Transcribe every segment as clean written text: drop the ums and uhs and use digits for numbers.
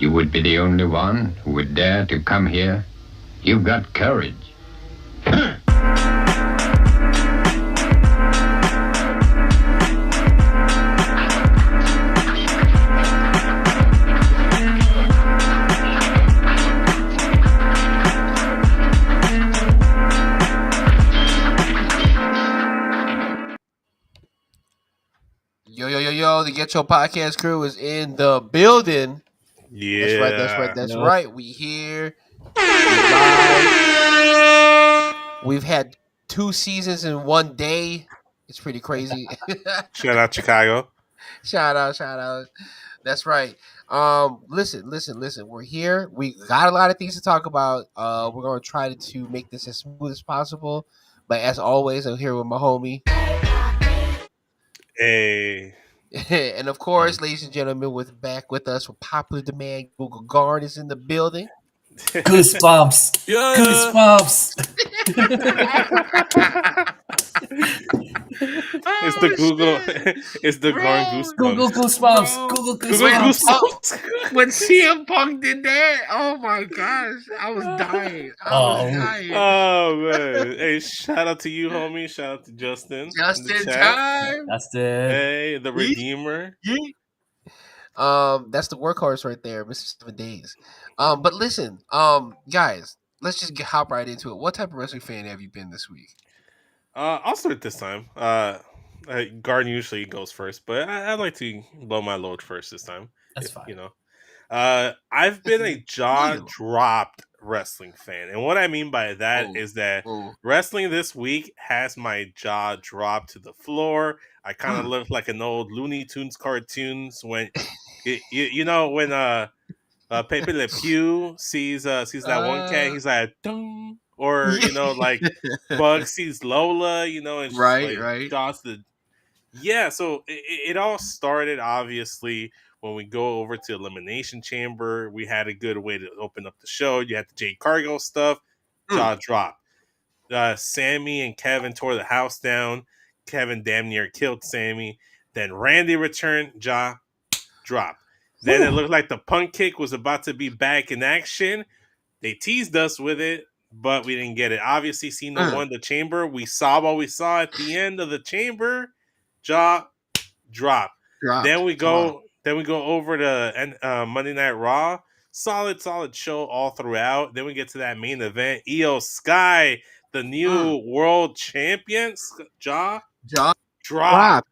You would be the only one who would dare to come here. You've got courage. Yo, the Getcho Podcast crew is in the building. Yeah. That's right. We here. Live. We've had 2 seasons in one day. It's pretty crazy. Shout out Chicago. Shout out. That's right. Listen. We're here. We got a lot of things to talk about. We're gonna try to make this as smooth as possible. But as always, I'm here with my homie. Hey. And of course, ladies and gentlemen, back with us with popular demand, Google Guard is in the building. Goosebumps. Yeah. Goosebumps. It's the Google. It's the Garn Goosebumps. Google Goosebumps. Google Goosebumps. When CM Punk did that, oh my gosh, I was dying. Oh man! Hey, shout out to you, homie. Shout out to Justin. Just in time. That's it. Hey, the Redeemer. That's the workhorse right there, Mr. 7 Days. But listen, guys, let's just hop right into it. What type of wrestling fan have you been this week? I'll start this time. Garden usually goes first, but I'd like to blow my load first this time. That's fine. You know, I've been a jaw-dropped wrestling fan, and what I mean by that is that wrestling this week has my jaw dropped to the floor. I kind of look like an old Looney Tunes cartoons when, you know, when Pepe Le Pew sees that one cat, he's like, dung. Or, you know, like Bug sees Lola, you know, and she's right. Dots the... Yeah, so it all started, obviously, when we go over to Elimination Chamber. We had a good way to open up the show. You had the Jade Cargill stuff, jaw drop. Sammy and Kevin tore the house down. Kevin damn near killed Sammy. Then Randy returned, jaw drop. Then it looked like the Punk Kick was about to be back in action. They teased us with it, but we didn't get it. Obviously, Cena won the Chamber. We saw what we saw at the end of the Chamber. Jaw drop. Then we go over to Monday Night Raw. Solid show all throughout. Then we get to that main event. Io Sky, the new world champion. Jaw drop.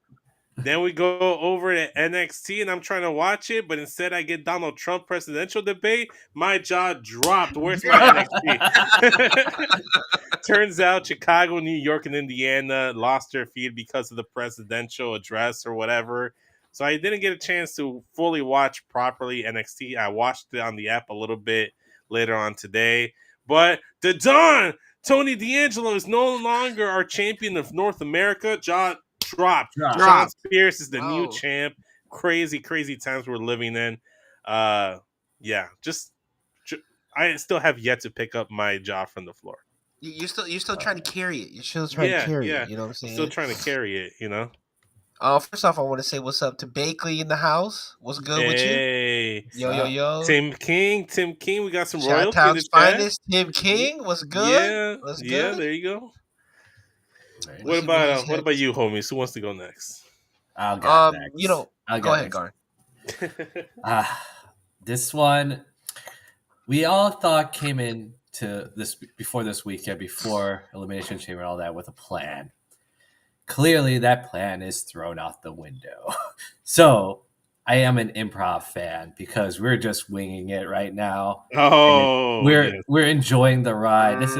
Then we go over to NXT, and I'm trying to watch it, but instead I get Donald Trump presidential debate. My jaw dropped. Where's my NXT? Turns out Chicago, New York, and Indiana lost their feed because of the presidential address or whatever. So I didn't get a chance to fully watch properly NXT. I watched it on the app a little bit later on today. But the Don, Tony D'Angelo, is no longer our champion of North America. Jaw dropped. John Spears is the new champ. Crazy times we're living in. Yeah, I still have yet to pick up my jaw from the floor. You're still trying to carry it. You're still trying to carry it. You know what I'm saying? Still trying to carry it. You know. First off, I want to say what's up to Bakley in the house. What's good with you? Yo. Tim King. We got some royalty. Shout finest Tim King. What's good? Yeah. There you go. Right, what about you, homies? Who wants to go next? I'll go next. Go ahead, Garn. This one, we all thought came in to this before this weekend, before Elimination Chamber and all that, with a plan. Clearly, that plan is thrown out the window. So, I am an improv fan because we're just winging it right now. Oh, we're enjoying the ride. This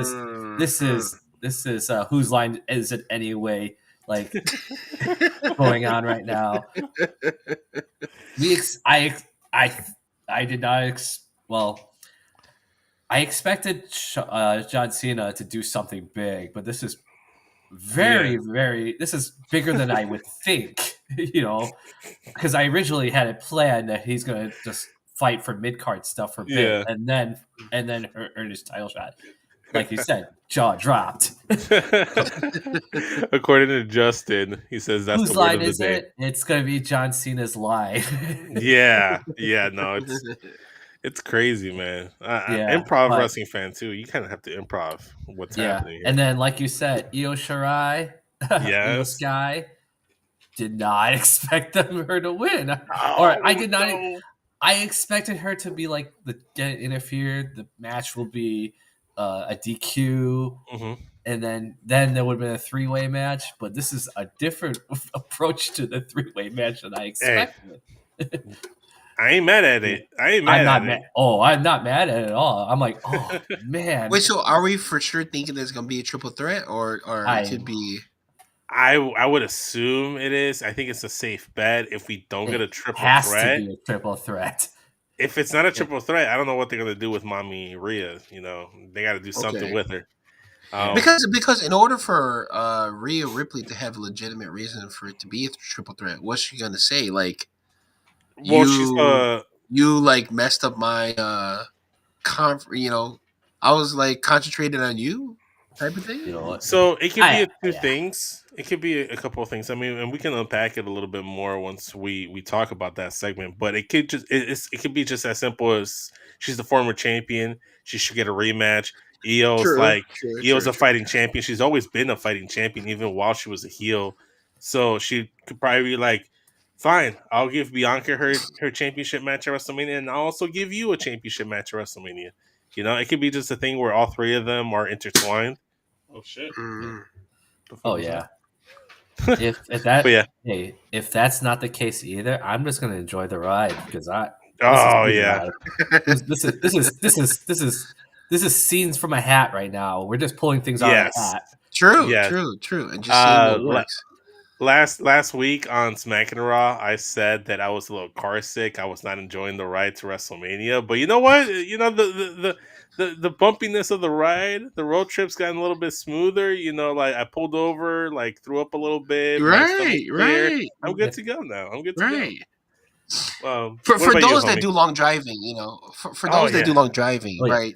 is whose line is it anyway? Like going on right now. I did not. I expected John Cena to do something big, but this is very. This is bigger than I would think. You know, because I originally had it planned that he's going to just fight for mid card stuff for big, and then earn his title shot. Like you said, jaw dropped. According to Justin, he says that's whose the word line of the is day. it? It's going to be John Cena's line. Yeah, no, It's crazy, man. Yeah, Improv but wrestling fan too. You kind of have to improv what's yeah, happening here. and then like you said, Io Shirai, Io Yes. Sky did not expect her to win, or I Oh did not. no. I expected her to be like the get interfered. The match will be a DQ, hmm and then there would have been a 3-way match. But this is a different approach to the 3-way match than I Hey, expected. I ain't mad at Yeah. it. I ain't I'm mad not at mad. it. Oh, I'm not mad at it at all. I'm like, oh man, Wait, so are we for sure thinking there's gonna be a triple threat, or it I could be? I would assume it is. I think it's a safe bet if we don't get it a triple has to threat. be a triple threat. If it's not a It, triple threat, I don't know what they're gonna do with Mommy Rhea. They got to do something Okay. with her. yeah, Because in order for Rhea Ripley to have a legitimate reason for it to be a triple threat, what's she gonna say? Like Well, she's you like messed up my I was like concentrated on you type of you thing. know what? So it could be two Yeah. things. It could be a couple of things. I mean, and we can unpack it a little bit more once we talk about that segment. But it could it could be just as simple as she's the former champion. She should get a rematch. Io's True, like true, Io's true, a true. fighting champion. She's always been a fighting champion, even while she was a heel. So she could probably be like, "Fine, I'll give Bianca her championship match at WrestleMania, and I'll also give you a championship match at WrestleMania." It could be just a thing where all three of them are intertwined. Oh shit! Mm. The fuck Oh was yeah. that? If But yeah. if that's not the case either, I'm just gonna enjoy the ride because this is Oh good yeah. ride. This is scenes from a hat right now. We're just pulling things out of the Yes. hat. True, Yes. true, true, and just seeing Uh, what la- works. last week on Smack and Raw, I said that I was a little car sick. I was not enjoying the ride to WrestleMania. But you know what? The bumpiness of the ride, the road trip's gotten a little bit smoother. Like I pulled over, like threw up a little bit, my stomach's Right, clear. right, I'm good to go now. I'm good to go. right. For What for about you, those that homie? do long driving, for Oh those that do yeah. long driving, Oh yeah. right?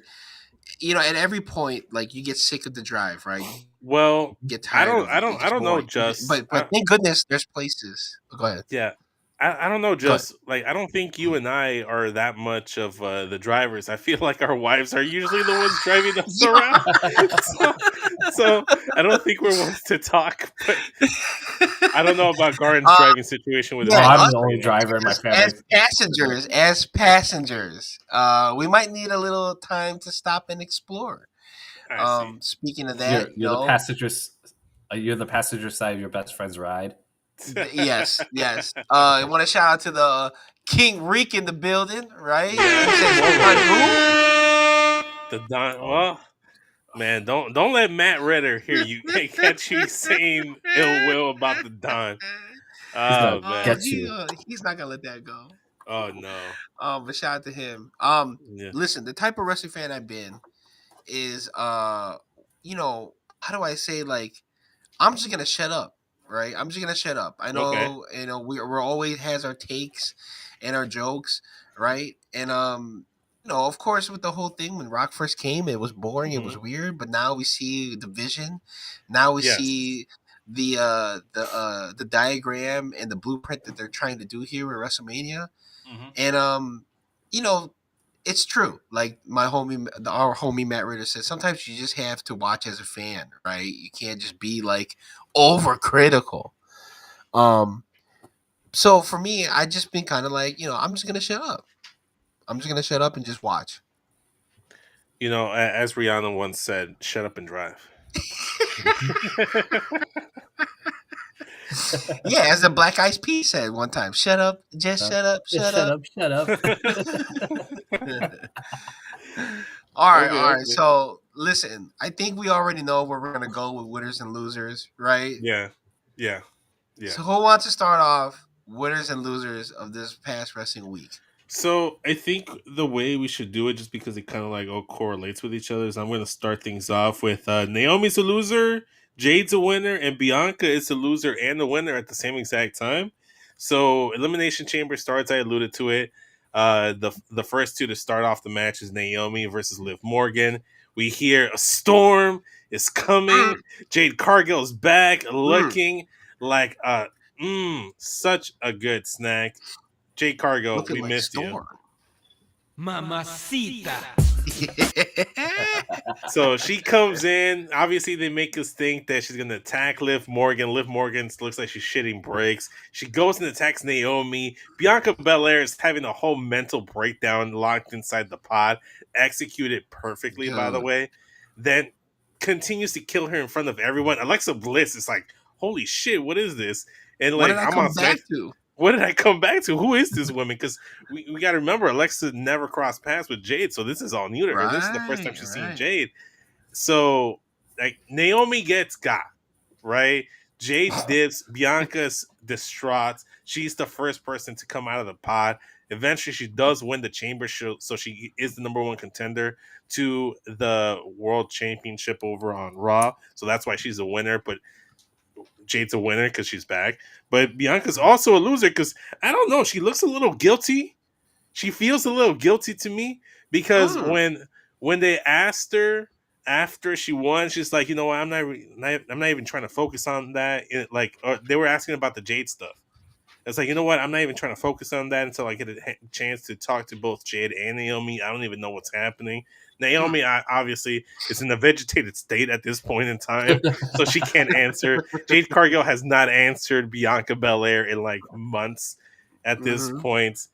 At every point, like you get sick of the drive, right? You Well, get I tired don't, of I it. don't, It I gets don't know. boring. Just But thank goodness there's places. Oh, go ahead. Yeah. I don't know, Go ahead. just like I don't think you and I are that much of the drivers. I feel like our wives are usually the ones driving us around. so, so I don't think we're ones to talk. But I don't know about Garden's uh, driving situation with his Oh, yeah, wife I'm us the only right now. driver in my family. as passengers, we might need a little time to stop and explore. I see. Speaking of that, You're the passengers. You're the passenger side of your best friend's ride. yes, yes. I want to shout out to the King Reek in the building, right? He says, "On who?" Whoa. The Don. Oh, Well, man, don't let Matt Ritter hear you catch you saying ill will about the Don. he's gonna Oh Oh, man. get you. he's not gonna let that go. Oh no. But shout out to him. Yeah. Listen, the type of wrestling fan I've been is, how do I say, like, I'm just gonna shut up, right? I'm just gonna shut up. I Okay. know, we're always has our takes and our jokes, right? And of course, with the whole thing when Rock first came, it was boring, it was hmm weird. But now we see the vision. Now we Yes. see the diagram and the blueprint that they're trying to do here with WrestleMania. hmm And you know, it's true. Like our homie Matt Ritter said, sometimes you just have to watch as a fan, right? You can't just be like overcritical. Um, so for me, I just been kind of like, I'm just gonna shut up. I'm just gonna shut up and just watch. As Rihanna once said, "Shut up and drive." Yeah, as the Black Eyed Peas said one time, "Shut up, just shut up, Just shut shut up." up. Shut up. All Okay, right. okay. So listen, I think we already know where we're gonna go with winners and losers, right? Yeah, yeah, yeah. So who wants to start off winners and losers of this past wrestling week? So I think the way we should do it, just because it kind of like all correlates with each other, is I'm going to start things off with Naomi's a loser, Jade's a winner, and Bianca is a loser and a winner at the same exact time. So Elimination Chamber starts. I alluded to it. The first two to start off the match is Naomi versus Liv Morgan. We hear a storm is coming. Jade Cargill is back, Mm, looking like such a good snack. Jade Cargill, looking we like missed you. Storm. Mamacita. So she comes in. Obviously, they make us think that she's gonna attack Liv Morgan. Liv Morgan looks like she's shitting bricks. She goes and attacks Naomi. Bianca Belair is having a whole mental breakdown locked inside the pod, executed perfectly, by the Dude, way. Then continues to kill her in front of everyone. Alexa Bliss is like, "Holy shit, what is this?" And what like, did I I'm on come back Smash. to? What did I come back to? Who is this woman? Because we got to remember, Alexa never crossed paths with Jade, so this is all new to her. This is the first time Right, she's seen right. Jade. So, like, Naomi gets got, right? Jade dips. Bianca's distraught. She's the first person to come out of the pod. Eventually, she does win the chamber show, so she is the number one contender to the world championship over on Raw. So that's why she's a winner. But Jade's a winner because she's back. But Bianca's also a loser because I don't know. She looks a little guilty. She feels a little guilty to me because Mm. when they asked her after she won, she's like, you know what, I'm not even trying to focus on that. Or they were asking about the Jade stuff. It's like, you know what, I'm not even trying to focus on that until I get a chance to talk to both Jade and Naomi. I don't even know what's happening. Naomi obviously is in a vegetated state at this point in time, so she can't answer. Jade Cargill has not answered Bianca Belair in like months at this Mm-hmm. point.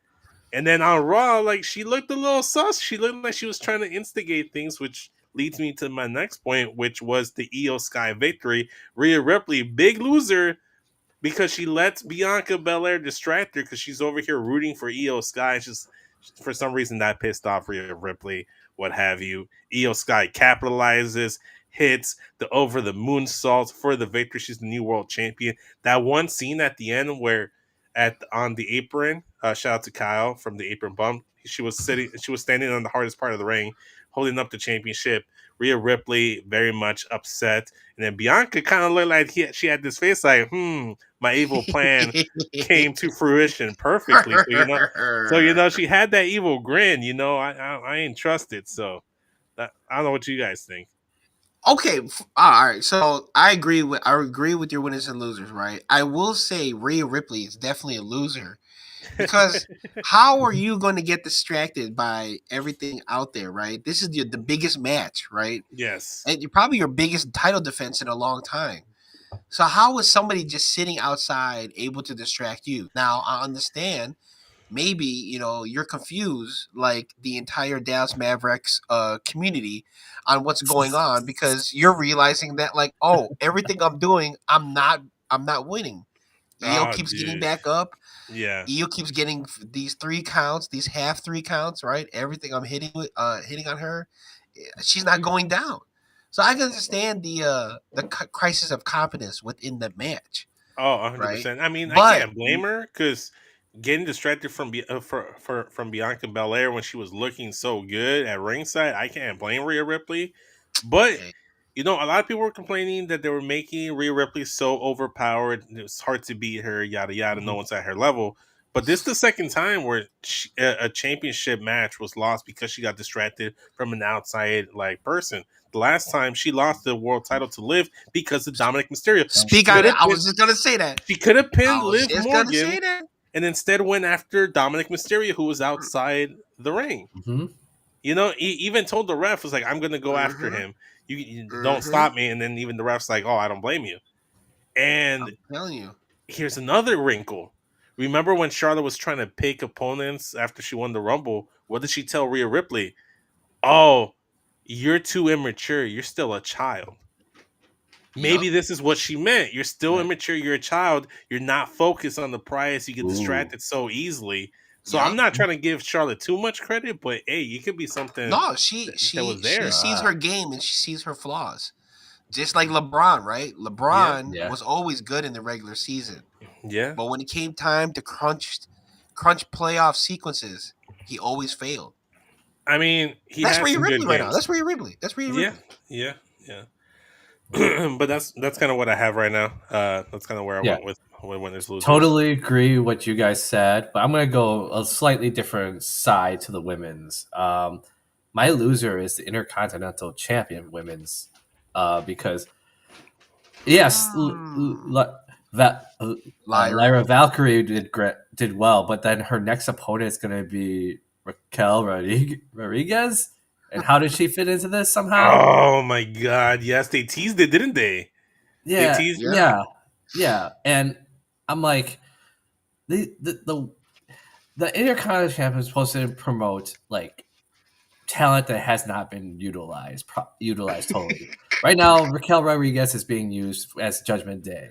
And then on Raw, like, she looked a little sus. She looked like she was trying to instigate things, which leads me to my next point, which was the Io Sky victory. Rhea Ripley, big loser, because she lets Bianca Belair distract her because she's over here rooting for Io Sky. It's just for some reason that pissed off Rhea Ripley, what have you. Io Sky capitalizes, hits the over the moonsault for the victory. She's the new world champion. That one scene at the end where on the apron, shout out to Kyle from the apron bump. She was standing on the hardest part of the ring, holding up the championship. Rhea Ripley very much upset, and then Bianca kind of looked like she had this face like, my evil plan came to fruition perfectly. So she had that evil grin. I ain't trusted. So I don't know what you guys think. Okay, all right. So I agree with your winners and losers, right? I will say Rhea Ripley is definitely a loser because how are you going to get distracted by everything out there, right? This is the biggest match, right? Yes. And you're probably your biggest title defense in a long time. So how is somebody just sitting outside able to distract you? Now I understand maybe you're confused like the entire Dallas Mavericks community on what's going on because you're realizing that like, oh, everything I'm doing, I'm not winning. Io Oh, keeps getting dude. back up. Yeah. Io keeps getting these 3 counts, these half 3 counts, right? Everything I'm hitting on her, she's not going down. So I can understand the crisis of confidence within the match, Oh, right? 100%. I mean, I But can't blame her because getting distracted from Bianca Belair when she was looking so good at ringside, I can't blame Rhea Ripley. But hey, a lot of people were complaining that they were making Rhea Ripley so overpowered. It was hard to beat her, yada yada. No one's at her level. But this is the second time where a championship match was lost because she got distracted from an outside like person. The last time she lost the world title to Liv because of Dominic Mysterio. speak on it. I was just gonna say that. She could have pinned I was Liv just gonna Morgan say that. and instead went after Dominic Mysterio, who was outside the ring. Mm-hmm. He even told the ref, was like, I'm going to go after Mm-hmm. him. You don't Mm-hmm. stop me. And then even the ref's like, oh, I don't blame you. And I'm telling you. here's another wrinkle. Remember when Charlotte was trying to pick opponents after she won the Rumble? What did she tell Rhea Ripley? Oh, you're too immature. You're still a child. Yep. Maybe this is what she meant. You're still Right. immature. You're a child. You're not focused on the prize. You get Ooh. distracted so easily. So I'm Yep. not trying to give Charlotte too much credit, but hey, it could be something No, she that she was she there. sees her game and she sees her flaws. Just like LeBron, right? Yeah, LeBron Yeah. was always good in the regular season, yeah. but when it came time to crunch playoff sequences, he always failed. I mean, he That's had Rhea some good Ripley right now. games. That's Rhea Ripley. That's Rhea Yeah, Ripley. yeah, yeah. But that's kind of what I have right now. That's kind of where I Yeah. went with winners losers. Totally agree with what you guys said, but I'm going to go a slightly different side to the women's. My loser is the Intercontinental Champion women's because, yes, Lyra. Lyra Valkyrie did well, but then her next opponent is going to be Raquel Rodriguez. And how did she fit into this somehow? Oh my god! Yes, they teased it, didn't they? They Yeah, teased. yeah. And I'm like, the Intercontinental Champion is supposed to promote like talent that has not been utilized totally. Right now, Raquel Rodriguez is being used as Judgment Day,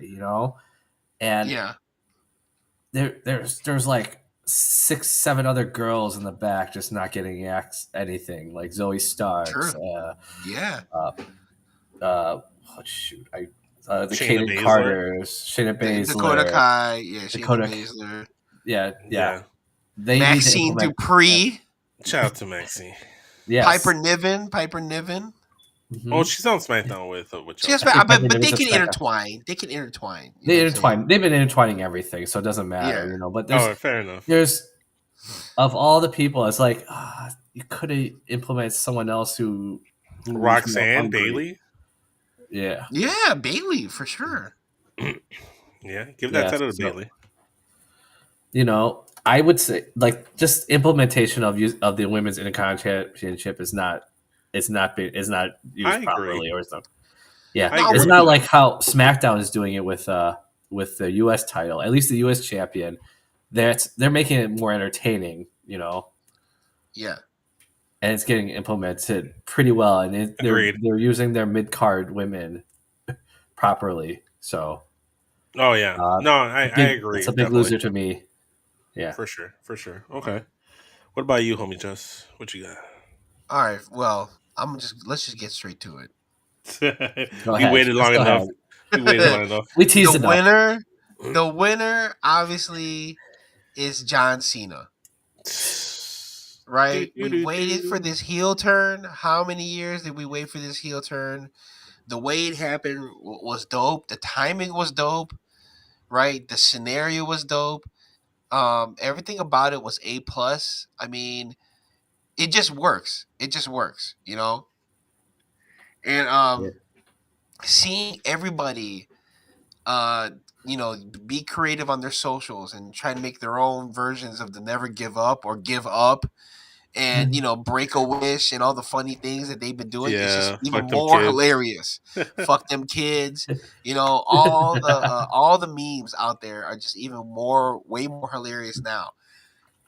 and Yeah. there's like 6-7 other girls in the back just not getting anything, like Zoe Starks, True. Yeah. oh shoot, the Shayna Kaden Baszler. Carters, Shayna Baszler, Dakota Kai. Yeah. Dakota, Shayna Baszler. yeah. They Maxine need to implement. Dupree. Shout out to Maxie. Yes. Piper Niven. Mhm. Oh, she's on SmackDown with She has, Chelsea. but Niven's they a can SmackDown. intertwine. They can intertwine. you They know what I'm saying? intertwine. They've been intertwining everything, so it doesn't matter, Yeah. But Oh, fair enough. there's of all the people, it's like you could have implemented someone else who's more Roxanne hungry. Bailey. Yeah, Yeah, Bailey for sure. Yeah, give that title to so, Bailey. I would say like just implementation of the women's Intercontinental Championship is not used agree. properly, or it's not. Yeah, I agree it's with not you. like how SmackDown is doing it with the U.S. title. At least the U.S. champion, they're making it more entertaining, Yeah. and it's getting implemented pretty well. And Agreed. they're using their mid card women properly. So, Oh yeah, no, I agree. It's a big definitely. loser to me. Yeah, For sure. Okay. What about you, homie? Just what you got? All right. Well, let's just get straight to it. Go We ahead. waited long Go enough. ahead. We waited long enough. We teased enough. The winner obviously is John Cena. Right? We waited for this heel turn. How many years did we wait for this heel turn? The way it happened was dope. The timing was dope. Right? The scenario was dope. Everything about it was A+. I mean, it just works. And seeing everybody be creative on their socials and try to make their own versions of the never give up or give up and break a wish and all the funny things that they've been doing is just even more hilarious. Fuck them kids. All the memes out there are just way more hilarious now.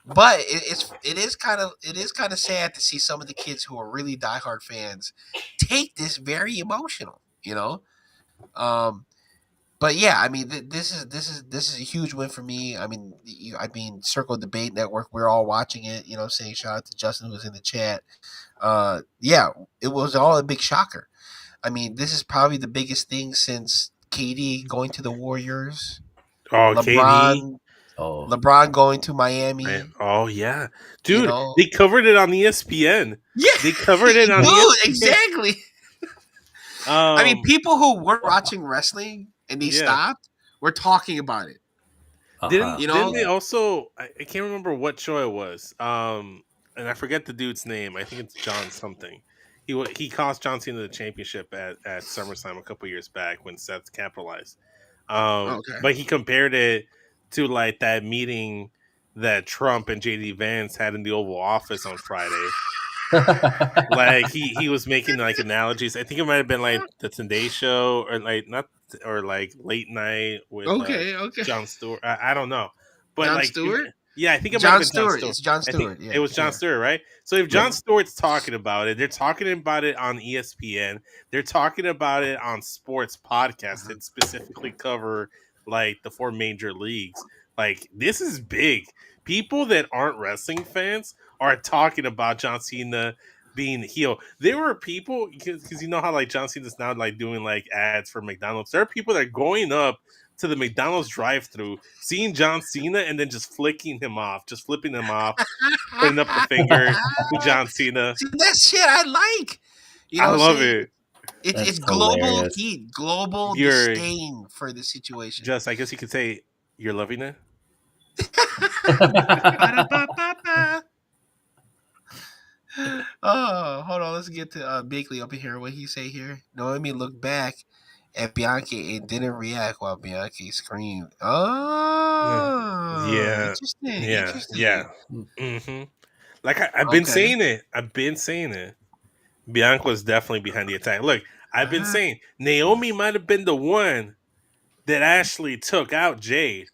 But it is kind of sad to see some of the kids who are really diehard fans take this very emotional, But yeah, I mean, this is a huge win for me. I mean, Circle Debate Network, we're all watching it. Saying shout out to Justin who was in the chat. Yeah, it was all a big shocker. I mean, this is probably the biggest thing since KD going to the Warriors. Oh, LeBron. KD. Oh, LeBron going to Miami. Oh yeah, dude, they covered it on ESPN. Yeah, they covered it on ESPN. Exactly. I mean, people who weren't watching wrestling and they stopped were talking about it. Didn't they also? I can't remember what show it was. And I forget the dude's name. I think it's John something. He cost John Cena the championship at SummerSlam a couple years back when Seth capitalized. But he compared it to like that meeting that Trump and JD Vance had in the Oval Office on Friday. Like he was making like analogies. I think it might have been like the Today Show or like Late Night with Jon Stewart. I don't know, but Jon like Stewart. I think it might have been Jon Stewart. It's Jon Stewart. It was Jon Stewart, right? So if Jon Stewart's talking about it, they're talking about it on ESPN. They're talking about it on sports podcasts that specifically cover like the 4 major leagues. Like this is big. People that aren't wrestling fans are talking about John Cena being the heel. There were people because you know how like John Cena's now like doing like ads for McDonald's. There are people that are going up to the McDonald's drive-thru, seeing John Cena, and then just flipping him off, putting up the finger to John Cena. See, that shit I like. I love it. It's global heat, global disdain for the situation. Just, I guess you could say, you're loving it. Oh, hold on. Let's get to Bigley up in here. What he say here? Noemi looked back at Bianchi and didn't react while Bianchi screamed. Oh, yeah, interesting. Yeah. Mm-hmm. Like I've been saying it. I've been saying it. Bianca was definitely behind the attack. Look, I've been saying Naomi might have been the one that actually took out Jade,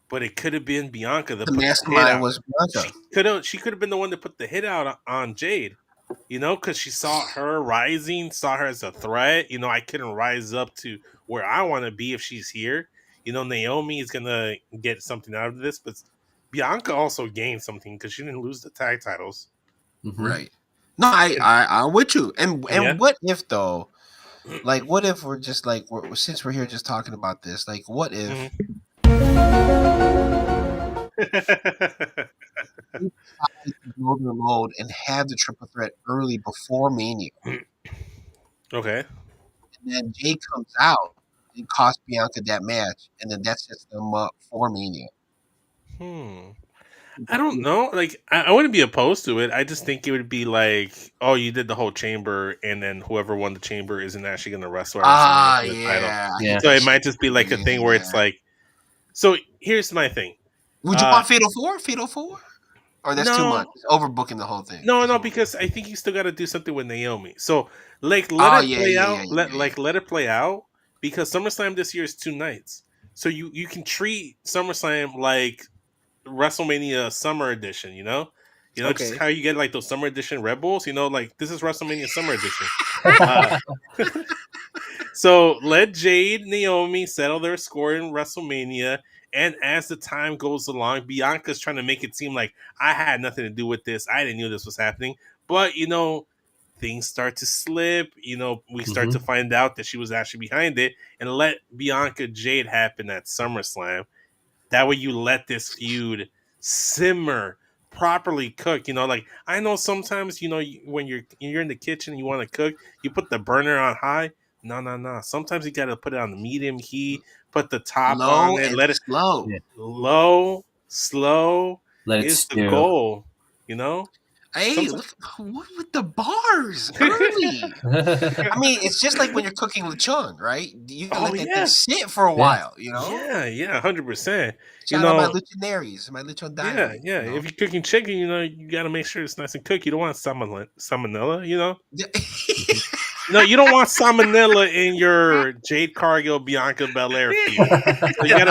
but it could have been Bianca that The put the hit mastermind out. was Bianca. She could have been the one that put the hit out on Jade. You know, because she saw her rising, saw her as a threat. You know, I couldn't rise up to where I want to be if she's here. You know, Naomi is gonna get something out of this, but Bianca also gained something because she didn't lose the tag titles. Mm-hmm. Right. No, I'm with you. And Yeah. what if though? Like, what if we're just like since we're here just talking about this? Like, what if we decide to build their load and have the triple threat early before Mania, Okay. and then Jay comes out and costs Bianca that match, and then that sets them up for Mania? I don't know. Like, I wouldn't be opposed to it. I just think it would be like, oh, you did the whole chamber, and then whoever won the chamber isn't actually going to wrestle at WrestleMania for the title. Yeah. So it might just be like a thing where it's like. So here's my thing. Would you want Fatal 4? Fatal 4? Or that's too much. It's overbooking the whole thing. No, because I think you still got to do something with Naomi. So like let it play out. Let it play out, because SummerSlam this year is 2 nights. So you can treat SummerSlam like WrestleMania Summer Edition, you know, just how you get like those Summer Edition Red Bulls, you know, like this is WrestleMania Summer Edition. So let Jade, Naomi settle their score in WrestleMania, and as the time goes along, Bianca's trying to make it seem like I had nothing to do with this. I didn't know this was happening, but things start to slip. We start to find out that she was actually behind it, and let Bianca Jade happen at SummerSlam. That way you let this feud simmer, properly cook. Like I know sometimes, when you're in the kitchen and you want to cook, you put the burner on high. No. Sometimes you got to put it on the medium heat, put the top low on it, and let it slow. Yeah. Low, slow Let it is stew. the goal, Hey, look, what with the bars early? I mean, it's just like when you're cooking lechon, right? You can let that thing sit for a while, Yeah, 100%. Shout out my lechonaries, my lechon diary. Yeah. If you're cooking chicken, you got to make sure it's nice and cooked. You don't want salmonella, No, you don't want salmonella in your Jade Cargill Bianca Belair feud. So you don't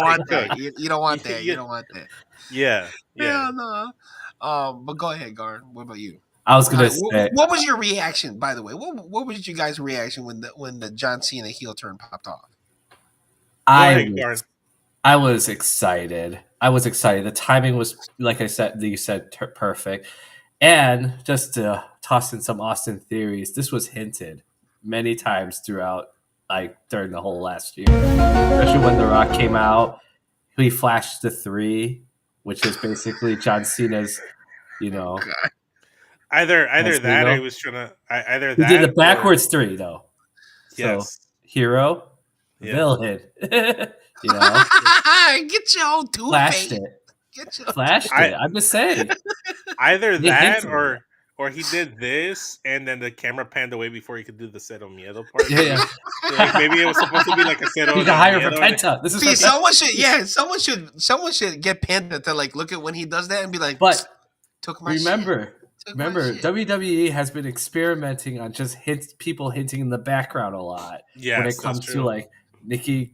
want that. You don't want that. You don't want that. Yeah. No. But go ahead, Garn. What about you? I was gonna say, what was your reaction? By the way, what was you guys' reaction when the John Cena heel turn popped off? I was excited. The timing was, like I said, you said perfect. And just to toss in some Austin theories, this was hinted many times throughout, like during the whole last year, especially when The Rock came out. He flashed the 3, which is basically John Cena's, Either that, or he was trying to either that. He did the backwards 3 though. Yes. So, hero, villain. Get your own two flashed it. I'm just saying. Either that or he did this, and then the camera panned away before he could do the Cero Miedo part. Yeah. So like maybe it was supposed to be like a Cero. You can hire for Penta. This is someone should get Penta to like look at when he does that and be like, but took my remember, WWE has been experimenting on just people hinting in the background a lot. Yes, when it comes to like Nikki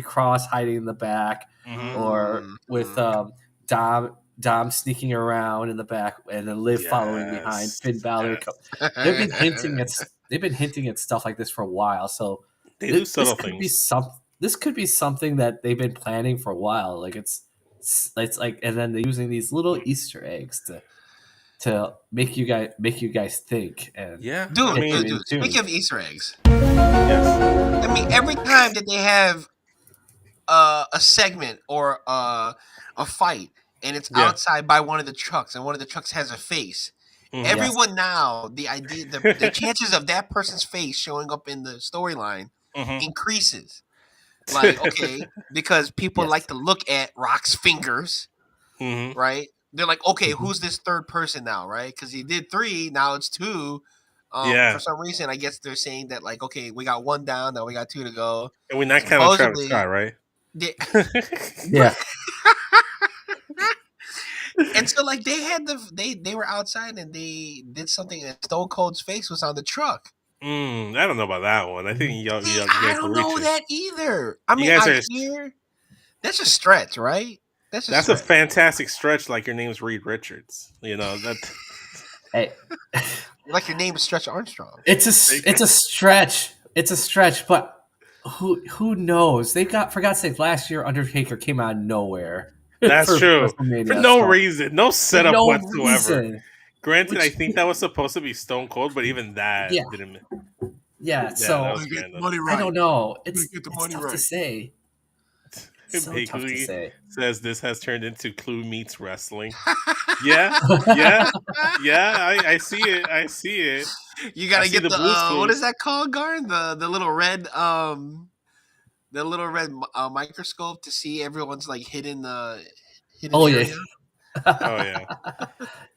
Cross hiding in the back, or with Dom sneaking around in the back, and then Liv following behind. Finn Balor. They've been hinting at stuff like this for a while. So this could be something that they've been planning for a while. Like it's like, and then they're using these little Easter eggs to make you guys think. And dude. Speaking of Easter eggs, I mean, every time that they have a segment or a fight, and it's outside by one of the trucks, and one of the trucks has a face. Everyone now, the chances of that person's face showing up in the storyline increases. Like, okay, because people like to look at Rock's fingers, right? They're like, okay, who's this third person now, right? Because he did 3, now it's 2. For some reason, I guess they're saying that, like, okay, we got 1 down, now we got 2 to go. And we're not counting Travis Scott, right? Yeah. And so like they were outside and they did something and Stone Cold's face was on the truck. I don't know about that one. I think See, you I guys are don't know reaching. that either. I You mean, guys I are. hear that's a stretch, right? That's a That's a stretch. fantastic stretch. Like your name's Reed Richards. You know that. Hey, Like your name is Stretch Armstrong. it's a stretch. It's a stretch, but who knows? They got for God's sake. Last year, Undertaker came out of nowhere That's for true. For WrestleMania no stuff reason, no for setup no whatsoever. reason. Granted, I Which think that was supposed to be Stone Cold, but even that yeah, didn't. yeah. Yeah, that I'm So was gonna get the random. money I right. don't know. I'm gonna get the It's money tough to right. say. It's so tough to Bakley say. says this has turned into Clue meets wrestling. Yeah, yeah, yeah. I see it. I see it. You I gotta see get the the Blues what is Clues. that called, Garn? The little red microscope to see everyone's like hidden Oh yeah. area. Oh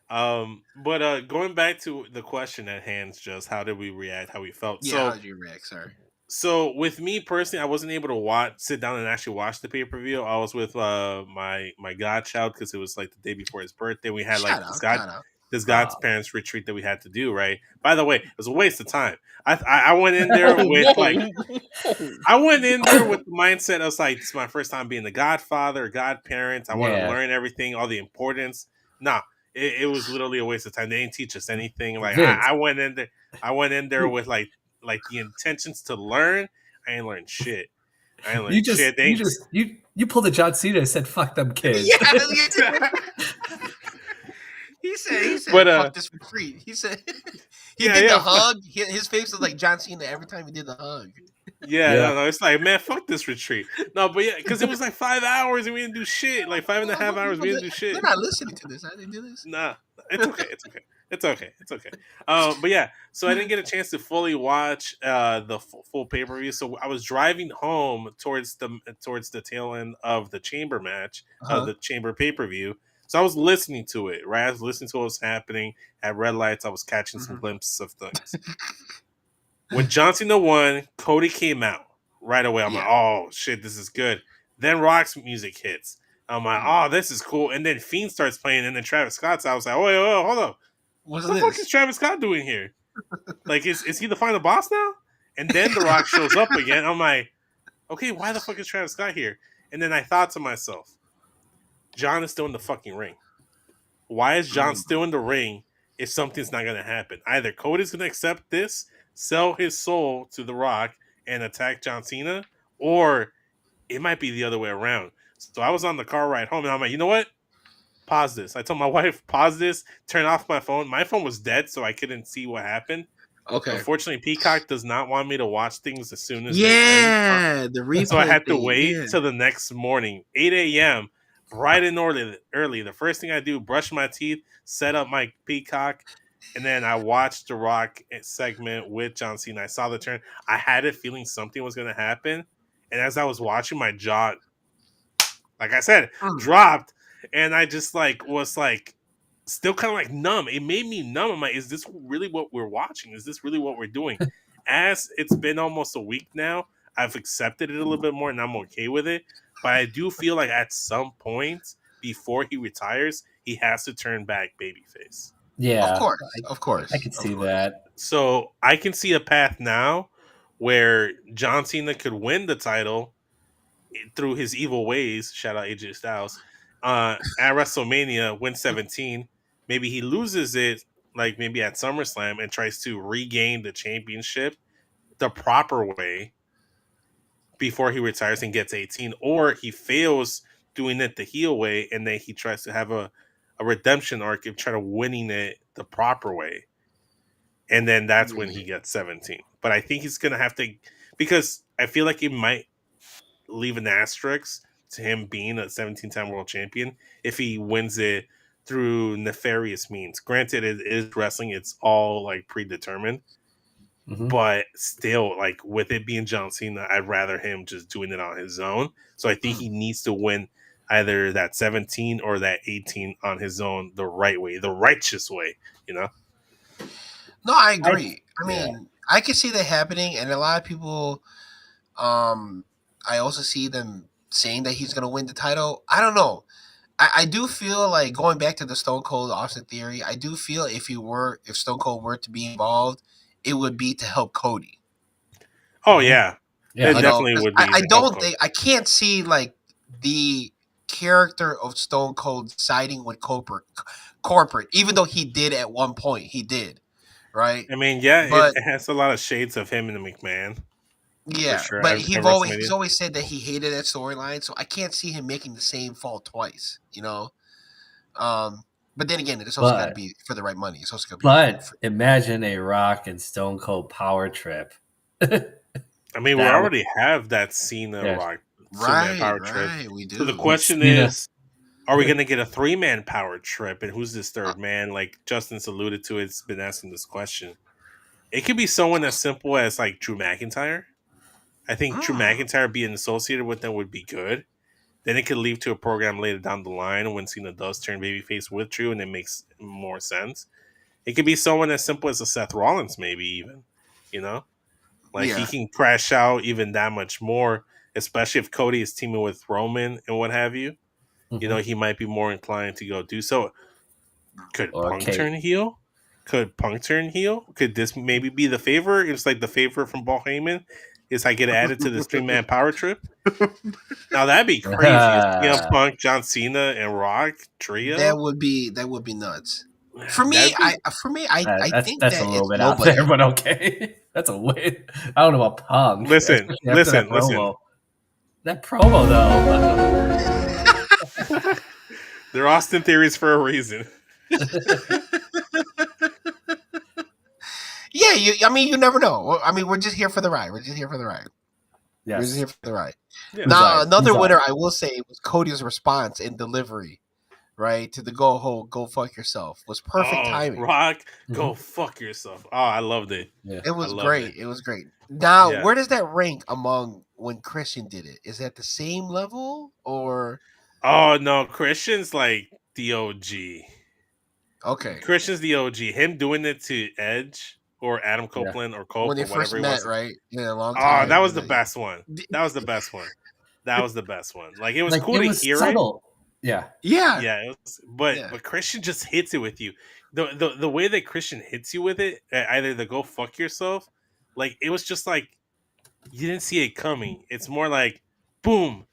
yeah. But going back to the question at hand, just how did we react? How we felt? Yeah, how did you react, sir? So with me personally, I wasn't able to sit down and actually watch the pay per view. I was with my godchild because it was like the day before his birthday. We had like Shout out, shout out. this godparents retreat that we had to do. Right. By the way, it was a waste of time. I went in there with like I went in there with the mindset. I was like, "It's my first time being the godfather, godparent. I want to Yeah, learn everything, all the importance." Nah, it was literally a waste of time. They didn't teach us anything. Like Vince. I went in there. I went in there with like the intentions to learn. I ain't learned shit. I ain't You learned just shit. They you ain't. just you pulled a John Cena and said fuck them kids. Yeah, he said, But fuck this retreat. He said he yeah, did the yeah. hug. His face was like John Cena every time he did the hug. Yeah, Yeah. no, it's like, man, fuck this retreat. No, but yeah, because it was like 5 hours and we didn't do shit. Like 5.5 hours, we didn't do They're shit. not listening to this. I didn't do this. Nah, it's okay. It's okay. It's okay. It's okay. But yeah, so I didn't get a chance to fully watch the full pay per view. So I was driving home towards the tail end of the chamber match, Uh-huh. the chamber pay per view. So I was listening to it. Right, I was listening to what was happening at red lights. I was catching some glimpses of things. When John Cena won, Cody came out right away. I'm like, Yeah. oh shit, this is good. Then Rock's music hits. I'm like, Mm. oh, this is cool. And then Fiend starts playing, and then Travis Scott's. I was like, oh, wait, hold up. What's What the fuck is this? Travis Scott doing here? Like, is he the final boss now? And then The Rock shows up again. I'm like, okay, why the fuck is Travis Scott here? And then I thought to myself, John is still in the fucking ring. Why is John still in the ring if something's not going to happen? Either Cody's going to accept this, sell his soul to The Rock, and attack John Cena, or it might be the other way around. So I was on the car ride home, and I'm like, you know what? Pause this. I told my wife, pause this, turn off my phone. My phone was dead, so I couldn't see what happened. Okay. Unfortunately, Peacock does not want me to watch things as soon as they end. Yeah, the replay. So I had to thing, wait yeah. till the next morning, 8 a.m., bright and early. The first thing I do, brush my teeth, set up my Peacock, and then I watched the Rock segment with John Cena. I saw the turn. I had a feeling something was going to happen. And as I was watching, my jaw, like I said, dropped. And I just was still kind of like numb. It made me numb. I'm like, is this really what we're watching? Is this really what we're doing? As it's been almost a week now, I've accepted it a little bit more and I'm okay with it. But I do feel like at some point before he retires, he has to turn back babyface. Yeah, Of course. I can see that. So I can see a path now where John Cena could win the title through his evil ways. Shout out AJ Styles. At WrestleMania, win 17. Maybe he loses it, like maybe at SummerSlam, and tries to regain the championship the proper way before he retires and gets 18, or he fails doing it the heel way, and then he tries to have a redemption arc of trying to winning it the proper way, and then that's when he gets 17. But I think he's gonna have to, because I feel like he might leave an asterisk to him being a 17-time world champion if he wins it through nefarious means. Granted, it is wrestling; it's all like predetermined. Mhm. But still, like with it being John Cena, I'd rather him just doing it on his own. So I think he needs to win either that 17 or that 18 on his own, the right way, the righteous way, you know? No, I agree. I mean, I can see that happening, and a lot of people. I also see them saying that he's gonna win the title. I don't know. I do feel like going back to the Stone Cold Austin theory. I do feel if Stone Cold were to be involved, it would be to help Cody. Oh Mhm. yeah, Yeah. it definitely 'Cause would be. I don't think I can't see like the character of Stone Cold siding with corporate, even though he did at one point. He did, right? I mean, yeah, But it has a lot of shades of him and McMahon for yeah, sure. but At he's WrestleMania. always said that he hated that storyline, so I can't see him making the same fault twice. But then again, it's also got to But be for the right money. It's also got to be. but imagine a Rock and Stone Cold power trip. I mean, we That already have that Cena Yeah. Rock two-man power trip. Right, we So the do. question Cena. is, are we going to get a 3-man power trip? And who's this third man? Like Justin's alluded to, it's been asking this question. It could be someone as simple as like Drew McIntyre. I think Drew McIntyre being associated with them would be good. Then it could lead to a program later down the line when Cena does turn babyface with Drew, and it makes more sense. It could be someone as simple as a Seth Rollins, maybe even. You know, like he Yeah. can crash out even that much more, especially if Cody is teaming with Roman and what have you. You know, he might be more inclined to go do so. Could Or Punk Kate. turn heel? Could Punk turn heel? Could this maybe be the favor? It's like the favor from Paul Heyman. Is I get added to this 3-man power trip? Now that'd be crazy. It's CM Punk, John Cena, and Rock trio. That would be nuts. For me, That'd be- I think that's that a little it's bit out nobody. there, but okay. That's a way. I don't know about Punk. Listen, especially after that listen. promo. That promo though. They're Austin theories for a reason. Yeah, you never know. I mean, we're just here for the ride. We're just here for the ride. We're just Yes. here for the ride. Yeah. Now, Who's another on? winner I will say was Cody's response and delivery, right, to the go fuck yourself was perfect timing. Rock, go fuck yourself. Oh, I loved it. Yeah. It was I loved great. it. It was great. Now, Yeah. where does that rank among when Christian did it? Is that the same level or Oh no, Christian's like the OG. okay? Christian's the OG. Him doing it to Edge or Adam Copeland or Cope When they or whatever first he met, wants. right? In a long Oh, time. that was the best one. That was the best one. That was the best one. Like it was Like, cool it to was hear subtle. Yeah. it. Yeah. Yeah, it was, but Yeah. but Christian just hits it with you. The way that Christian hits you with it, either the go fuck yourself, like it was just like you didn't see it coming. It's more like boom.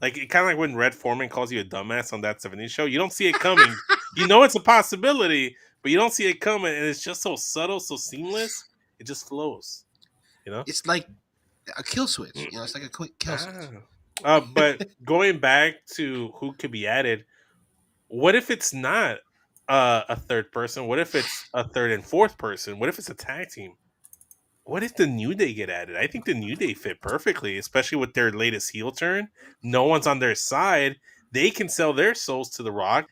Like it kind of like when Red Foreman calls you a dumbass on that 70s show. You don't see it coming. You know it's a possibility, but you don't see it coming, and it's just so subtle, so seamless. It just flows. You know? It's like a kill switch. It's like a quick kill switch. But going back to who could be added, what if it's not a third person? What if it's a third and fourth person? What if it's a tag team? What if the New Day get added? I think the New Day fit perfectly, especially with their latest heel turn. No one's on their side. They can sell their souls to The Rock.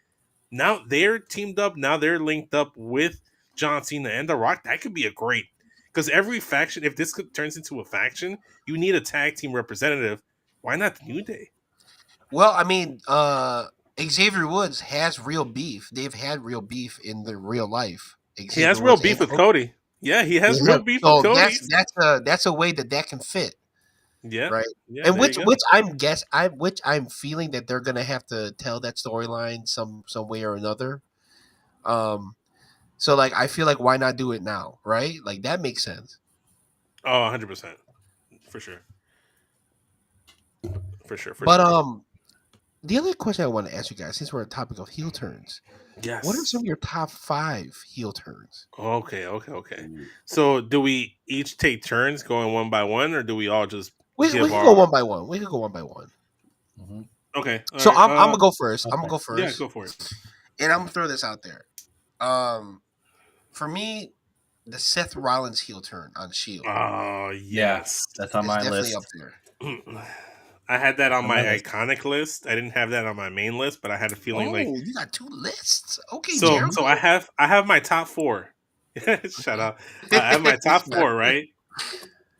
Now they're teamed up. Now they're linked up with John Cena and The Rock. That could be a great, because every faction, if this turns into a faction, you need a tag team representative. Why not the New Day? Well, I mean, Xavier Woods has real beef. They've had real beef in their real life. He has real beef with Cody. Yeah, he has real beef with Cody. That's a way that can fit. Yeah, right. Yeah, and which I'm feeling that they're gonna have to tell that storyline some way or another. So like I feel like why not do it now, right? Like that makes sense. Oh, 100%. For sure. But the other question I want to ask you guys, since we're on the topic of heel turns, yes, what are some of your top 5 heel turns? Okay. So, do we each take turns going one by one, or do we all just we can go one by one? We can go one by one. Mm-hmm. Okay. So I'm gonna go first. Okay. I'm gonna go first. Yeah, go for it. And I'm gonna throw this out there. For me, the Seth Rollins heel turn on Shield. Oh yes, that's on my list. Up there. I had that on my iconic list. I didn't have that on my main list, but I had a feeling like you got 2 lists. Okay, so. Jericho. So I have my top 4. Shut up. I have my top 4, right?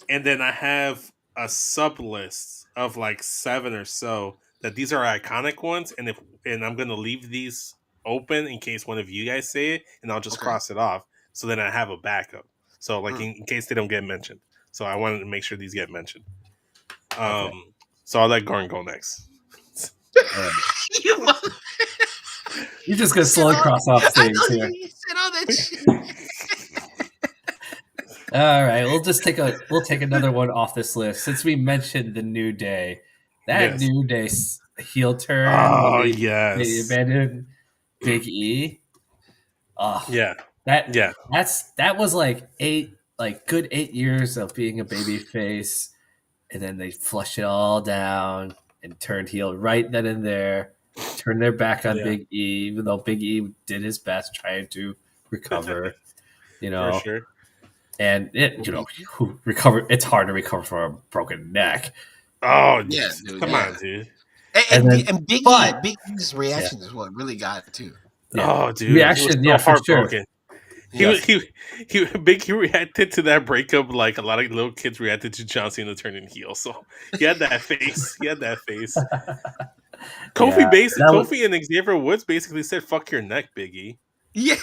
And then I have a sub list of like 7 or so that these are iconic ones, and I'm gonna leave these open in case one of you guys say it, and I'll just cross it off. So then I have a backup. So like in case they don't get mentioned. So I wanted to make sure these get mentioned. So I'll let Gordon go next. You're just gonna slowly cross off I things know here. you said all that shit. All right, we'll take another one off this list since we mentioned the New Day. That Yes. New Day heel turn when Oh they yes. abandoned Big E. Oh, Yeah. that Yeah. that was like good 8 years of being a baby face, and then they flushed it all down and turned heel right then and there. Turned their back on Yeah. Big E, even though Big E did his best trying to recover. For sure. And recover. It's hard to recover from a broken neck. Oh, Yeah, dude. come Yeah. on, dude. And then, And Big but E's reaction is what really got it too. Oh, dude, he was reaction, so for sure. heartbroken. Yes. He reacted to that breakup like a lot of little kids reacted to John Cena turning heel. So he had that face. He had that face. Yeah, Kofi and Xavier Woods basically said, "Fuck your neck, Biggie." Yeah.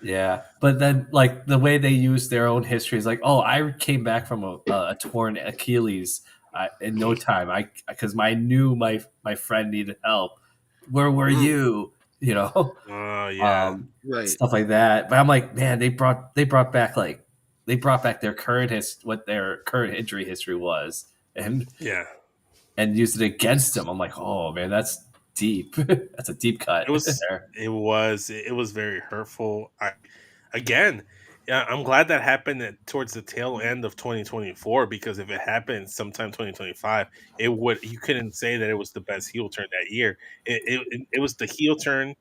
Yeah, but then like the way they use their own history is like, oh, I came back from a torn Achilles in no time. Because I knew my friend needed help. Where were you? Oh yeah. Right. Stuff like that. But I'm like, man, they brought back their what their current injury history was, and Yeah. used it against them. I'm like, oh man, that's deep. That's a deep cut. It was there. it was very hurtful. I'm glad that happened towards the tail end of 2024 because if it happened sometime 2025, you couldn't say that it was the best heel turn that year. It was the heel turn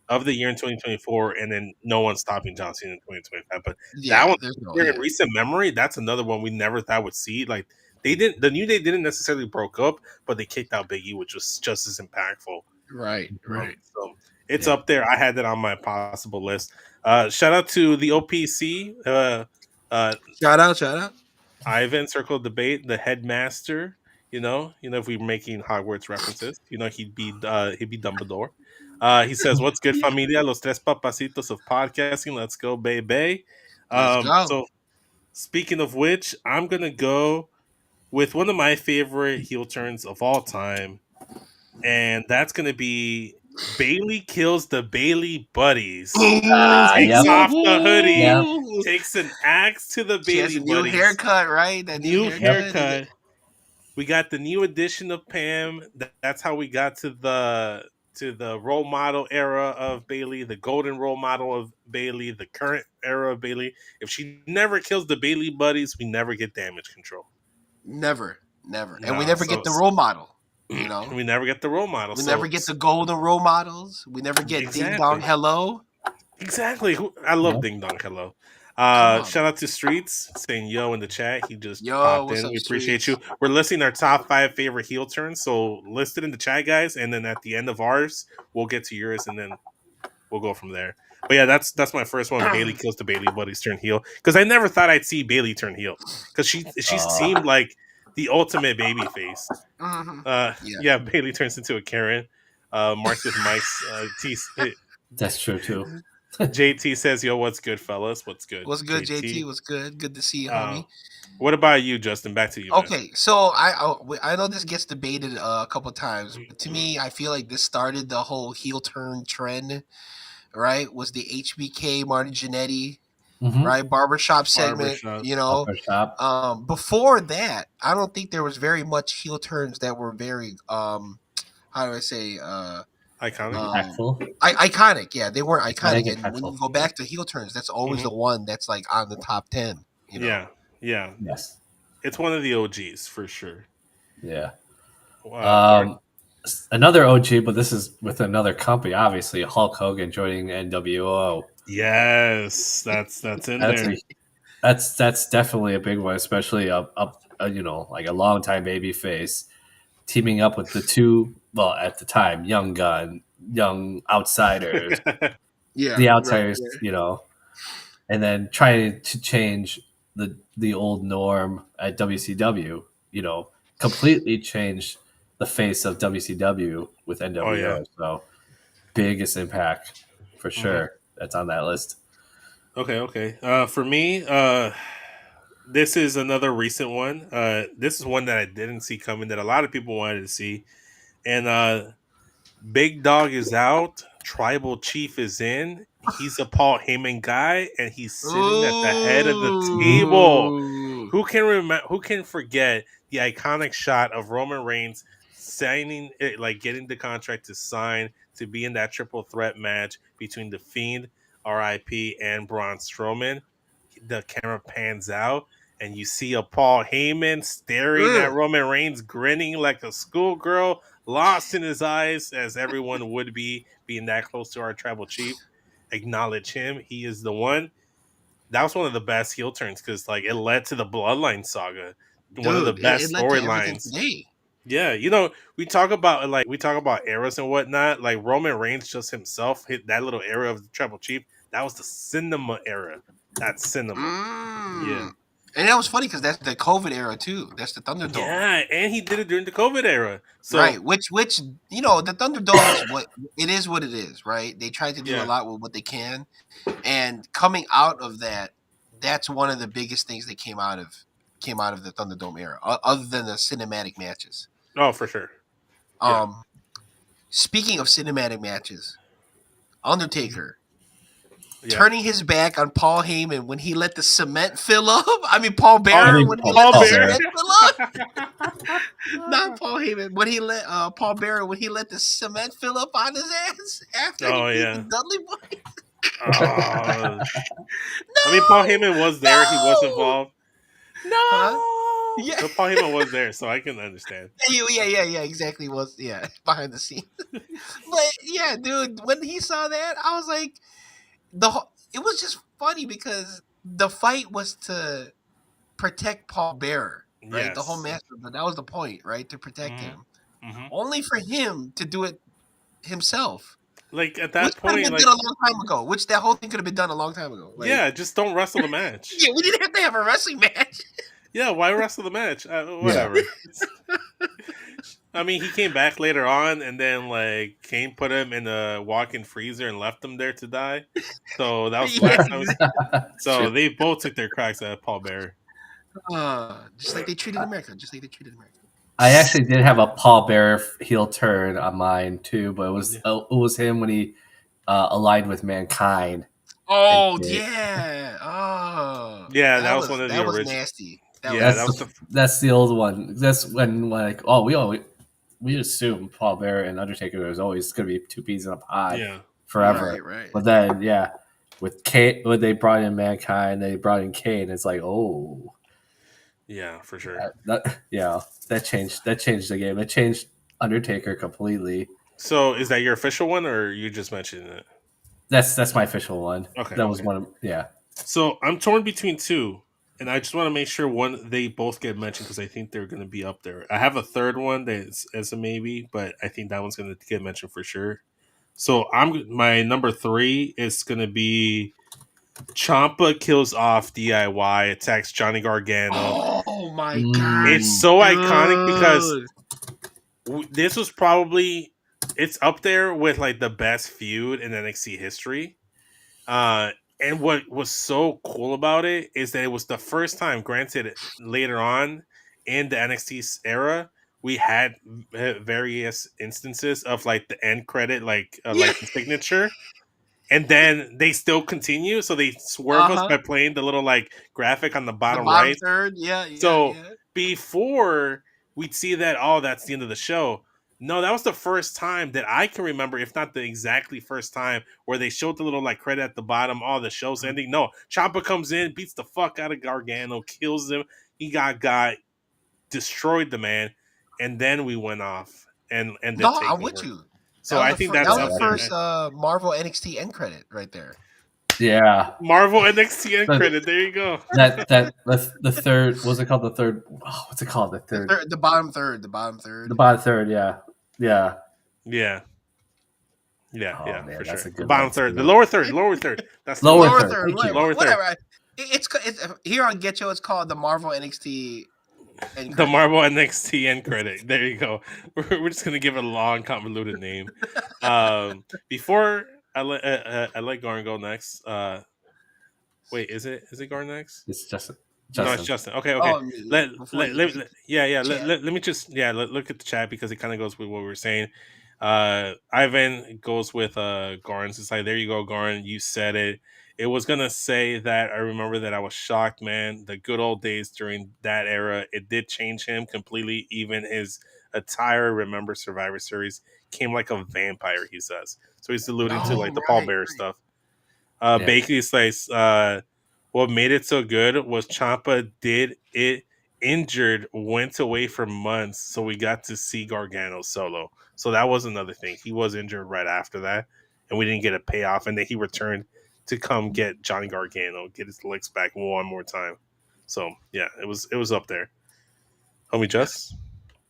of the year in 2024, and then no one stopping John Cena in 2025. But that Yeah, one there's no here in recent memory, that's another one we never thought would see. Like the New Day didn't necessarily broke up, but they kicked out Big E, which was just as impactful. Right. So it's up there. I had that on my possible list. Shout out to the OPC. Shout out. Ivan Circle Debate, the headmaster. If we're making Hogwarts references, he'd be Dumbledore. He says, "What's good, familia? Los tres papacitos of podcasting. Let's go, baby." Let's go. So speaking of which, I'm gonna go with one of my favorite heel turns of all time, and that's gonna be Bailey kills the Bailey buddies. Takes Yep. off the hoodie, Yep. takes an axe to the She has Bailey a new buddies. haircut, right? That New haircut. We got the new edition of Pam. That's how we got to the role model era of Bailey, the golden role model of Bailey, the current era of Bailey. If she never kills the Bailey buddies, we never get Damage Control. Never. And we never get the role model. We never get the role model. We never get the golden role models. We never get Ding Dong Hello. Exactly. I love Ding Dong Hello. Shout out to Streets saying yo in the chat. He just popped in. We appreciate you. We're listing our top 5 favorite heel turns. So list it in the chat, guys. And then at the end of ours, we'll get to yours and then we'll go from there. But yeah, that's my first one. Bailey kills the Bailey buddies turn heel. Because I never thought I'd see Bailey turn heel. Because she seemed like the ultimate baby face. Yeah, Bailey turns into a Karen. Marks with Mike's That's true too. JT says, "Yo, what's good, fellas? What's good? What's good, JT? What's good? Good to see you, homie." What about you, Justin? Back to you. Okay, man. so I know this gets debated a couple times, but to me, I feel like this started the whole heel turn trend. Right? Was the HBK Marty Jannetty, right? Barbershop segment. Barbershop. Before that, I don't think there was very much heel turns that were very how do I say iconic. Iconic, yeah, they weren't iconic. And when you go back to heel turns, that's always the one that's like on the top 10. Yeah. Yes. It's one of the OGs for sure. Yeah. Another OG, but this is with another company. Obviously, Hulk Hogan joining NWO. Yes, that's in there. That's definitely a big one, especially like a longtime baby face teaming up with the two. Well, at the time, young outsiders. The outsiders, right. And then trying to change the old norm at WCW. Completely changed the face of WCW with NWO. Oh, yeah. So biggest impact for sure. That's on that list. Okay. For me, this is another recent one. This is one that I didn't see coming that a lot of people wanted to see, And Big Dog is out. Tribal Chief is in. He's a Paul Heyman guy, and he's sitting at the head of the table. Ooh. Who can remember? Who can forget the iconic shot of Roman Reigns signing, like getting the contract to sign to be in that triple threat match between the Fiend, R.I.P., and Braun Strowman? The camera pans out, and you see a Paul Heyman staring at Ugh. Roman Reigns, grinning like a schoolgirl, lost in his eyes, as everyone would be, being that close to our tribal chief. Acknowledge him; he is the one. That was one of the best heel turns because, like, it led to the Bloodline saga, one of the Dude, it best led to everything storylines. today. Yeah, we talk about eras and whatnot. Like Roman Reigns, just himself hit that little era of the tribal chief. That was the cinema era. That's cinema. Yeah. Mm. And that was funny because that's the COVID era too. That's the Thunderdome. Yeah, and he did it during the COVID era. So Right, which the Thunderdome is what it is, right? They tried to do a yeah, lot with what they can, and coming out of that, that's one of the biggest things that came out of the Thunderdome era, other than the cinematic matches. oh for sure. Yeah. Speaking of cinematic matches, Undertaker Yeah. turning his back on Paul Heyman when he let the cement fill up. I mean, Paul Bearer I mean, when he Paul let the Bearer. cement fill up. Not Paul Heyman when he let Paul Bearer when he let the cement fill up on his ass after Oh, he beat yeah. the Dudley Boy. I mean, Paul Heyman was there. He was involved. No. Huh? Yeah. But Paul Heyman was there, so I can understand. Yeah, exactly. Was behind the scenes. But yeah, dude, when he saw that, I was like, it was just funny because the fight was to protect Paul Bearer, right? The whole Yes. match, but that was the point, right? To protect Mhm. him. Mhm. Only for him to do it himself. Like at Which that could have point, been like done a long time ago. Which that whole thing could have been done a long time ago. Like, yeah, just don't wrestle the match. yeah, we didn't have to have a wrestling match. Yeah, why wrestle the match? Whatever. I mean, he came back later on, and then like Kane put him in a walk-in freezer and left him there to die. So that was the last time. So they both took their cracks at Paul Bearer. Just like they treated America. Just like they treated America. I actually did have a Paul Bearer heel turn on mine too, but it was him when he aligned with Mankind. Oh yeah. Oh yeah, that was one of the that was original. nasty. That's the old one. That's when like we assumed Paul Bearer and Undertaker was always going to be two peas in a pod forever. Right. But then with Kane, when they brought in Mankind, they brought in Kane. It's like yeah, for sure. That changed the game. It changed Undertaker completely. So is that your official one, or you just mentioned it? That's my official one. Okay, that was one of So I'm torn between two, and I just want to make sure they both get mentioned because I think they're going to be up there. I have a third one that's as a maybe, but I think that one's going to get mentioned for sure. So my number 3 is going to be Ciampa kills off DIY, attacks Johnny Gargano. Oh my god! It's so iconic because this was probably it's up there with like the best feud in NXT history. And what was so cool about it is that it was the first time, granted later on in the NXT era, we had various instances of like the end credit, like the signature. And then they still continue, so they swerve us by playing the little like graphic on the bottom right. Third, So before we'd see that, that's the end of the show. No, that was the first time that I can remember, if not the exactly first time, where they showed the little like credit at the bottom. The show's ending. No, Ciampa comes in, beats the fuck out of Gargano, kills him. He got destroyed the man, and then we went off and no, I'm with you. So I think that's the first Marvel NXT end credit right there. Yeah, Marvel NXT end credit. There you go. That's the third. What's it called? The third. What's it called? The third. The bottom third. The bottom third. Yeah. Man, for that's sure. a good The bottom one. third, the lower third. That's the lower third. Lower third. Whatever. It's here on Getcho. It's called the Marvel NXT. The Marvel NXT end credit. There you go. We're just gonna give it a long, convoluted name. Before I let Garn go next. Wait, is it Garn next? It's just No, it's Justin. Justin. Okay, okay. Oh, me Let, before let, you let, let- yeah, yeah. chat. Let me just look at the chat because it kind of goes with what we were saying. Ivan goes with Garns. It's like, there you go, Garn. You said it. It was gonna say that I remember that I was shocked, man. The good old days during that era, it did change him completely. Even his attire, remember Survivor Series, came like a vampire. He says so. He's alluding to Oh, like the Paul right, Bearer right. stuff. Yeah. Bakely says, what made it so good was Champa did it injured, went away for months, so we got to see Gargano solo. So that was another thing. He was injured right after that, and we didn't get a payoff. And then he returned to come get Johnny Gargano, get his licks back one more time. So yeah, it was up there. Homie Just?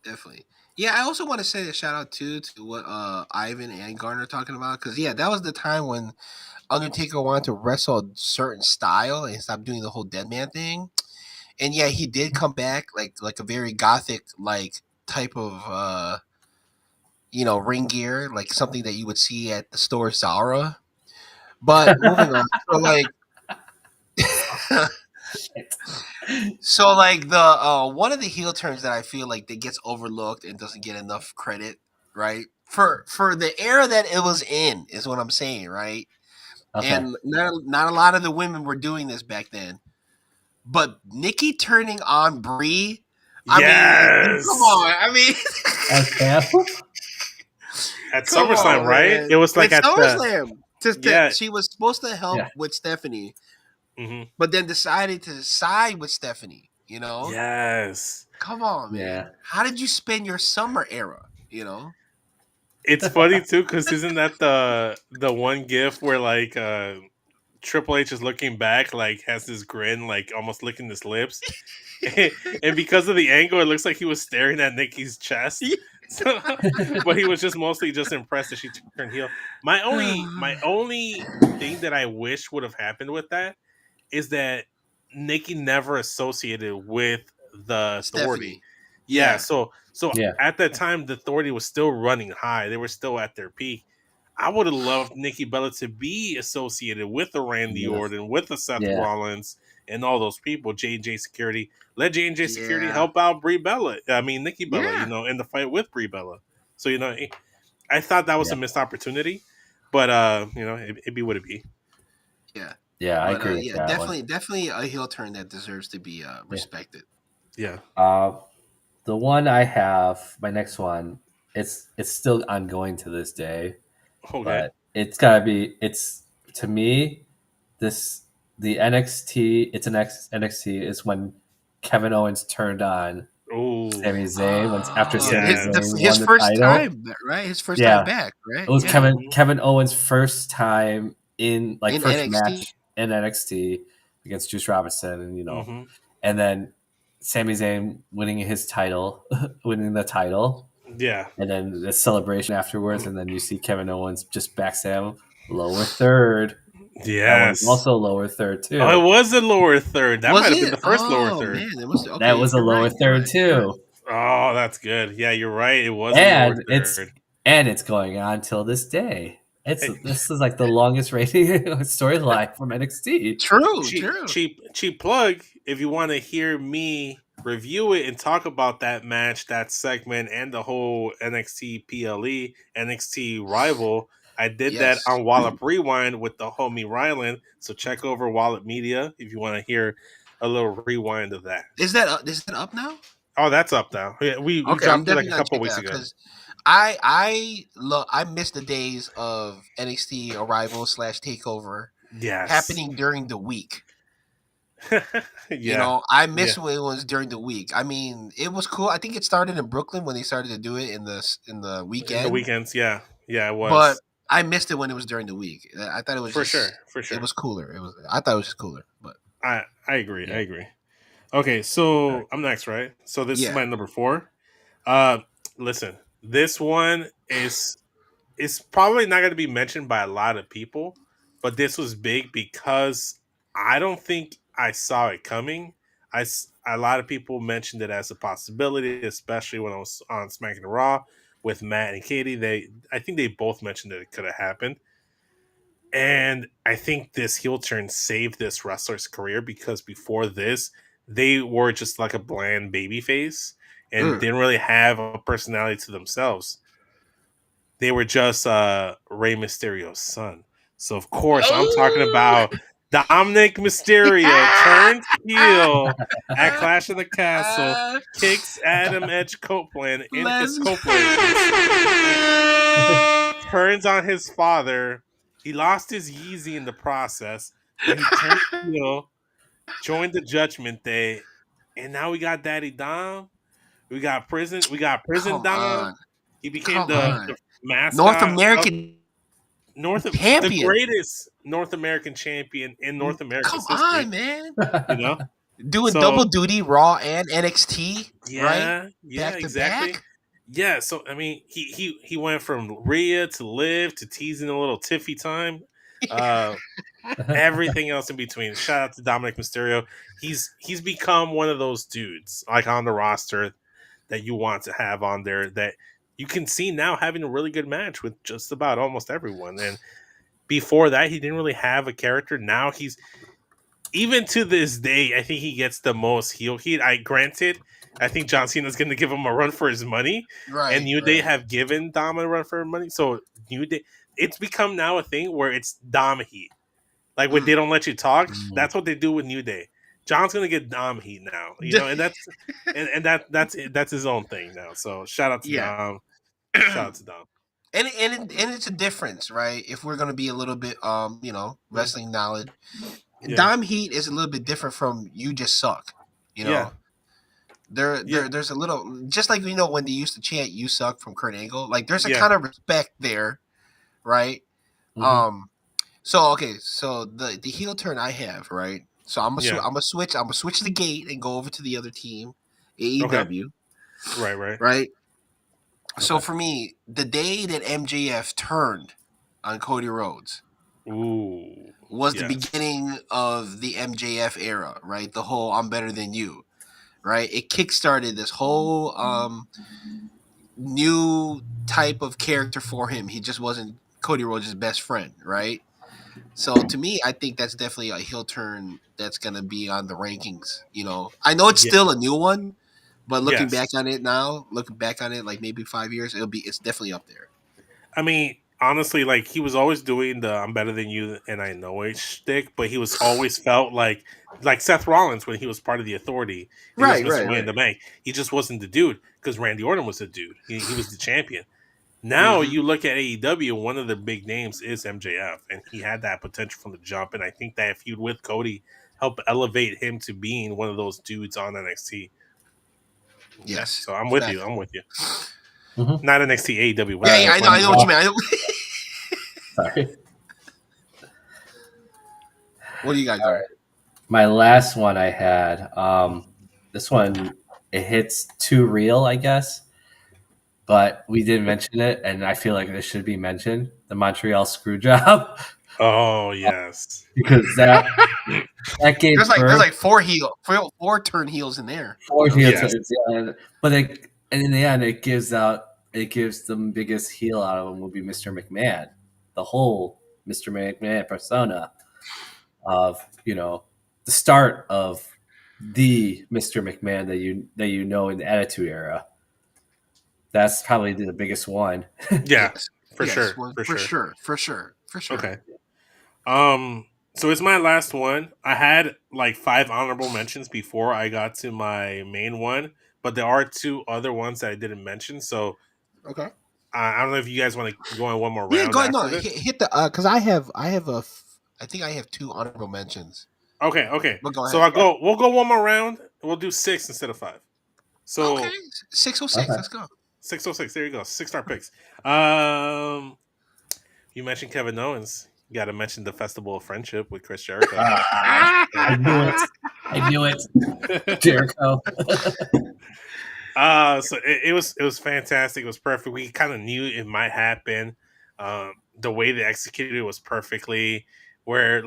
Definitely. Yeah, I also want to say a shout out too to what Ivan and Garner are talking about, because yeah, that was the time when Undertaker wanted to wrestle a certain style and stop doing the whole dead man thing. And yeah, he did come back like a very gothic like type of ring gear, like something that you would see at the store Zara. But moving on, so like Shit. so like the one of the heel turns that I feel like that gets overlooked and doesn't get enough credit, right? For the era that it was in is what I'm saying, right? Okay. And not a lot of the women were doing this back then. But Nikki turning on Brie, I mean, come Yes. on. I mean, As Bam? At come SummerSlam, on, right? man. It was like At at the SummerSlam, yeah. she was supposed to help Yeah. with Stephanie, hmm but then decided to side with Stephanie. Yes. Come on, Yeah. man. How did you spend your summer era? It's funny too because isn't that the one gif where like Triple H is looking back, like has this grin, like almost licking his lips, and because of the angle, it looks like he was staring at Nikki's chest. So, but he was just mostly just impressed that she turned heel. My only thing that I wish would have happened with that is that Nikki never associated with the Authority. Stephanie. Yeah, Yeah. so Yeah. at that time the Authority was still running high. They were still at their peak. I would have loved Nikki Bella to be associated with the Randy With- Orton, with the Seth Yeah. Rollins, and all those people. J&J Security. Let J&J Security Yeah. help out Brie Bella. I mean Nikki Bella, Yeah. in the fight with Brie Bella. So I thought that was Yeah. a missed opportunity, but it be what it be. Yeah. Yeah, I But agree with yeah, that one. definitely a heel turn that deserves to be Yeah. respected. Yeah. The one I have, my next one, it's still ongoing to this day, Okay. but it's gotta be. It's to me, this the NXT. It's an NXT is when Kevin Owens turned on Oh, Sami Zayn when after Oh, Sami yes. Zayn his won the first title. time, right? His first time Yeah, back, it right? was Yeah. Kevin Owens' first time in like In first NXT. match in NXT against Juice Robinson, and hmm and then Sami Zayn winning his title, winning the title, Yeah. and then the celebration afterwards, and then you see Kevin Owens just backstab him, lower third. That one's Yes. also lower third Oh, it too. was a lower third. That Was might have been it? the first lower Oh third. man, it was That okay. was a You're lower right. You're third right. You're right. too, Oh, that's good. Yeah, you're right. It was a lower and third. it's going on till this day. This is like the longest rating storyline from NXT. True. cheap True. cheap cheap plug if you want to hear me review it and talk about that match, that segment, and the whole NXT PLE NXT rival. I did that Yes. on Wallop Rewind with the homie Rylan, so check over Wallop Media if you want to hear a little rewind of that. Is that up now? Oh, that's up now. Yeah, we Okay, I'm dropped it like definitely a gonna couple check that weeks out ago. because I miss the days of NXT Arrival / Takeover Yes. happening during the week. Yeah. I Yeah. miss when it was during the week. I mean, it was cool. I think it started in Brooklyn when they started to do it in the In the weekend, weekends, yeah. Yeah, it but was. I missed it when it was during the week. I thought it was For sure. just For it sure. was cooler. I thought it was just cooler, but I agree. I Yeah. agree. Okay, All right. so I'm next, right? So this is yeah, my number 4. Uh Listen, this one is probably not going to be mentioned by a lot of people, but this was big because I don't think I saw it coming. A lot of people mentioned it as a possibility, especially when I was on Smack and Raw with Matt and Katie. I think they both mentioned that it could have happened. And I think this heel turn saved this wrestler's career because before this, they were just like a bland baby face and Mm. didn't really have a personality to themselves. They were just Rey Mysterio's son. So of course I'm talking about Dominic Mysterio turns heel at Clash of the Castle, kicks Adam Edge Copeland in his Copeland, turns on his father. He lost his Yeezy in the process, but he turned heel, joined the Judgment Day, and now we got Daddy Dom. We got Prison Come Dom. on. He became Come the on. North mascot of American the champion. greatest North American champion in North Come America's history. on, man. You know, Doing so double duty, Raw and NXT, right? yeah, Back to exactly. back. Yeah, so I mean, he went from Rhea to Liv to teasing a little Tiffy time, everything else in between. Shout out to Dominic Mysterio. He's become one of those dudes like on the roster that you want to have on there that you can see now having a really good match with just about almost everyone. And before that, he didn't really have a character. Now he's even to this day, I think he gets the most heel heat. I think John Cena's going to give him a run for his money, and Right. New Day have given Dom a run for his money. So New Day, it's become now a thing where it's Dom heat. Like when they don't let you talk, that's what they do with New Day. John's gonna get Dom heat now, and that's his own thing now. So shout out to Dom. Shout out to Dom. And it's a difference, right? If we're gonna be a little bit wrestling knowledge, Dom heat is a little bit different from you just suck. There's a little, just like when they used to chant "you suck" from Kurt Angle. Like there's a kind of respect there, right? Mm-hmm. So the heel turn I have, right? So I'm gonna switch the gate and go over to the other team, AEW. Okay. Right. So for me, the day that MJF turned on Cody Rhodes was the beginning of the MJF era, right? The whole "I'm better than you," right? It kickstarted this whole new type of character for him. He just wasn't Cody Rhodes' best friend, right? So to me, I think that's definitely a heel turn that's gonna be on the rankings. I know it's still a new one, but looking back on it like maybe 5 years, it's definitely up there. I mean, honestly, like he was always doing the "I'm better than you" and I know it shtick, but he was always felt like Seth Rollins when he was part of the Authority. He was Mr. Money in the Bank. He just wasn't the dude because Randy Orton was the dude. He was the champion. Now you look at AEW, one of the big names is MJF, and he had that potential from the jump. And I think that feud with Cody helped elevate him to being one of those dudes on NXT. Yes. So I'm with you. Mm-hmm. Not NXT, AEW. Yeah, I know what you mean. Sorry. What do you guys got? My last one I had. This one, it hits too real, I guess. But we didn't mention it, and I feel like it should be mentioned. The Montreal Screwjob. Oh yes, because that gave there's like four turn heels in there. 4 heels, but in the end, it gives the biggest heel out of them will be Mr. McMahon, the whole Mr. McMahon persona of the start of the Mr. McMahon that you know in the Attitude Era. That's probably the biggest one. Yeah, for sure. Okay. So it's my last one. I had like 5 honorable mentions before I got to my main one, but there are 2 other ones that I didn't mention. So okay, I don't know if you guys want to go on one more round. Yeah, go ahead. No, hit the because I think I have 2 honorable mentions. Okay. We'll go ahead. So we'll go one more round. We'll do 6 instead of 5. So okay, 606. Let's go. 606. There you go. 6-star picks. You mentioned Kevin Owens. You got to mention the Festival of Friendship with Chris Jericho. I knew it. Jericho. So it was fantastic. It was perfect. We kind of knew it might happen. The way they executed it was perfectly. Where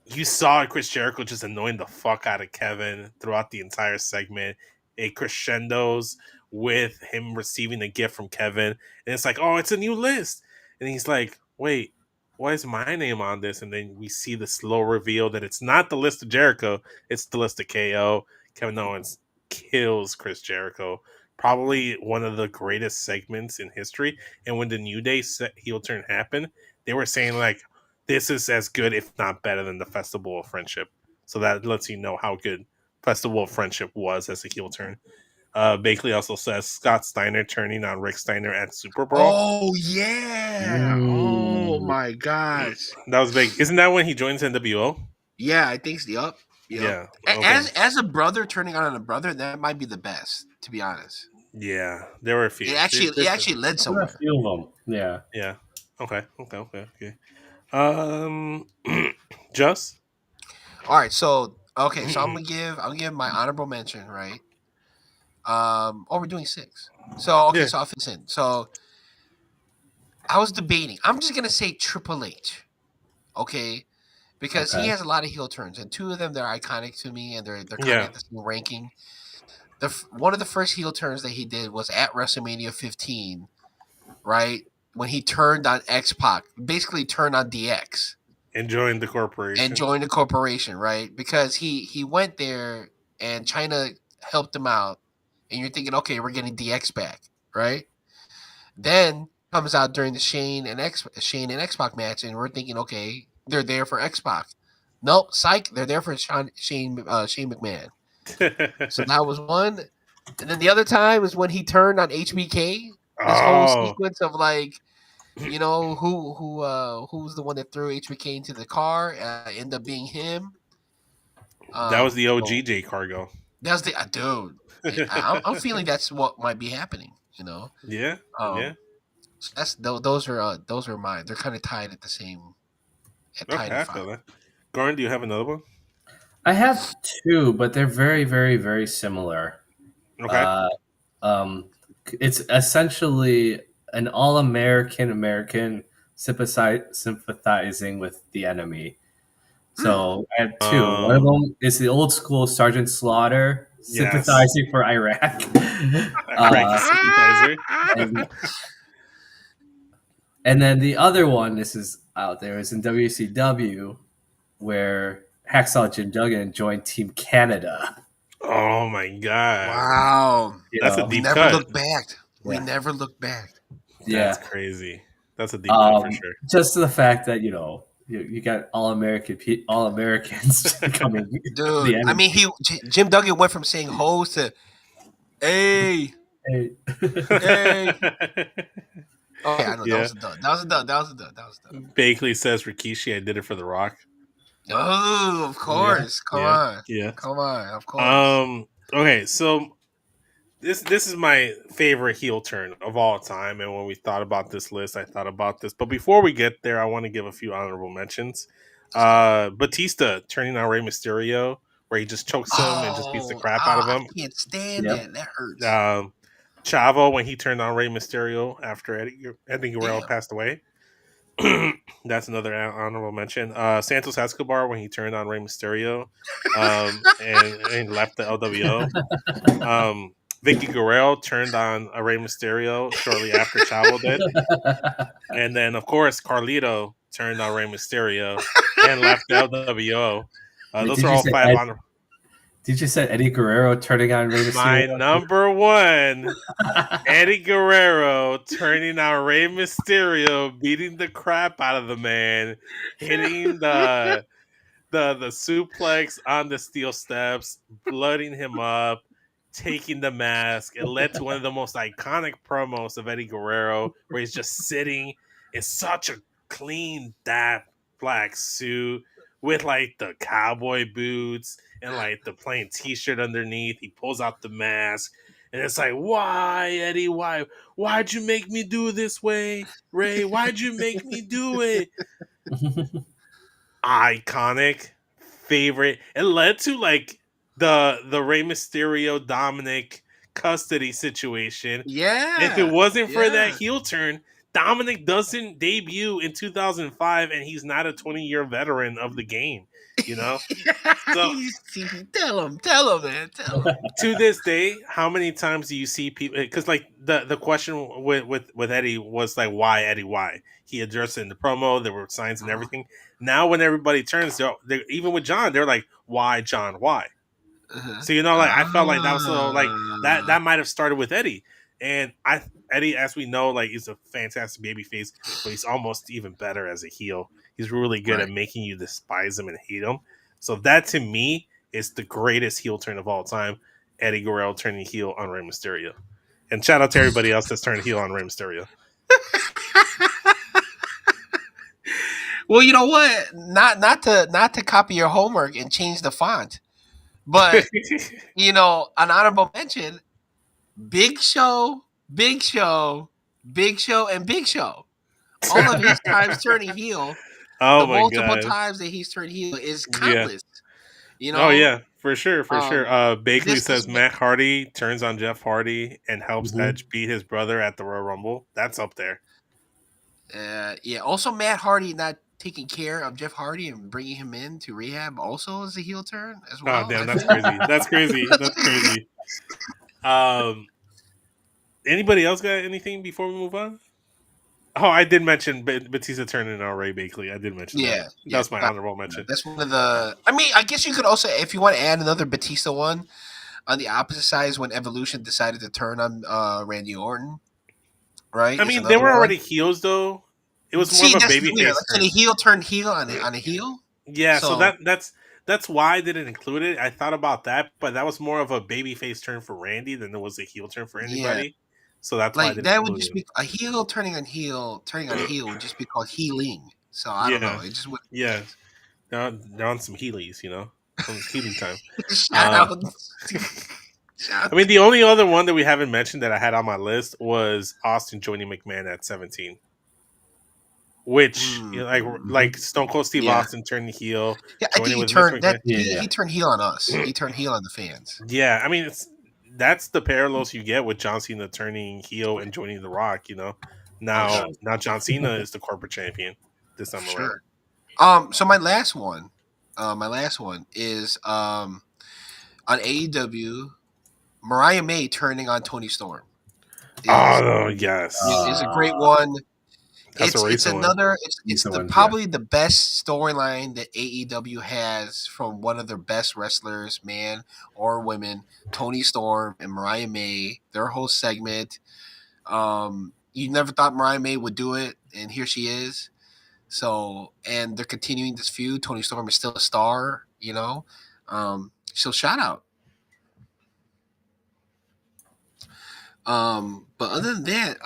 you saw Chris Jericho just annoying the fuck out of Kevin throughout the entire segment. It crescendos with him receiving a gift from Kevin, and it's like, oh, it's a new list, and he's like, wait, why is my name on this? And then we see the slow reveal that it's not the list of Jericho, it's the list of KO. Kevin Owens kills Chris Jericho. Probably one of the greatest segments in history. And when the New Day heel turn happened, they were saying, like, this is as good, if not better, than the Festival of Friendship. So that lets you know how good Festival of Friendship was as a heel turn. Bakley also says Scott Steiner turning on Rick Steiner at Super Brawl. Oh yeah! Oh my gosh! That was big. Isn't that when he joins NWO? Yeah, I think so. Yep. Yeah. Okay. As a brother turning on a brother, that might be the best, to be honest. Yeah, there were a few. It actually led A somewhere. few of them. Yeah. Yeah. Okay. Just All right, so I'm gonna give my honorable mention, right? We're doing 6. So Yeah. so I'll fix in. So I was debating. I'm just gonna say Triple H, okay, because he has a lot of heel turns, and 2 of them they're iconic to me, and they're kind of at the same ranking. One of the first heel turns that he did was at WrestleMania 15, right? When he turned on X-Pac, basically turned on DX. And joined the corporation. Right? Because he went there and China helped him out, and you're thinking, okay, we're getting DX back, right? Then comes out during the Shane and X-Pac match, and we're thinking, okay, they're there for X-Pac. Nope, psych, they're there for Shane McMahon. So that was one. And then the other time was when he turned on HBK. This whole sequence of like, you know, who's the one that threw HBK into the car? Ended up being him. That was the OG J Cargo. That was the dude. I'm feeling that's what might be happening. You know. Yeah. So that's those are mine. They're kind of tied at the same. Okay, I feel that. Gordon, do you have another one? I have 2, but they're very, very, very similar. Okay. It's essentially an all-American sympathizing with the enemy. So I have 2. One of them is the old school Sergeant Slaughter sympathizing for Iraq. And then the other one, this is out there, is in WCW, where Hacksaw Jim Duggan joined Team Canada. Oh my god! Wow, that's a deep cut. Never looked back. We never looked back. Yeah, that's crazy. That's a deep cut for sure. Just the fact that you got all Americans coming. Dude, I mean, Jim Duggan went from saying hoes to hey. Okay, I know that was a dud. Bakley says Rikishi, I did it for The Rock. Oh, of course. Come on. Yeah. Come on, of course. Okay, so this is my favorite heel turn of all time, and when we thought about this list, I thought about this. But before we get there, I want to give a few honorable mentions. Batista turning on Rey Mysterio, where he just chokes him and just beats the crap out of him. I can't stand that. That hurts. Chavo when he turned on Rey Mysterio after Eddie Guerrero passed away. That's another honorable mention. Santos Escobar when he turned on Rey Mysterio and left the LWO. Vicky Guerrero turned on Rey Mysterio shortly after Chavo did. And then, of course, Carlito turned on Rey Mysterio and left the LWO. Those are all 5 honorable. Did you say Eddie Guerrero turning on Rey Mysterio? My number one, Eddie Guerrero turning on Rey Mysterio, beating the crap out of the man, hitting the suplex on the steel steps, blooding him up, taking the mask. It led to one of the most iconic promos of Eddie Guerrero, where he's just sitting in such a clean, dap black suit with like the cowboy boots and like the plain t-shirt underneath. He pulls out the mask and it's like, why, Eddie? Why'd you make me do this way? Ray, why'd you make me do it? Iconic, favorite. It led to like the Rey Mysterio Dominic custody situation. Yeah. If it wasn't for that heel turn, Dominic doesn't debut in 2005, and he's not a 20-year veteran of the game. You know. So tell him, man, tell him. to this day, how many times do you see people? Because like the question with Eddie was like, why Eddie? Why he addressed it in the promo? There were signs and everything. Now when everybody turns, they're even with John, they're like, why John? Why? Uh-huh. So like I felt like that was a little like that might have started with Eddie, and Eddie, as we know, like he's a fantastic babyface, but he's almost even better as a heel. He's really good at making you despise him and hate him. So that to me is the greatest heel turn of all time. Eddie Guerrero turning heel on Rey Mysterio, and shout out to everybody else that's turned heel on Rey Mysterio. Well, you know what? Not to copy your homework and change the font, but an honorable mention: Big Show, Big Show, Big Show, and Big Show. All of his times turning heel, Oh the my multiple god! times that he's turned heel is Yeah. countless. Oh yeah, for sure. Bakley this says is- Matt Hardy turns on Jeff Hardy and helps Edge beat his brother at the Royal Rumble. That's up there. Yeah. Also, Matt Hardy not taking care of Jeff Hardy and bringing him in to rehab also is a heel turn as well. Oh damn, that's crazy. That's crazy. That's crazy. Anybody else got anything before we move on? Oh, I did mention Batista turning on Ray Bakley. I did mention that. That was my honorable mention. That's one of the. I mean, I guess you could also, if you want to add another Batista one, on the opposite side is when Evolution decided to turn on Randy Orton. Right. I mean, they were already heels though. It was more of a baby face. So the heel turned heel on a heel. Yeah, so that's why I didn't include it. I thought about that, but that was more of a baby face turn for Randy than it was a heel turn for anybody. Yeah. So that's why I didn't that would just be a heel turning on heel would just be called healing. So I don't know. It just would. Yeah, they're on some Heelys, on this healing time. Shout out. I mean, the only other one that we haven't mentioned that I had on my list was Austin joining McMahon at 17. Which like Stone Cold Steve Austin turned heel. Yeah, I think he turned heel on us. He turned heel on the fans. Yeah, I mean that's the parallels you get with John Cena turning heel and joining The Rock. Now John Cena is the corporate champion this time around. So my last one is on AEW. Mariah May turning on Toni Storm. Yes, is a great one. It's another. One. It's probably the best storyline that AEW has from one of their best wrestlers, man or women, Toni Storm and Mariah May. Their whole segment. You never thought Mariah May would do it, and here she is. So, and they're continuing this feud. Toni Storm is still a star, So shout out. But other than that,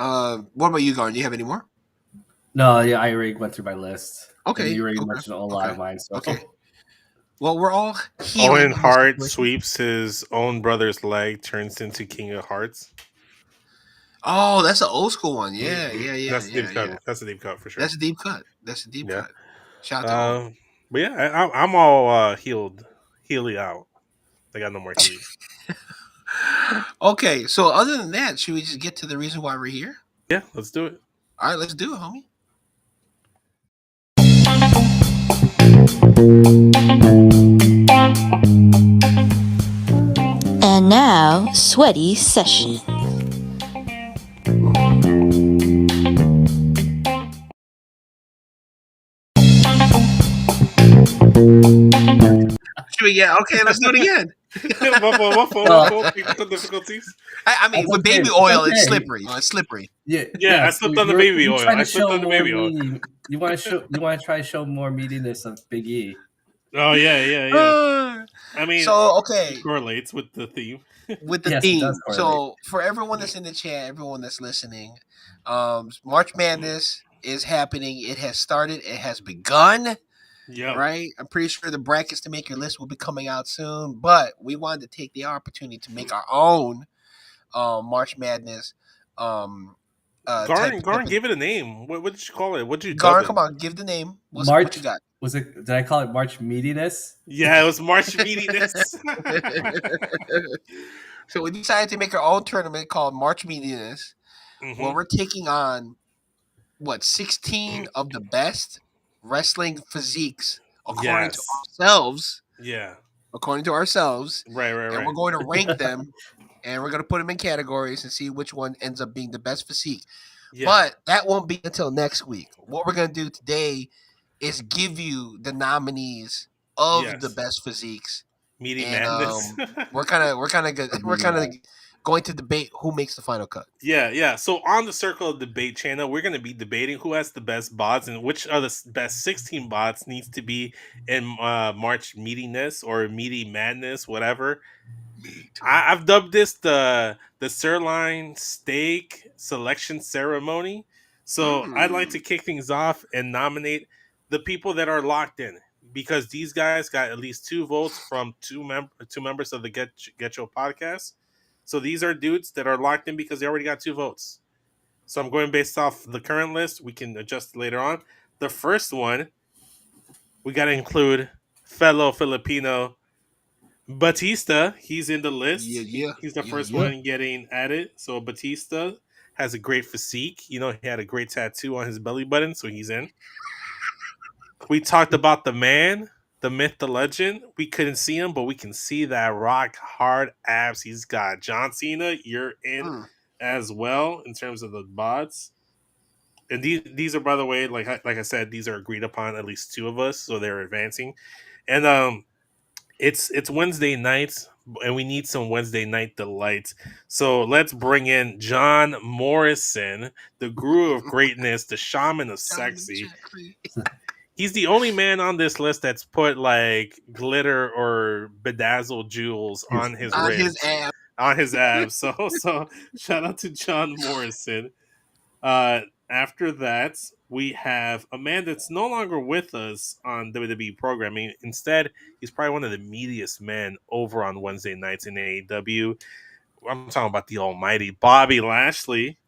what about you, Garn? Do you have any more? No, yeah, I already went through my list. Okay. And you already mentioned a lot of mine. So. Okay. Well, we're all Owen Hart sweeps his own brother's leg, turns into King of Hearts. Oh, that's an old school one. Yeah. That's a deep cut. That's a deep cut for sure. That's a deep cut. Shout out to him. But yeah, I'm all heely out. I got no more heely. Okay, so other than that, should we just get to the reason why we're here? Yeah, let's do it. All right, let's do it, homie. And now, Sweaty Session. Okay, let's do it again. Difficulties. I mean, with baby oil, it's slippery. It's slippery. Yeah. I slipped on the baby oil. You want to try to show more meatiness of Big E. Oh yeah. I mean, so okay, it correlates with the theme. Theme. So for everyone that's in the chat, everyone that's listening, March Madness is happening. It has started. It has begun. Yeah. Right. I'm pretty sure the brackets to make your list will be coming out soon. But we wanted to take the opportunity to make our own March Madness. Garn gave it a name. What did you call it? What did you? Garn, come on, give the name. What you got? Was it? Did I call it March Meatiness? Yeah, it was March Meatiness. So we decided to make our own tournament called March Meatiness, where we're taking on 16 of the best wrestling physiques according to Yes. ourselves. Yeah. According to ourselves, Right. and we're going to rank them, and we're going to put them in categories and see which one ends up being the best physique. Yeah. But that won't be until next week. What we're going to do today is give you the nominees of the Yes. best physiques, Meaty and madness. we're kind of going to debate who makes the final cut. Yeah. So on the Circle of Debate channel, we're going to be debating who has the best bots and which of the best 16 bots needs to be in March meatiness or meaty madness, whatever. I've dubbed this the sirloin steak selection ceremony. So I'd like to kick things off and nominate the people that are locked in, because these guys got at least 2 votes from two members of the Getcho podcast. So these are dudes that are locked in because they already got 2 votes. So I'm going based off the current list. We can adjust later on. The first one, we got to include fellow Filipino Batista. He's in the list. He's the first one getting added. So Batista has a great physique. You know, he had a great tattoo on his belly button, so he's in. We talked about the man, the myth, the legend. We couldn't see him, but we can see that rock hard abs he's got. John Cena, you're in as well in terms of the bots. And these are, by the way, like I said, these are agreed upon, at least 2 of us, so they're advancing. And it's Wednesday nights, and we need some Wednesday night delights. So let's bring in John Morrison, the guru of greatness, the shaman of sexy. He's the only man on this list that's put like glitter or bedazzled jewels on his wrist, on his abs. So shout out to John Morrison. After that, we have a man that's no longer with us on WWE programming. Instead, he's probably one of the meatiest men over on Wednesday nights in AEW. I'm talking about the almighty Bobby Lashley.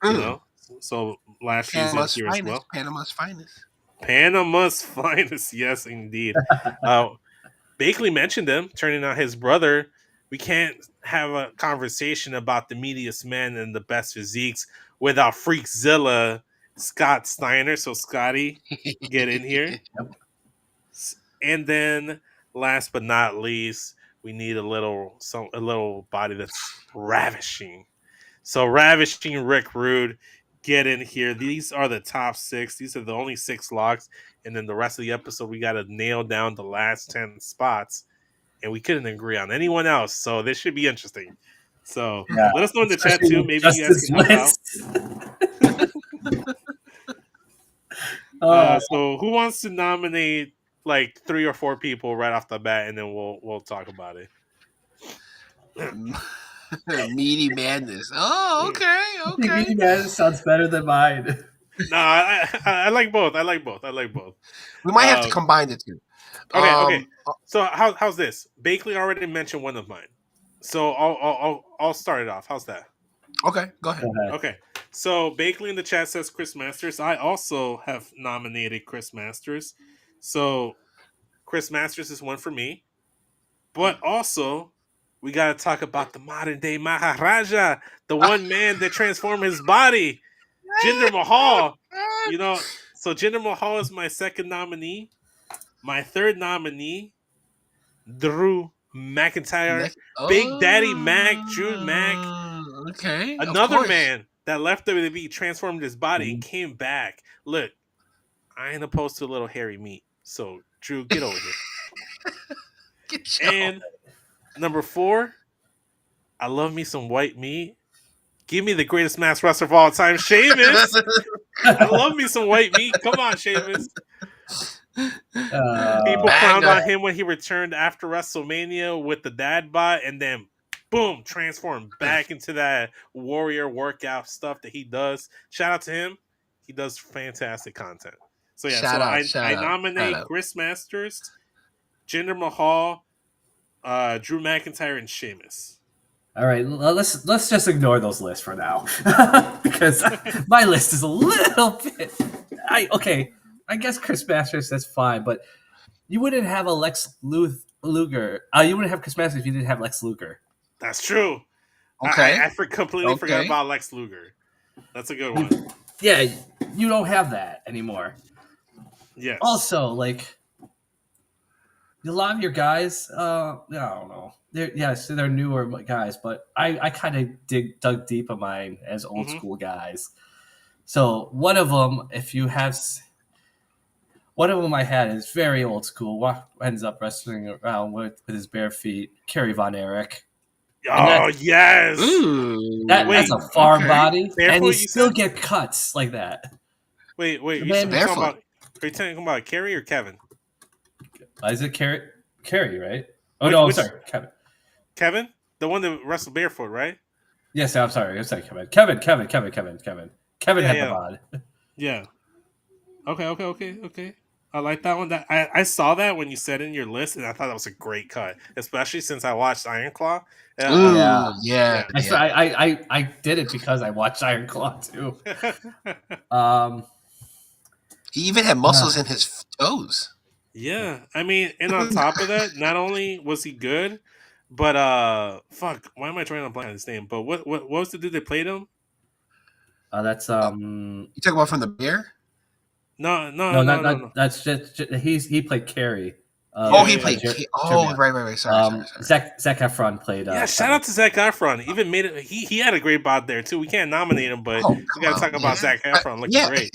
You know, so Lashley's in here as well. Panama's finest. Panama's finest, yes, indeed. Bakley mentioned him, turning out his brother. We can't have a conversation about the meatiest men and the best physiques without Freakzilla Scott Steiner. So, Scotty, get in here. And then, last but not least, we need a little body that's ravishing. So, ravishing Rick Rude, get in here. These are the top 6. These are the only 6 locks. And then the rest of the episode, we got to nail down the last 10 spots. And we couldn't agree on anyone else. So this should be interesting. So let us know in the chat too. Maybe you guys can help out. So who wants to nominate like 3 or 4 people right off the bat, and then we'll talk about it. Meaty madness. Oh, okay. Meaty madness sounds better than mine. No, I like both. I like both. We might have to combine the 2. Okay. So how's this? Bakley already mentioned one of mine, so I'll start it off. How's that? Okay, go ahead. Okay. So Bakley in the chat says Chris Masters. I also have nominated Chris Masters. So Chris Masters is one for me, but also we got to talk about the modern day Maharaja, the one man that transformed his body, Jinder Mahal. You know, so Jinder Mahal is my second nominee. My third nominee, Drew McIntyre, Big Daddy Mac, Drew Mac. Okay, another man that left WWE, transformed his body, and came back. Look, I ain't opposed to a little hairy meat, so Drew, get over here. And number 4, I love me some white meat. Give me the greatest masked wrestler of all time, Sheamus. I love me some white meat. Come on, Sheamus. People clowned on him when he returned after WrestleMania with the dad bod, and then boom, transformed back into that warrior workout stuff that he does. Shout out to him. He does fantastic content. So yeah, I nominate Chris Masters, Jinder Mahal, Drew McIntyre, and Sheamus. All right, let's just ignore those lists for now because my list is a little bit. I guess Chris Masters, that's fine, but you wouldn't have a Lex Luger. You wouldn't have Chris Masters if you didn't have Lex Luger. That's true. Okay. I completely forgot about Lex Luger. That's a good one. Yeah, you don't have that anymore. Yes. Also, like, a lot of your guys, I don't know. They're newer guys, but I kind of dug deep in mine as old Mm-hmm. school guys. So one of them, one of them I had is very old school. Ends up wrestling around with his bare feet. Kerry Von Erich. Oh yes. Ooh, That's Wait, a farm okay. body, and Barefoot, he you still said? get cuts like that. Wait. The You man- talking Barefoot. about? Are you talking about Kerry or Kevin? Is it Kerry, right? Oh Which- no, I'm which- sorry, Kevin. Kevin, the one that wrestled barefoot, right? Yes, I'm sorry. Kevin. Kevin had Yeah. the bod. Yeah. Okay. I like that one. That I saw that when you said it in your list, and I thought that was a great cut, especially since I watched Iron Claw. Ooh, Yeah. yeah. I did it because I watched Iron Claw too. He even had muscles in his toes. Yeah, I mean, and on top of that, not only was he good, but fuck, why am I trying to blank on his name? But what was the dude that played him? That's You talk about from the bear? No. that's just he played Carrie. Oh, he yeah, played. Jer- Oh, Jeremy. right. Sorry. Zac Efron played. Yeah, shout out to Zac Efron. Even made it. He had a great bod there too. We can't nominate him, but Oh, we come gotta on, talk about Zac Efron looking yeah. great,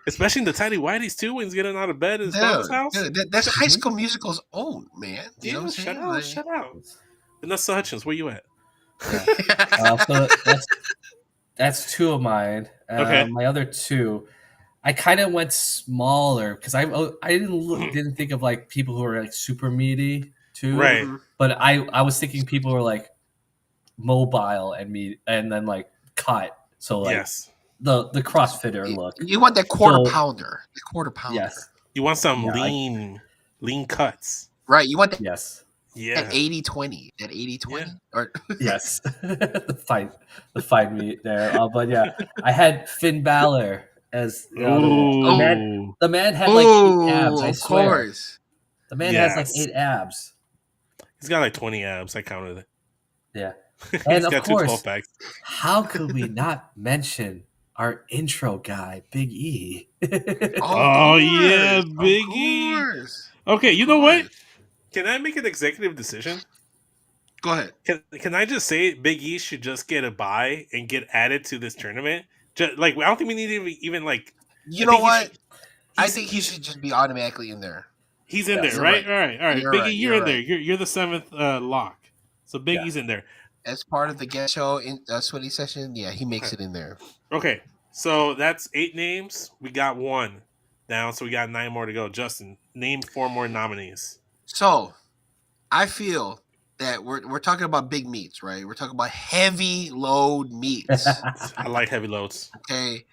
especially in the tidy whities too. When he's getting out of bed in his mom's house. Dude, that's High School Musical's own, man. You know what I'm saying? Shout out. Vanessa Hutchins, where you at? So that's two of mine. Okay. My other two, I kind of went smaller because I didn't think of like people who are like super meaty too. Right. But I was thinking people were like mobile and meat and then like cut. So like Yes. the CrossFitter look. You want that quarter So- pounder. The quarter pounder. Yes. You want some Yeah, lean cuts. Right. You want that, Yes. Yeah. that 80-20. That 80-20. Yeah. Or Yes. the fight meat there. But yeah, I had Finn Balor as the other one. Ooh. The man had like 8 abs, I of swear. course. The man has like Yes. 8 abs. He's got like 20 abs. I counted it. Yeah. He's And of got two course, 12 packs. how could we not mention our intro guy, Big E? Oh, yeah, Big E. course. Okay, you know what? Can I make an executive decision? Go ahead. Can I just say Big E should just get a bye and get added to this tournament? Just, like, I don't think we need to even like. You I know think he what? should- I think he should just be automatically in there. He's in Yes. there, You're right? right. All right. You're Big right, E, you're you're in there. right. You're the seventh lock. So Big E's in there. As part of the Getcho sweaty session, yeah, he makes it in there. Okay, so that's 8 names. We got 1 down, so we got 9 more to go. Justin, name 4 more nominees. So, I feel that we're talking about big meats, right? We're talking about heavy load meats. I like heavy loads. Okay,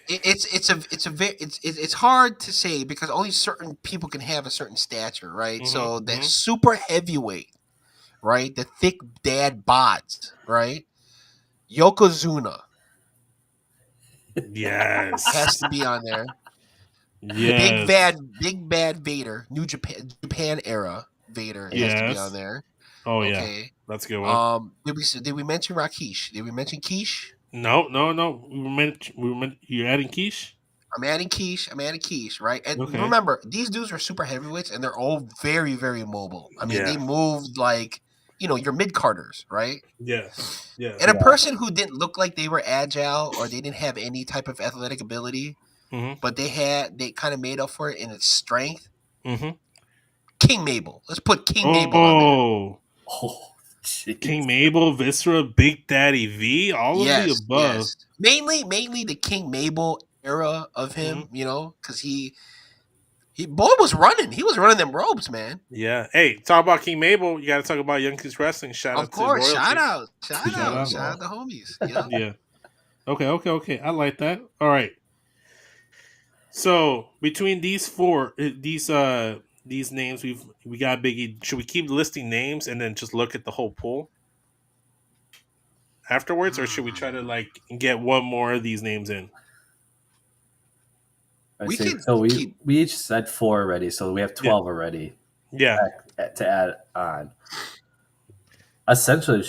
it's hard to say because only certain people can have a certain stature, right? So that super heavyweight, right? The thick dad bods, right? Yokozuna Yes. has to be on there. Yes. Big bad Vader, New Japan era Vader has to be Yes. on there. Oh yeah, Okay. that's a good one. Did we mention Rakish? Did we mention Quiche? No. We meant you're adding quiche. I'm adding Quiche, right? And Okay. remember, these dudes are super heavyweights, and they're all very, very mobile. I mean, Yeah. they moved like, your mid-carders, right? Yeah. And a person who didn't look like they were agile or they didn't have any type of athletic ability, but they kind of made up for it in its strength. King Mabel. Let's put King Mabel on there. Oh, jeez. King Mabel, Viscera, Big Daddy V, all of the above. Yes. Mainly the King Mabel era of him, because he boy was running. He was running them ropes, man. Yeah. Hey, talk about King Mabel. You got to talk about Young Kids Wrestling. Shout out Of course. to Royalty. Shout out the homies. Yep. Yeah. Okay. I like that. All right. So between these 4, these names, we got Biggie. Should we keep listing names and then just look at the whole pool afterwards, or should we try to like get one more of these names in? We we each said 4 already, so we have 12 already. Yeah. To add on. Essentially,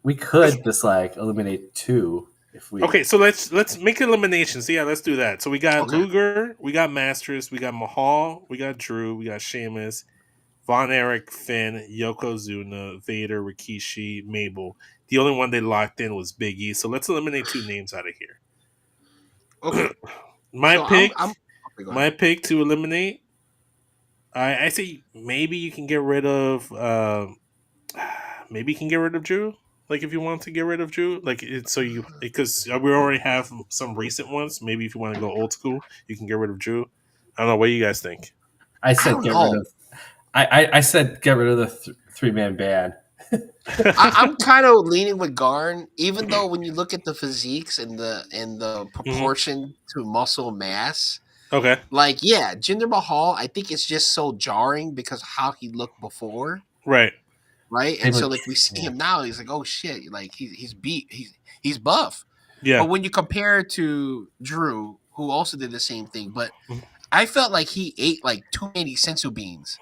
we could just like eliminate 2 If we Okay, so let's make eliminations. Yeah, let's do that. So we got Okay. Luger, we got Masters, we got Mahal, we got Drew, we got Sheamus, Von Erich, Finn, Yokozuna, Vader, Rikishi, Mabel. The only one they locked in was Big E. So let's eliminate 2 names out of here. Okay. My So pick, I'm okay, go ahead. my pick to eliminate. I say maybe you can get rid of. Maybe you can get rid of Drew. Like if you want to get rid of Drew, like it's so you because we already have some recent ones. Maybe if you want to go old school, you can get rid of Drew. I don't know. What do you guys think? I I said don't get rid know. of. I said get rid of the 3-man band. I'm kind of leaning with Garn, even though when you look at the physiques and the proportion to muscle mass, Okay. like yeah, Jinder Mahal, I think it's just so jarring because of how he looked before, Right. right? They And so were- like we see yeah. him now, he's like, oh shit, like he's beat, he's buff. Yeah. But when you compare it to Drew, who also did the same thing, but I felt like he ate like too many sensu beans,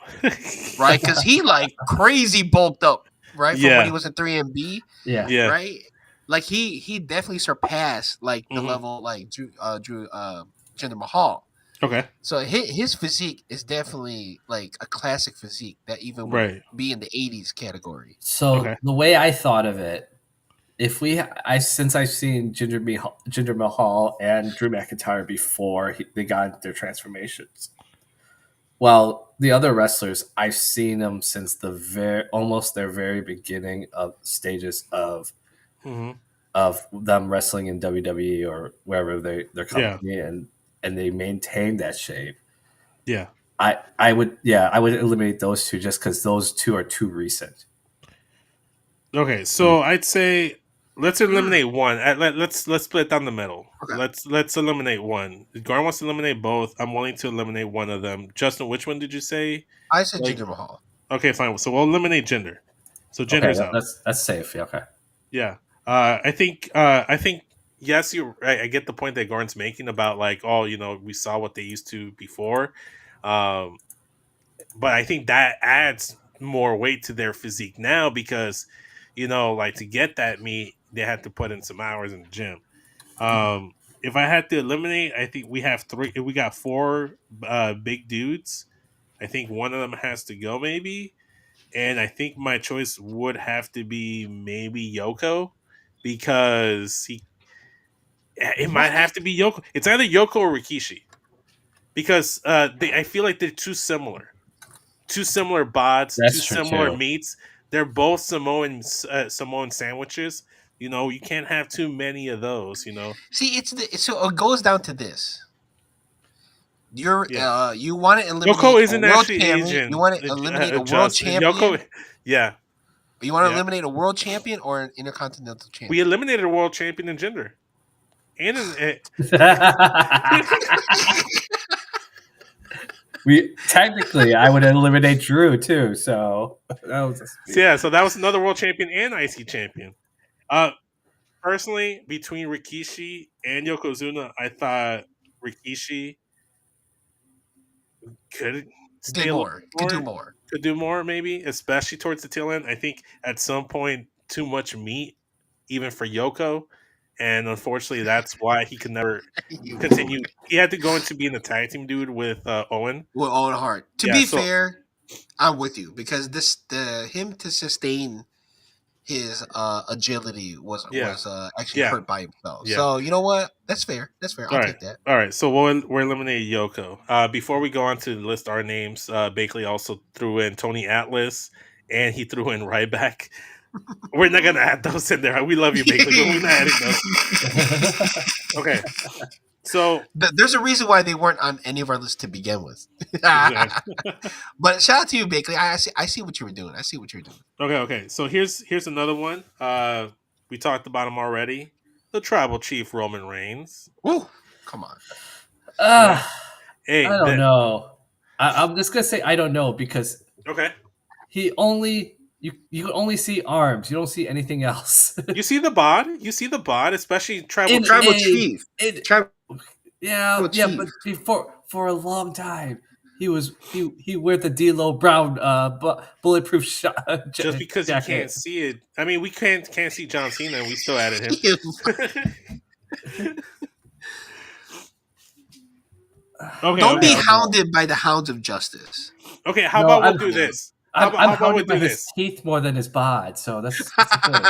right? Because he like crazy bulked up, right? From when he Yeah. was in 3MB, Yeah. Yeah. right? Like he definitely surpassed like the Mhm. level like Drew Jinder Mahal. Okay. So his physique is definitely like a classic physique that even would Right. be in the 80s category. So Okay. the way I thought of it, if since I've seen Jinder Mahal and Drew McIntyre before they got their transformations. Well, the other wrestlers I've seen them since almost their very beginning of stages of hmm them wrestling in WWE or wherever their company and they maintain that shape. Yeah. I would eliminate those two just because those two are too recent. Okay. So I'd say let's eliminate one. Let's split it down the middle. Okay. Let's eliminate one. Garn wants to eliminate both. I'm willing to eliminate one of them. Justin, which one did you say? I said Like- Jinder Mahal. Okay, fine. So we'll eliminate gender. So Okay, gender's out. that's safe. Yeah, okay. Yeah. I think yes, you're right. I get the point that Garn's making about like, oh, we saw what they used to before. But I think that adds more weight to their physique now because, like to get that meat, they had to put in some hours in the gym. If I had to eliminate, I think we have 3. We got 4 big dudes. I think one of them has to go, maybe. And I think my choice would have to be maybe Yoko because it might have to be Yoko. It's either Yoko or Rikishi because I feel like they're too similar bods, That's two true, similar too. meats. They're both Samoan sandwiches. You can't have too many of those. See, so it goes down to this. You want to eliminate Yoko isn't a world actually champion. Asian. You want to eliminate a world Just champion. Yoko, yeah. You want to Yeah. eliminate a world champion or an intercontinental champion. We eliminated a world champion in gender, and Technically I would eliminate Drew too. So that was so that was another world champion and IC champion. Personally, between Rikishi and Yokozuna, I thought Rikishi could stay a little more. Could do more, maybe, especially towards the tail end. I think at some point, too much meat, even for Yoko. And unfortunately, that's why he could never continue. He had to go into being a tag team dude with Owen. With Owen Hart. To be fair, I'm with you because him to sustain his agility was actually hurt by himself. Yeah. So you know what? That's fair. I'll take that. All right. So we're eliminating Yoko. Before we go on to list our names, Bakley also threw in Tony Atlas and he threw in Ryback. We're not gonna add those in there. We love you, Bakley, but we're not adding those. Okay. So there's a reason why they weren't on any of our lists to begin with. But shout out to you, Bakley. I see what you were doing. Okay. So here's another one. We talked about him already. The Tribal Chief Roman Reigns. Ooh, come on. Hey, I don't know. I'm just gonna say I don't know because he only you can only see arms. You don't see anything else. You see the bod, especially Tribal Chief. Yeah, but for a long time, he wear the D'Lo Brown bulletproof Just because you jacket. can't see it. I mean, we can't see John Cena, and we still added him. Okay, Don't be okay. hounded by the hounds of justice. Okay, how No, about we'll I'm- do this? I'm How about we hounded do by his this? teeth more than his bod, so that's the good.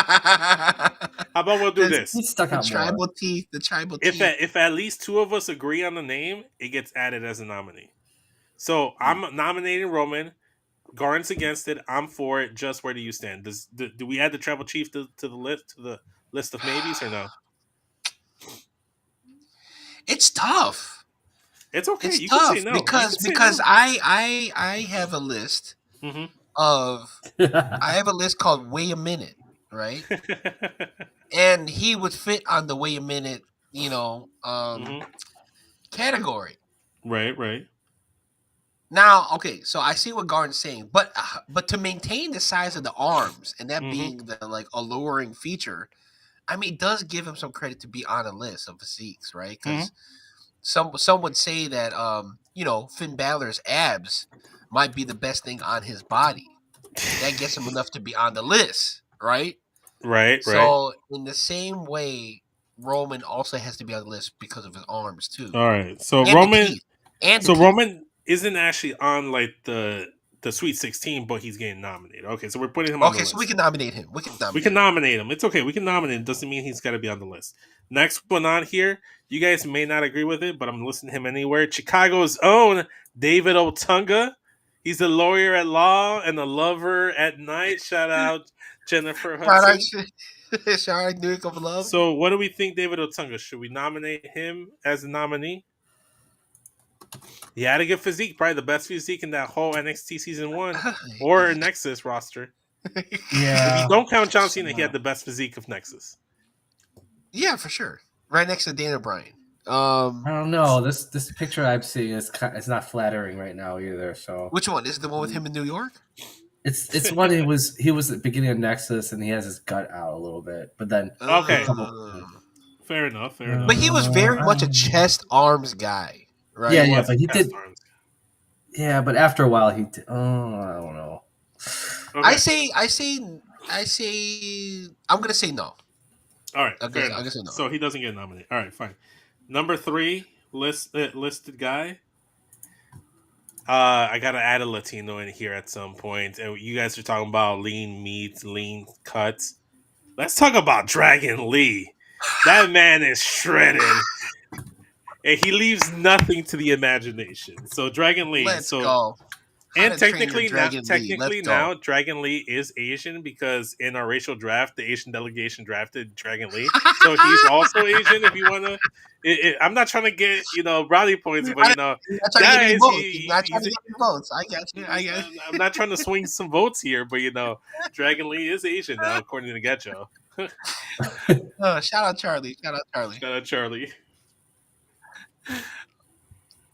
How about we'll do this? He stuck out more. tribal teeth. The tribal If teeth. if at least two of us agree on the name, it gets added as a nominee. So I'm nominating Roman. Garn's against it. I'm for it. Just where do you stand? Do we add the tribal chief to the list of maybes or no? It's tough. It's okay. It's You tough can say no. because I have a list Hmm. of I have a list called "Wait a Minute," right? And he would fit on the "Wait a Minute," category. Right. Now, okay, so I see what Garden's saying, but to maintain the size of the arms and that being the like alluring feature, I mean, it does give him some credit to be on a list of physiques, right? Because some would say that Finn Balor's abs might be the best thing on his body. That gets him enough to be on the list, right? Right. So in the same way, Roman also has to be on the list because of his arms too. All right. So And Roman. the teeth. And the So teeth. Roman isn't actually on like the Sweet 16, but he's getting nominated. Okay, so we're putting him on the Okay, list. so we can nominate him. We can nominate him. It's okay. We can nominate him. Doesn't mean he's got to be on the list. Next one on here, you guys may not agree with it, but I'm listening to him anywhere. Chicago's own David Otunga. He's a lawyer at law and a lover at night. Shout out Jennifer Hudson. Shout out Duke of Love. So what do we think, David Otunga? Should we nominate him as a nominee? He had a good physique, probably the best physique in that whole NXT season 1 or Nexus roster. Yeah. If you don't count John Cena, he had the best physique of Nexus. Yeah, for sure. Right next to Dana Bryan. I don't know. This picture I'm seeing it's not flattering right now either. So which one is the one with him in New York? It's one he was at the beginning of Nexus and he has his gut out a little bit, but then Okay. Fair enough. But he was very much a chest arms guy, right? Yeah, but he did. Yeah, but after a while he did. Oh, I don't know. Okay. I say I'm gonna say no. All right, I'm gonna say no. So he doesn't get nominated. All right, fine. Number 3 listed guy. I gotta add a Latino in here at some point, and you guys are talking about lean meats, lean cuts. Let's talk about Dragon Lee. That man is shredded, and he leaves nothing to the imagination. So Dragon Lee. Let's go. And technically now, Dragon Lee is Asian because in our racial draft, the Asian delegation drafted Dragon Lee. So he's also Asian if you want to. I'm not trying to get, brownie points, but, guys, he's not trying to get votes. I got you. I'm not trying to swing some votes here, but, Dragon Lee is Asian now, according to Getcho. Shout out Charlie.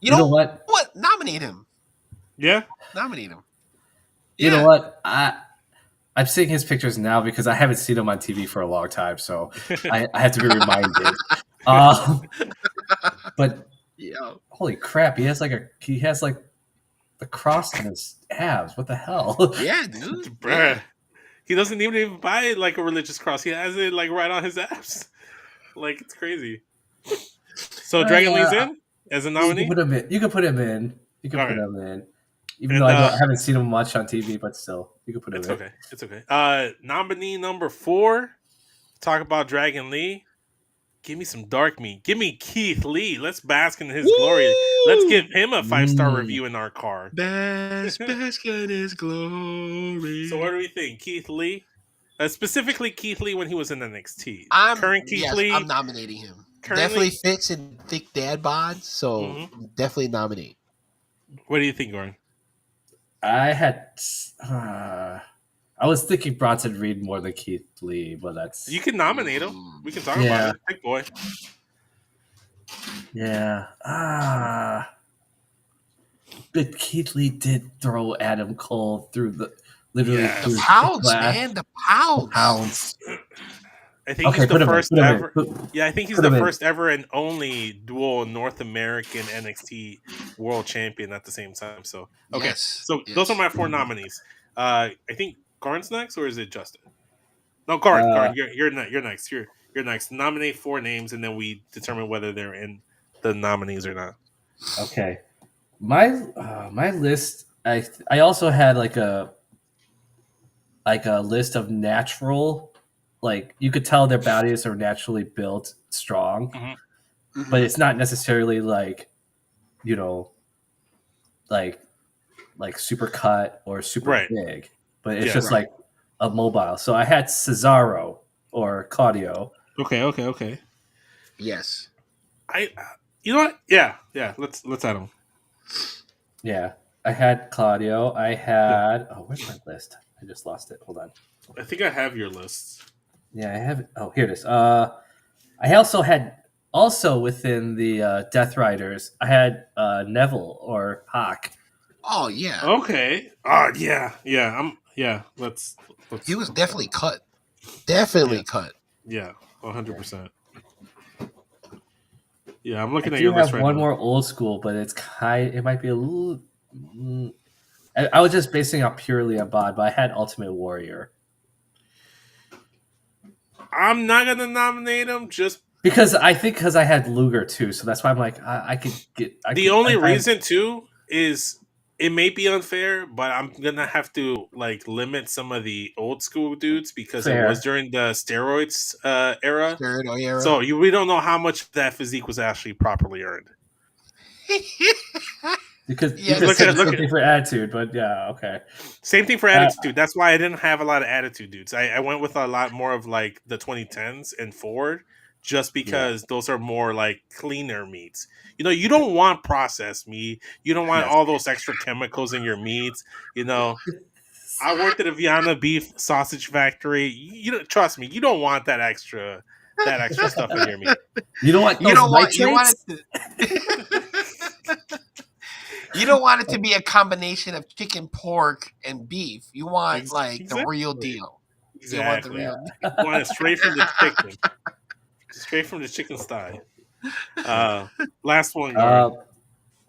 You know what? Nominate him. Yeah, nominate him. You know what? I'm seeing his pictures now because I haven't seen him on TV for a long time, so I have to be reminded. But holy crap, he has like the cross on his abs. What the hell? Yeah, dude. Bruh. He doesn't even buy like a religious cross. He has it like right on his abs. Like it's crazy. So Dragon Lee's in as a nominee. You can put him in. Even though I haven't seen him much on TV, but still, you can put him in. It's okay. Nominee number 4. Talk about Dragon Lee. Give me some dark meat. Give me Keith Lee. Let's bask in his glory. Let's give him a 5-star review in our car. Bask in his glory. So what do we think? Keith Lee? Specifically Keith Lee when he was in NXT. Lee. I'm nominating him. Definitely fits in thick dad bod, so definitely nominate. What do you think, Gordon? I was thinking Bronson Reed more than Keith Lee, but that's... You can nominate him. We can talk about it. Big boy. Yeah. But Keith Lee did throw Adam Cole through the... Literally through the pounds, man. The pounds. I think Okay, he's the put him in. first Put him in. ever. Yeah, I think he's Put the him in. first ever and only dual North American NXT World Champion at the same time. So okay, Yes. so Yes. those are my 4 nominees. I think Garn's next, or is it Justin? No, Garn. You're next. You're next. Nominate 4 names, and then we determine whether they're in the nominees or not. Okay, my list. I also had like a list of natural, like you could tell their bodies are naturally built strong, Mhm. but it's not necessarily like, you know, like super cut or super Right. big, but it's Yeah. just Right. like a mobile. So I had Cesaro or Claudio. Okay. Yes. You know what? Yeah. Let's add them. Yeah, I had Claudio. I Yeah. had where's my list? I just lost it. Hold on. I think I have your list. Yeah, I have it. Oh, here it is. I also had within the Death Riders. I had Neville or Hawk. Oh yeah. Okay. Yeah. Let's. He was definitely cut. Definitely Yeah. cut. Yeah. 100%. Yeah, I'm I looking at do your list have right one now. more old school, but it might be a little. I was just basing it purely on Bod, but I had Ultimate Warrior I'm not gonna nominate him. Just because I had Luger too, so that's why I'm like I could get. the only reason too is it may be unfair, but I'm gonna have to like limit some of the old school dudes because it was during the steroids era. Steroid era. So we don't know how much that physique was actually properly earned. Because Yeah, you look could at- say the same thing for attitude, but yeah, okay. Same thing for attitude. That's why I didn't have a lot of attitude dudes. I went with a lot more of like the 2010s and forward, just because those are more like cleaner meats. You know, you don't want processed meat. You don't want Yes. all those extra chemicals in your meats. You know, I worked at a Vienna beef sausage factory. You don't trust me. You don't want that extra stuff in your meat. You don't want those you don't want nitrates? you don't want it to be a combination of chicken, pork, and beef. You want like the Exactly. real deal. Exactly. You want the real deal. You want it straight from the chicken. Straight from the chicken thigh. Last one, Garn.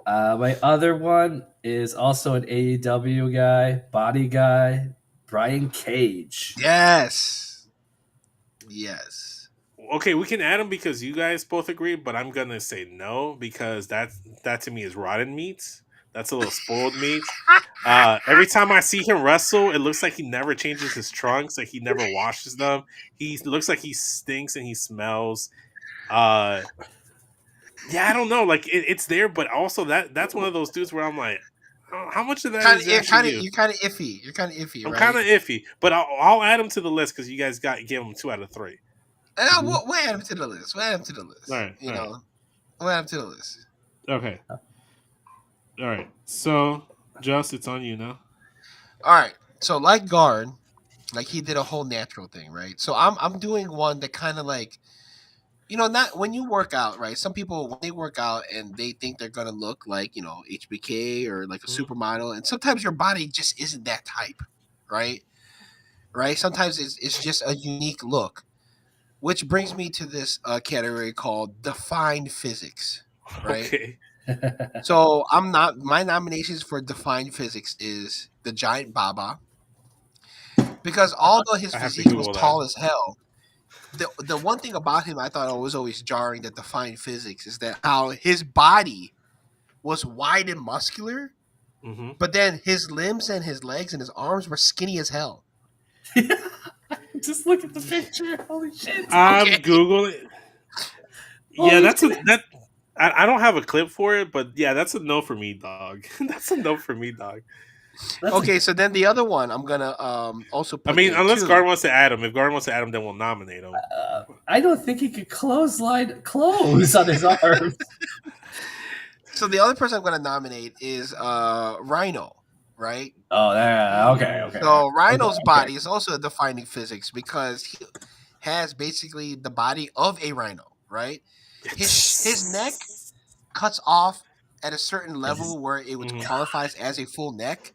My other one is also an AEW guy, body guy, Brian Cage. Yes. Okay, we can add him because you guys both agree, but I'm gonna say no because that to me is rotten meat. That's a little spoiled meat. Every time I see him wrestle, it looks like he never changes his trunks, like he never washes them. He looks like he stinks and he smells. Yeah, I don't know. Like it's there, but also that's one of those dudes where I'm like, how much of that is actually you? You're kind of iffy. You're kind of iffy. I'm right? kind of iffy, but I'll add him to the list because you guys gave him 2 out of 3. And we'll add him to the list. We'll add him to the list. All right, you all know, right. we'll add him to the list. Okay. All right. So, Just, it's on you now. All right. So like Garn, like he did a whole natural thing, right? So I'm doing one that kind of like, you know, not when you work out, right? Some people when they work out and they think they're gonna look like, you know, HBK or like a supermodel, and sometimes your body just isn't that type, right? Right? Sometimes it's just a unique look, which brings me to this category called defined physics, right? Okay. So my nominations for defined physics is the Giant Baba, because although his I have to physique was Google tall that. as hell, the one thing about him I thought was always jarring that defined physics is that how his body was wide and muscular, Mm-hmm. but then his limbs and his legs and his arms were skinny as hell. Just look at the picture. Holy shit. I'm Okay. Googling. Yeah, that. I don't have a clip for it, but yeah, that's a no for me, dog. That's a no for me, dog. Okay, so then the other one I'm gonna also put I mean, there unless too. Garn wants to add him. If Garn wants to add him, then we'll nominate him. I don't think he could clothesline clothes on his arms. So the other person I'm gonna nominate is Rhino, right? Oh, okay. So Rhino's body is also a defining physics because he has basically the body of a rhino, right? His neck cuts off at a certain level where it would qualifies as a full neck.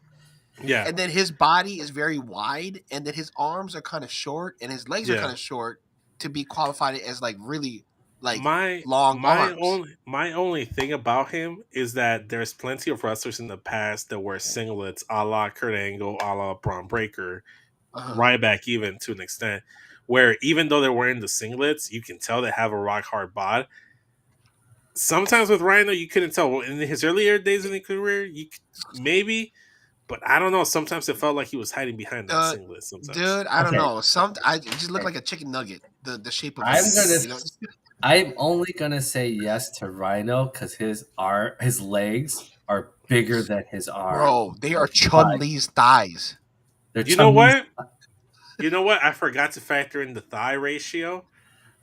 Yeah. And then his body is very wide, and then his arms are kind of short, and his legs are kind of short to be qualified as like really like my long my arms. only thing about him is that there's plenty of wrestlers in the past that wear singlets, a la Kurt Angle, a la Braun Breaker, Ryback, even to an extent, where even though they're wearing the singlets, you can tell they have a rock hard bod. Sometimes with Rhino, you couldn't tell. Well, in his earlier days in the career, maybe, but I don't know. Sometimes it felt like he was hiding behind that singlet. Sometimes, Dude, I don't Okay. know. I just look like a chicken nugget. The shape of I'm only gonna say yes to Rhino because his legs are bigger than his arms. Bro, they are Chun-Li's thighs. You know what? You know what? I forgot to factor in the thigh ratio.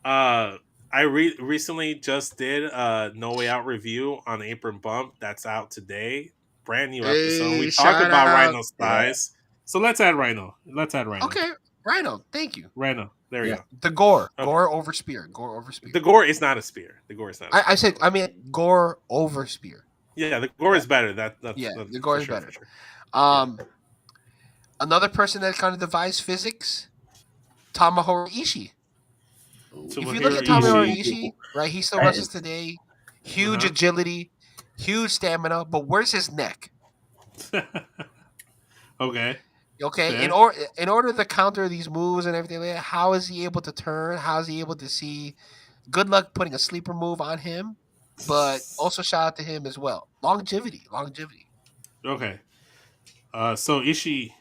I recently just did a No Way Out review on Apron Bump. That's out today. Brand new episode. We talk shout about out. Rhino's thighs. So let's add Rhino. Okay, Rhino. Thank you. Rhino. There we go. The gore. Okay. Gore over spear. Gore over spear. The gore is not a spear. The gore is not. I mean gore over spear. Yeah, the gore is better. That's the gore is better. Sure. Another person that kind of devised physics, Tomohiro Ishii. If you look at Tomohiro Ishii, right, he still wrestles today. Huge agility, huge stamina, but where's his neck? Okay. Okay. In order to counter these moves and everything like that, how is he able to turn? How is he able to see? Good luck putting a sleeper move on him, but also shout out to him as well. Longevity. Okay. So Ishii,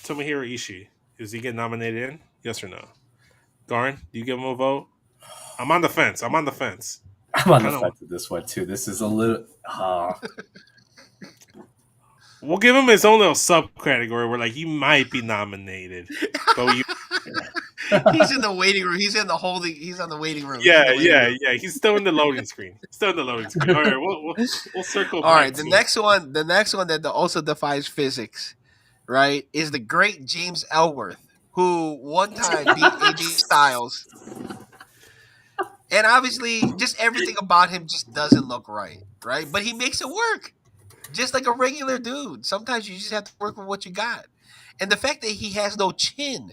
Tomohiro Ishii, is he getting nominated in? Yes or no? Garn, do you give him a vote? I'm on the fence. I'm on the fence with this one too. This is a little. We'll give him his own little subcategory where, like, he might be nominated, but he's in the waiting room. He's on the waiting room. Yeah. He's still in the loading screen. All right, we'll circle. All right, the next one that also defies physics, right, is the great James Ellsworth, who one time beat AJ Styles. And obviously, just everything about him just doesn't look right? But he makes it work. Just like a regular dude. Sometimes you just have to work with what you got. And the fact that he has no chin,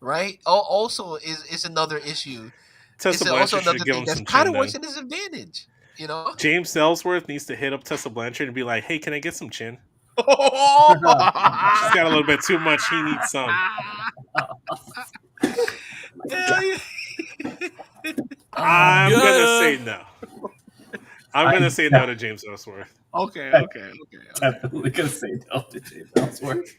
right, also is another issue. Tessa Blanchard should give him some chin. Kind of works in his advantage, you know? James Ellsworth needs to hit up Tessa Blanchard and be like, hey, can I get some chin? She's got a little bit too much. He needs some. I'm going to say no. I'm going to say no to James Ellsworth. Okay. Definitely going to say no to James Ellsworth.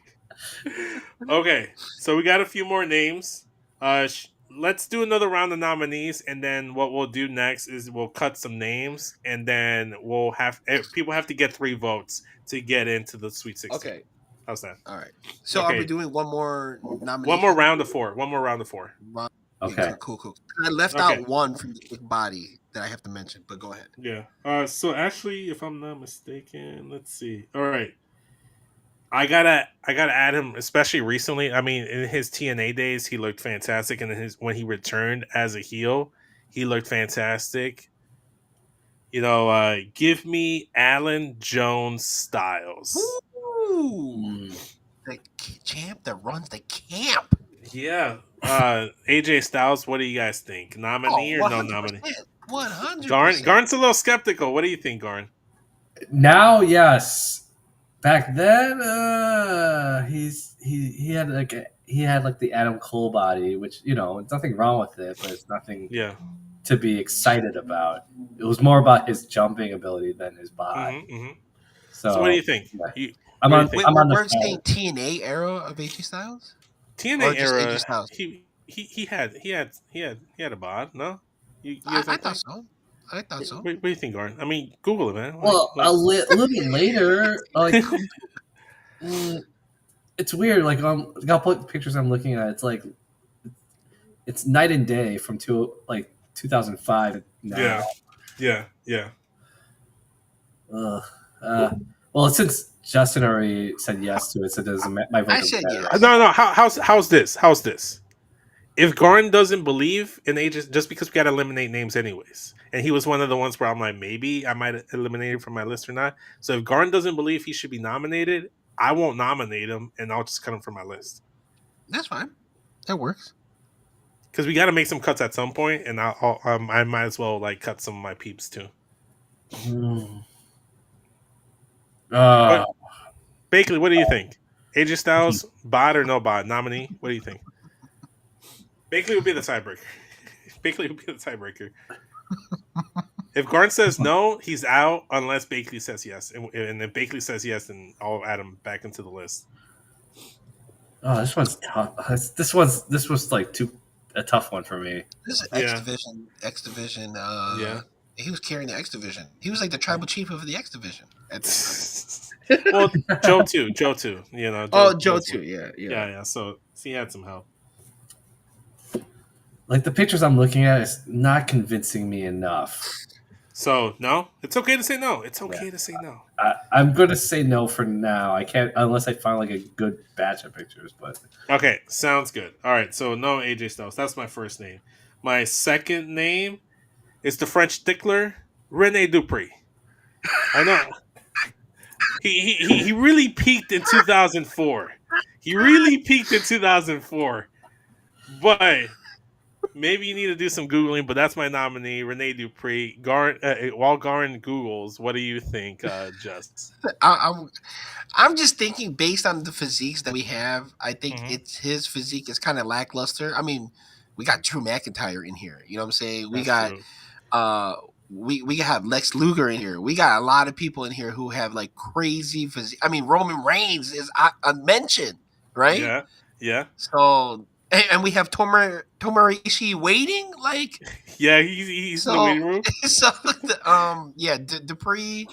Okay, so we got a few more names. Let's do another round of nominees, and then what we'll do next is we'll cut some names, and then people have to get 3 votes to get into the Sweet 16. Okay. How's that? All right. So are we doing one more nomination? One more round of four. Okay. Cool. I left out one from the big body that I have to mention, but go ahead. Yeah. So actually, if I'm not mistaken, let's see. All right. I gotta add him, especially recently. I mean, in his TNA days, he looked fantastic, and when he returned as a heel, he looked fantastic. You know, give me Alan Jones Styles. Ooh. The champ that runs the camp. Yeah. AJ Styles, what do you guys think? Nominee or no nominee? 100%. Garn's a little skeptical. What do you think, Garn? Now, yes. Back then, he had like the Adam Cole body, which, you know, there's nothing wrong with it, but it's nothing to be excited about. It was more about his jumping ability than his body. Mm-hmm. So what do you think? Yeah. We're saying TNA era of AJ Styles. TNA era. He had a bod. No, I thought so. What do you think, Garn? I mean, Google it, man. A little later, like it's weird. Like a couple of pictures I'm looking at, it's like it's night and day from 2005 now. Yeah. Well, since Justin already said yes to it, so doesn't my vote? I said yes. No. How's this? If Garn doesn't believe in ages, just because we got to eliminate names anyways, and he was one of the ones where I'm like, maybe I might eliminate him from my list or not. So if Garn doesn't believe he should be nominated, I won't nominate him, and I'll just cut him from my list. That's fine. That works. because we got to make some cuts at some point, and I might as well like cut some of my peeps too. Uh, Bakley, what do you think? AJ Styles, bot or no bot? Nominee? What do you think? Bakley would be the tiebreaker. Bakley would be the tiebreaker. If Garn says no, he's out unless Bakley says yes. And if Bakley says yes, then I'll add him back into the list. oh, this one's tough. This was like a tough one for me. This is Yeah. X Division. Yeah. He was carrying the X Division. He was like the tribal chief of the X Division at this Well, Joe too. You know. time. Joe too. Yeah. Yeah. So he had some help. Like the pictures I'm looking at is not convincing me enough. So no, it's okay to say no. It's okay to say no. I'm going to say no for now. I can't unless I find like a good batch of pictures. But Okay, sounds good. All right, so no AJ Styles. That's my first name. My second name is the French stickler, Rene Dupree. I know. He really peaked in 2004. He really peaked in 2004. But maybe you need to do some Googling, but that's my nominee, Rene Dupree. While Garn Googles, what do you think, Just? I'm just thinking based on the physiques that we have. I think Mhm. it's his physique is kind of lackluster. I mean, we got Drew McIntyre in here. You know what I'm saying? We That's got true. we have Lex Luger in here. We got a lot of people in here who have like crazy physique. I mean, Roman Reigns is unmentioned, right? Yeah. So and we have Tomarishi waiting, like Yeah, he's in the waiting room. So Dupree.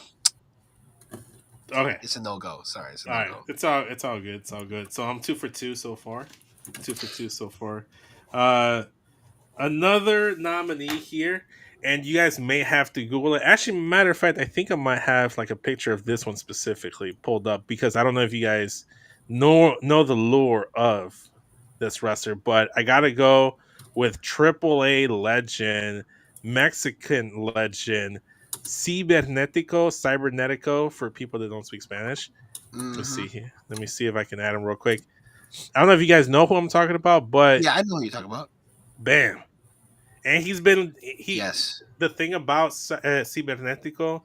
Okay. It's a no-go. Sorry, it's a All no-go. right. It's all good. It's all good. So I'm 2 for 2 so far. 2 for 2 so far. Another nominee here, and you guys may have to Google it. Actually, matter of fact, I think I might have like a picture of this one specifically pulled up because I don't know if you guys know the lore of this wrestler, but I gotta go with AAA legend, Mexican legend, Cybernetico for people that don't speak Spanish. Let's see here. Let me see if I can add him real quick. I don't know if you guys know who I'm talking about, but Yeah, I know what you're talking about. bam. And Yes. The thing about Cybernetico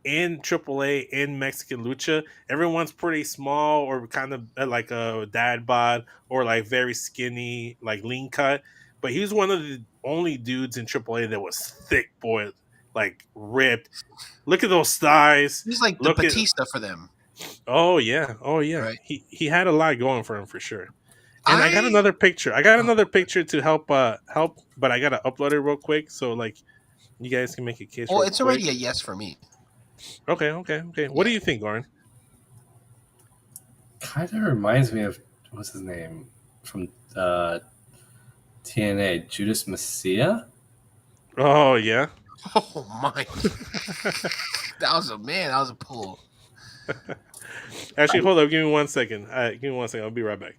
in AAA in Mexican Lucha, everyone's pretty small or kind of like a dad bod or like very skinny, like lean cut. But he was one of the only dudes in AAA that was thick, boy, like ripped. Look at those thighs. He's like the Look at Batista for them. Oh yeah. Right. He had a lot going for him for sure. And I got another picture. I got another picture to help, but I gotta upload it real quick so like you guys can make a case. Well, real it's quick. already a yes for me. Okay. What do you think, Lauren? kind of reminds me of what's his name from TNA, Judas Messiah. Oh yeah. Oh my! That was a pull. Actually, hold up. Give me 1 second. Give me 1 second. I'll be right back.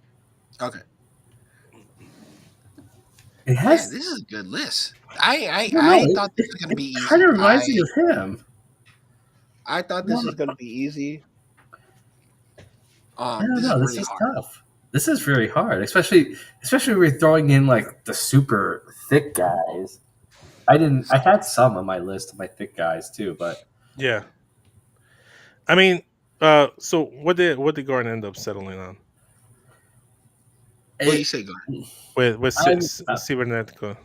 Okay. It has. Man, this is a good list. I don't know, thought this was gonna be easy. Kind of reminds me of him. I thought this was gonna be easy. I don't This know. is This really is hard. tough. This is very hard, especially when we're throwing in like the super thick guys. I had some on my list of my thick guys too, but Yeah. I mean, so what did Gordon end up settling on What do you say, Glenn? with I'm- Cybernetico?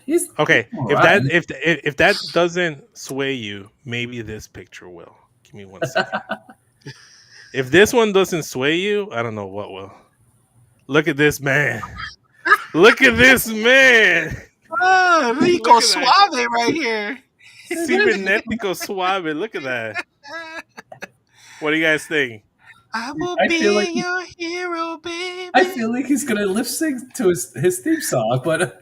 he's Okay, alright. if that doesn't sway you, maybe this picture will. Give me 1 second. If this one doesn't sway you, I don't know what will. Look at this man. Look at this man. Oh, Rico Look at that. Suave right here. Cybernetico Suave. Look at that. What do you guys think? I will I be feel like your hero, baby. I feel like he's gonna lip sync to his theme song, but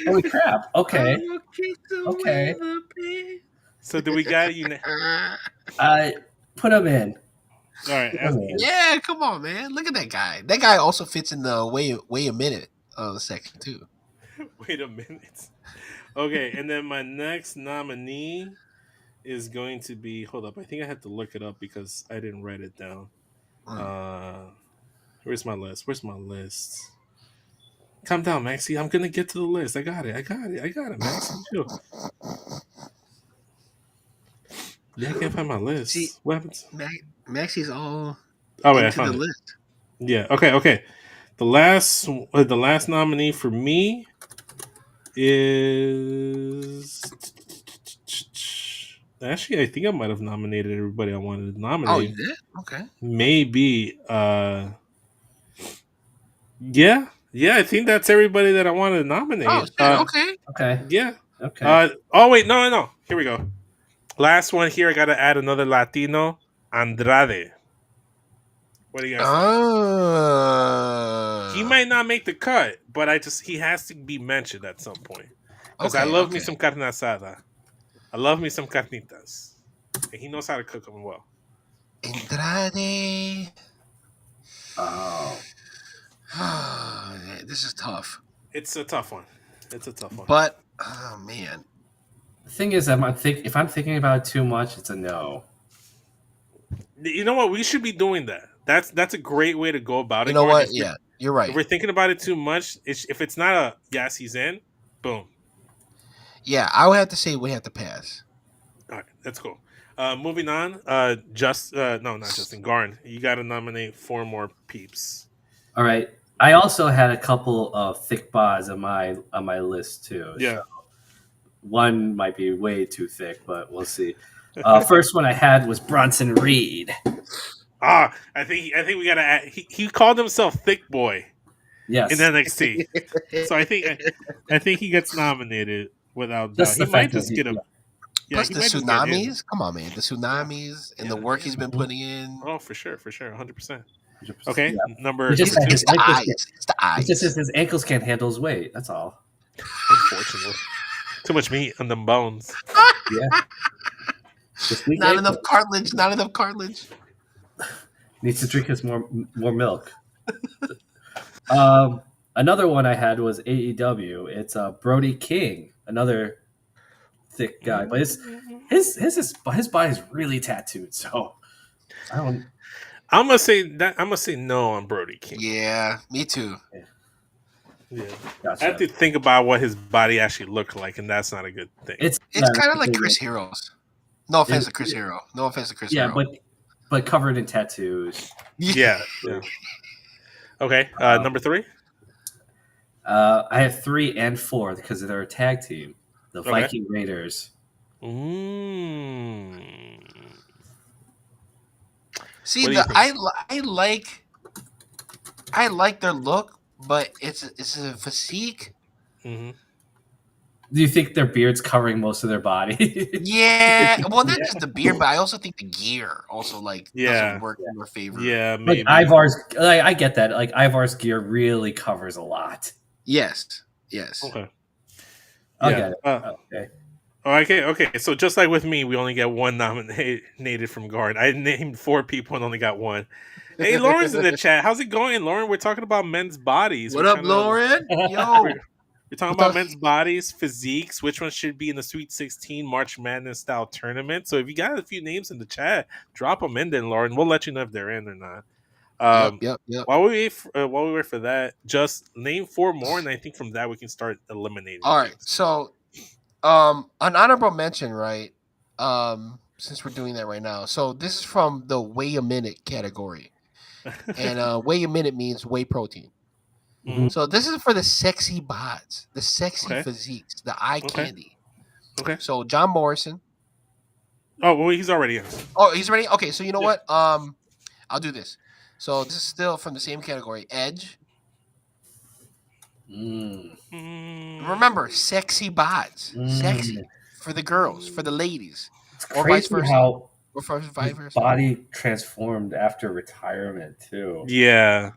holy crap! Okay, I will kiss the Okay. weather, baby. So do we got you? I put him in. All right. Yeah, come on, man. Look at that guy. That guy also fits in the wait a minute section too. Wait a minute. Okay, and then my next nominee is going to be. Hold up, I think I had to look it up because I didn't write it down. Where's my list? Calm down, Maxie. I'm gonna get to the list. I got it, Maxie. Chill. Yeah, I can't find my See, list. What happens? Maxie's all Oh wait, I into the found it. list. Yeah. Okay. The last nominee for me is actually I think I might have nominated everybody I wanted to Oh, nominate. you did? Okay. Maybe. Yeah. I think that's everybody that I wanted to nominate. Oh, shit, okay. Okay. Yeah. Okay. Oh wait, no. Here we go. Last one here. I got to add another Latino, Andrade. What do you guys think? He might not make the cut, but he has to be mentioned at some point. Because I love me some carne asada. I love me some carnitas. And he knows how to cook them well. Andrade. Oh. This is tough. It's a tough one. But oh man. The thing is, if I'm thinking about it too much, it's a no. You know what? We should be doing that. That's a great way to go about it. You know what? Yeah, you're right. If we're thinking about it too much, if it's not a yes, he's in, boom. Yeah, I would have to say we have to pass. All right, that's cool. Moving on. No, not Justin. Garn. You got to nominate 4 more peeps. All right. I also had a couple of thick bods on my list too. Yeah. So one might be way too thick, but we'll see. First one I had was Bronson Reed. I think we gotta add. He called himself Thick Boy. Yes. In NXT. So I think he gets nominated without doubt. He might just get a. Yeah, plus the tsunamis. Come on, man. The tsunamis and the work he's been putting in. Oh, for sure, 100%. Okay, yeah. number. It's the eyes. It's the eyes. It just says his ankles can't handle his weight. That's all. Unfortunately, too much meat on them bones. Yeah. Not enough cartilage. Not enough cartilage. Needs to drink his more milk. Another one I had was AEW. It's Brody King, another thick guy, but his body's really tattooed. So I don't. I'm gonna say no on Brody King. Yeah, me too. Yeah, Gotcha. I have to think about what his body actually looked like, and that's not a good thing. It's kind of like Chris Heroes. No offense to Chris Hero. No offense to Chris Hero. Yeah, but covered in tattoos. Yeah. Okay, number 3. I have 3 and 4 because they're a tag team. The Viking Raiders. See, I like their look, but it's a physique. Mm-hmm. Do you think their beard's covering most of their body? Yeah, well, not just the beard, but I also think the gear also doesn't work in their favor. Yeah, maybe. Like Ivar's, I get that. Like Ivar's gear really covers a lot. Yes. Okay. I get it. Okay. So just like with me, we only get 1 nominated from Guard. I named 4 people and only got 1. Hey, Lauren's in the chat. How's it going, Lauren? We're talking about men's bodies. What up, Lauren? Yo. We're talking about men's bodies, physiques, which one should be in the Sweet 16 March Madness style tournament. So if you got a few names in the chat, drop them in then, Lauren. We'll let you know if they're in or not. Yep. While we wait for that, just name 4 more, and I think from that we can start eliminating. All right. So, an honorable mention, right? Since we're doing that right now, so this is from the Weigh a Minute category, and Weigh a Minute means whey protein. Mm-hmm. So this is for the sexy bods, the sexy physiques, the eye candy. Okay. So John Morrison. Oh well, he's already in. Oh, he's ready. Okay, so you know what? I'll do this. So this is still from the same category. Edge. Remember, sexy bods, sexy for the girls, for the ladies, or vice versa. Or vice versa. Body transformed after retirement too. Yeah.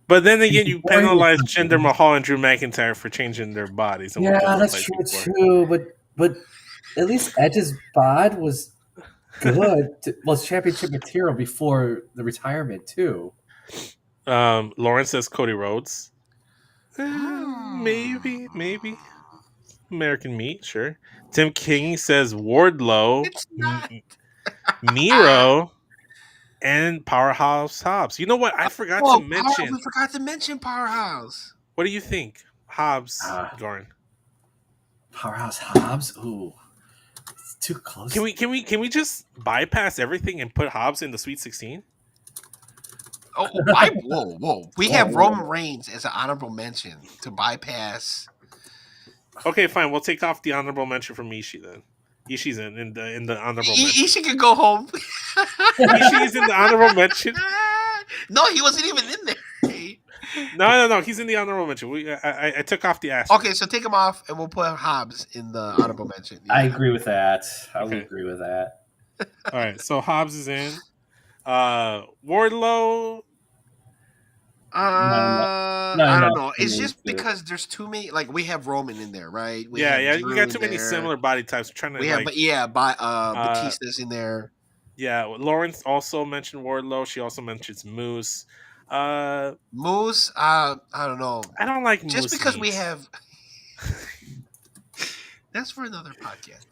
But then again, you penalize Jinder Mahal and Drew McIntyre for changing their bodies. And that's true too. But at least Edge's bod was good. Was championship material before the retirement too. Lauren says Cody Rhodes. Maybe. American Meat, sure. Tim King says Wardlow. It's not. Miro. And Powerhouse Hobbs. You know what? I forgot to mention. We forgot to mention Powerhouse. What do you think, Hobbs, Ah. Goran? Powerhouse Hobbs. Ooh, it's too close. Can we just bypass everything and put Hobbs in the Sweet 16? Oh, whoa! We have Roman Reigns as an honorable mention to bypass. Okay, fine. We'll take off the honorable mention from Ishii then. Ishii's in the honorable mention. Ishii can go home. Ishii's in the honorable mention. No, he wasn't even in there. No. He's in the honorable mention. I took off the ass. Okay, so take him off, and we'll put Hobbs in the honorable mention. I agree with that. I would Okay. agree with that. All right, so Hobbs is in. Wardlow. I no, don't know. It's me just too. because there's too many. Like we have Roman in there, right? We Yeah, have you Drew got too in many there. similar body types. We're trying to We have, like, Batista's in there. yeah. Lawrence also mentioned Wardlow. She also mentions Moose. Moose, I don't know. I don't like Moose. Just because we meat. have. That's for another podcast.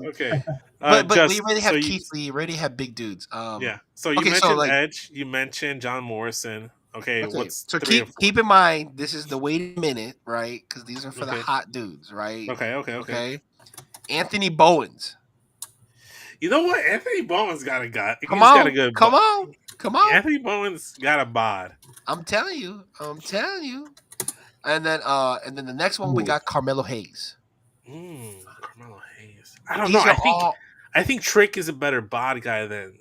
Okay. But just, we already have so Keith Lee. We already have big dudes. Yeah. So you okay, mentioned so, like- Edge. You mentioned John Morrison. Okay. What's so 3 and 4? keep in mind this is the wait a minute, right? Because these are for the Okay. hot dudes, right? Okay. Anthony Bowens. You know what? Anthony Bowen's got a gut. Come He's got a on, good come on. Anthony Bowen's got a bod. I'm telling you. And then the next one we got Carmelo Hayes. Carmelo Hayes. I don't These know. are I think Trick is a better bod guy than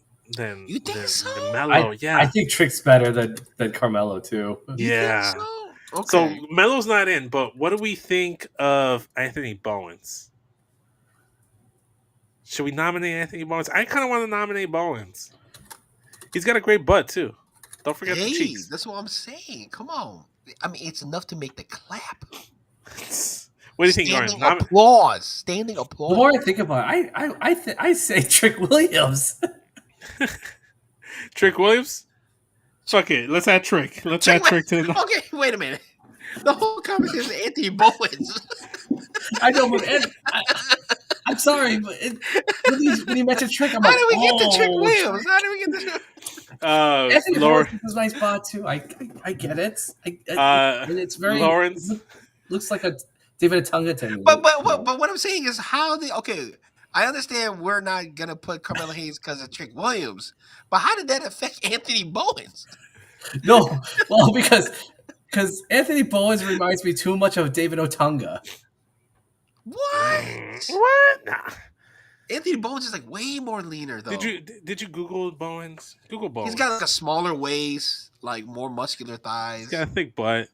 You think so? than Melo. Yeah. I think Trick's better than Carmelo too. You Yeah. think so? So Okay. Melo's not in, but what do we think of Anthony Bowens? Should we nominate Anthony Bowens? I kind of want to nominate Bowens. He's got a great butt too. Don't forget the cheeks. That's what I'm saying. Come on. I mean, it's enough to make the clap. What do you think, Standing Goran? applause. Standing applause. The more I think about it, I say Trick Williams. Trick Williams? Fuck it. Let's add Trick. Let's add Trick to the. Okay, wait a minute. The whole conversation is Anthony Bowens. I know, but I'm sorry, but when you mentioned Trick, I'm How like, did we get to Trick oh, Williams? How did we get to Trick? Anthony Laura, Bowens is a nice bod too. I get it. And it's very Lawrence. Looks like a David Otunga to me. But what I'm saying is I understand we're not gonna put Carmelo Hayes because of Trick Williams, but how did that affect Anthony Bowens? No, well because Anthony Bowens reminds me too much of David Otunga. What? Nah. Anthony Bowens is like way more leaner though. Did you Google Bowens? Google Bowens. He's got like a smaller waist, like more muscular thighs. He's got a thick butt.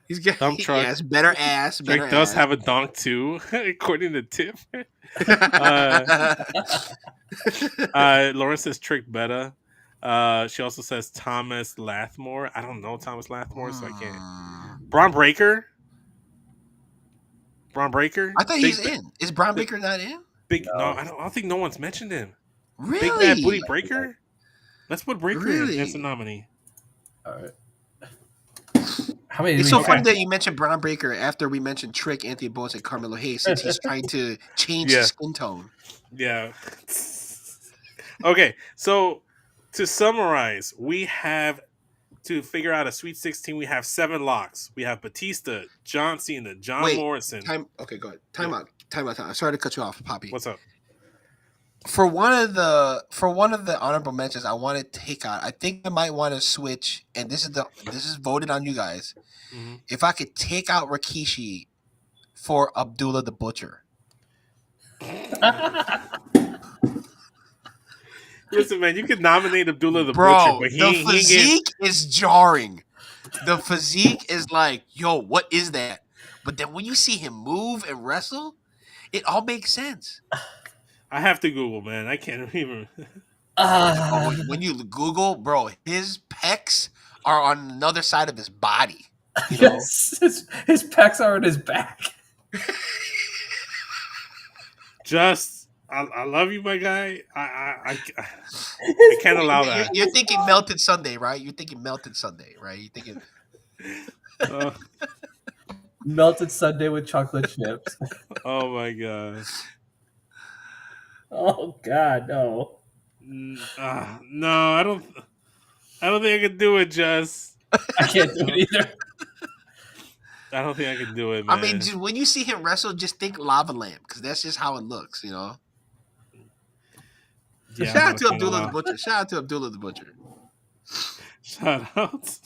He's got dump truck. Yes, better ass. Drake does have a donk too, according to Tip. Laura says Trick better. She also says Thomas Lathmore. I don't know Thomas Lathmore, so I can't. Braun Breaker. I thought he's in. Is Braun Breaker not in? No, I don't think no one's mentioned him. Really? Big Bad Booty Breaker. Let's put Breaker Really? as a nominee. All right. How many? It's so funny that you mentioned Braun Breaker after we mentioned Trick, Anthony Bowens, and Carmelo Hayes, since he's trying to change his skin tone. Yeah. Okay, so to summarize, we have to figure out a Sweet 16. We have 7 locks. We have Batista, John Cena, John Morrison. Okay, go ahead. Time out. I'm sorry to cut you off, Poppy. What's up? For one of the honorable mentions, I want to take out. I think I might want to switch, and this is voted on you guys. Mm-hmm. If I could take out Rikishi for Abdullah the Butcher. Listen, man, you could nominate Abdullah the Bro, Butcher, but the physique is jarring. The physique is like, yo, what is that? But then when you see him move and wrestle, it all makes sense. I have to Google, man. I can't even. When you Google, bro, his pecs are on another side of his body. You know? Yes, his pecs are in his back. I love you, my guy. I can't allow that. You're thinking Melted Sunday, right? You're thinking Melted Sunday, right? You're thinking Melted Sunday with chocolate chips. Oh my god. Oh God, no. No, I don't think I can do it, Jess. I can't do it either. I don't think I can do it, man. I mean, just, when you see him wrestle, just think lava lamp because that's just how it looks, you know. Yeah, Shout out to Abdullah the Butcher. Shout out to Abdullah the Butcher. Shout out.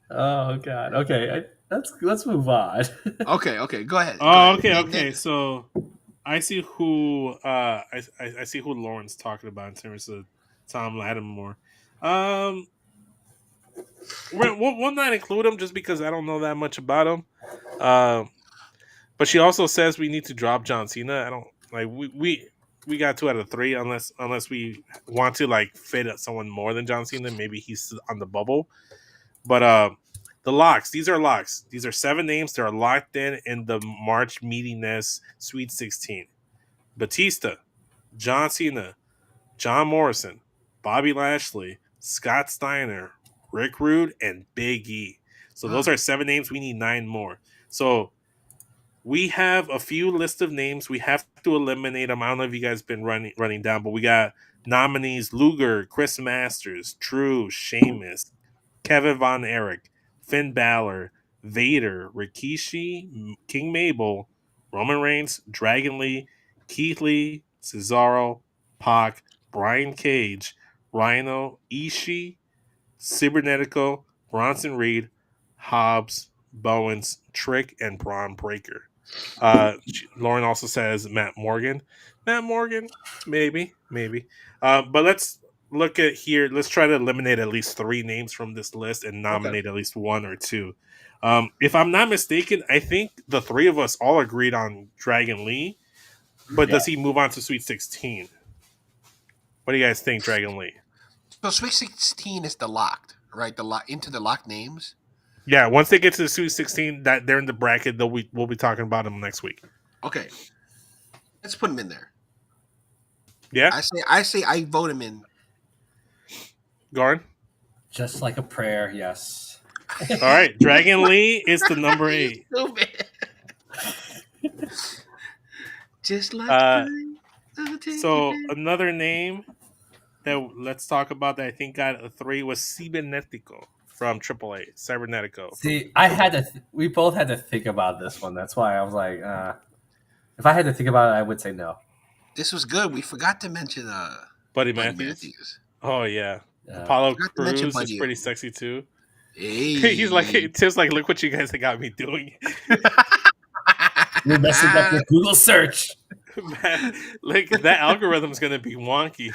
Oh God. Okay, let's move on. Okay, go ahead. Oh, Go ahead. okay. So I see who I see who Lauren's talking about in terms of Tom Lattimore. We'll not include him just because I don't know that much about him. But she also says we need to drop John Cena. I don't like we got 2 out of 3 unless we want to like fit someone more than John Cena. Maybe he's on the bubble. But the locks, these are locks. These are 7 names that are locked in the March Meatiness Sweet 16. Batista, John Cena, John Morrison, Bobby Lashley, Scott Steiner, Rick Rude, and Big E. So those are 7 names. We need 9 more. So we have a few list of names. We have to eliminate them. I don't know if you guys been running down, but we got nominees: Luger, Chris Masters, Drew, Sheamus, Kevin Von Erich, Finn Balor, Vader, Rikishi, King Mabel, Roman Reigns, Dragon Lee, Keith Lee, Cesaro, Pac, Brian Cage, Rhino, Ishii, Cybernetico, Bronson Reed, Hobbs, Bowens, Trick, and Braun Breaker. Lauren also says Matt Morgan. Matt Morgan, maybe. But let's look at here. Let's try to eliminate at least 3 names from this list and nominate at least 1 or 2. If I'm not mistaken, I think the 3 of us all agreed on Dragon Lee. But does he move on to Sweet 16? What do you guys think, Dragon Lee? So Sweet 16 is the locked, right? The lock into the locked names. Yeah, once they get to the Sweet 16, that they're in the bracket. We'll be talking about them next week. Okay, let's put him in there. Yeah, I say I vote him in. Garn. Just like a prayer, yes. All right, Dragon Lee is the number 8. Just like. So another name that let's talk about that I think got a 3 was Cybernetico from AAA. Cybernetico. See, I had to. We both had to think about this one. That's why I was like, if I had to think about it, I would say no. This was good. We forgot to mention Buddy Matthews. Oh yeah. Apollo Crews is pretty sexy too. Hey. He's like, Tim's like, look what you guys have got me doing. You're messing up your Google search. Man, like that algorithm's gonna be wonky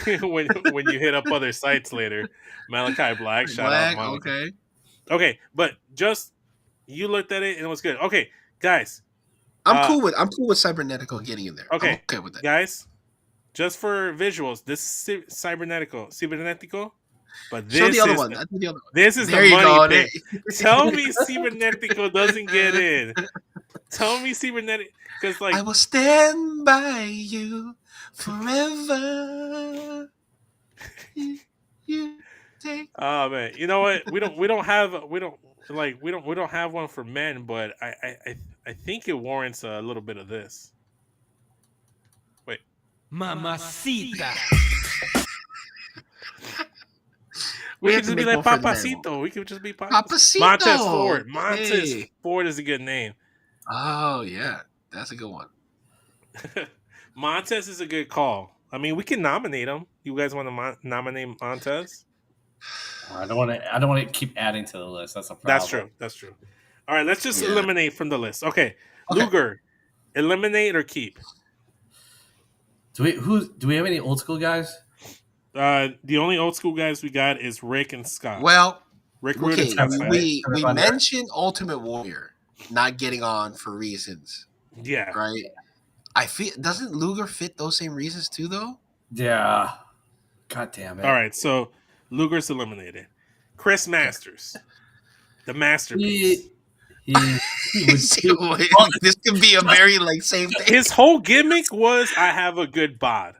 when you hit up other sites later. Malachi Black, shout out Malachi. Okay, but just you looked at it and it was good. Okay, guys, I'm cool with Cybernetico getting in there. Okay, I'm okay with that, guys. Just for visuals, this is Cybernetico, but this is the other one. This is the money thing. Tell me Cybernetico doesn't get in. Tell me Cybernetico. Because like I will stand by you forever. You take. Oh man, you know what? We don't have one for men, but I think it warrants a little bit of this. Wait, Mamacita. We could just be like Papacito. We could just be Papacito. Montez Ford. Montez Ford is a good name. Oh yeah. That's a good one. Montez is a good call. I mean, we can nominate him. You guys want to nominate Montez? I don't want to keep adding to the list. That's a problem. That's true. All right, let's just eliminate from the list. Okay. Luger, eliminate or keep? Do we have any old school guys? The only old school guys we got is Rick and Scott. Well, Rick we mentioned Ultimate Warrior not getting on for reasons. Yeah. Right. I feel doesn't Luger fit those same reasons too, though? Yeah. God damn it. All right, so Luger's eliminated. Chris Masters, the masterpiece. This could be a very same thing. His whole gimmick was I have a good bod.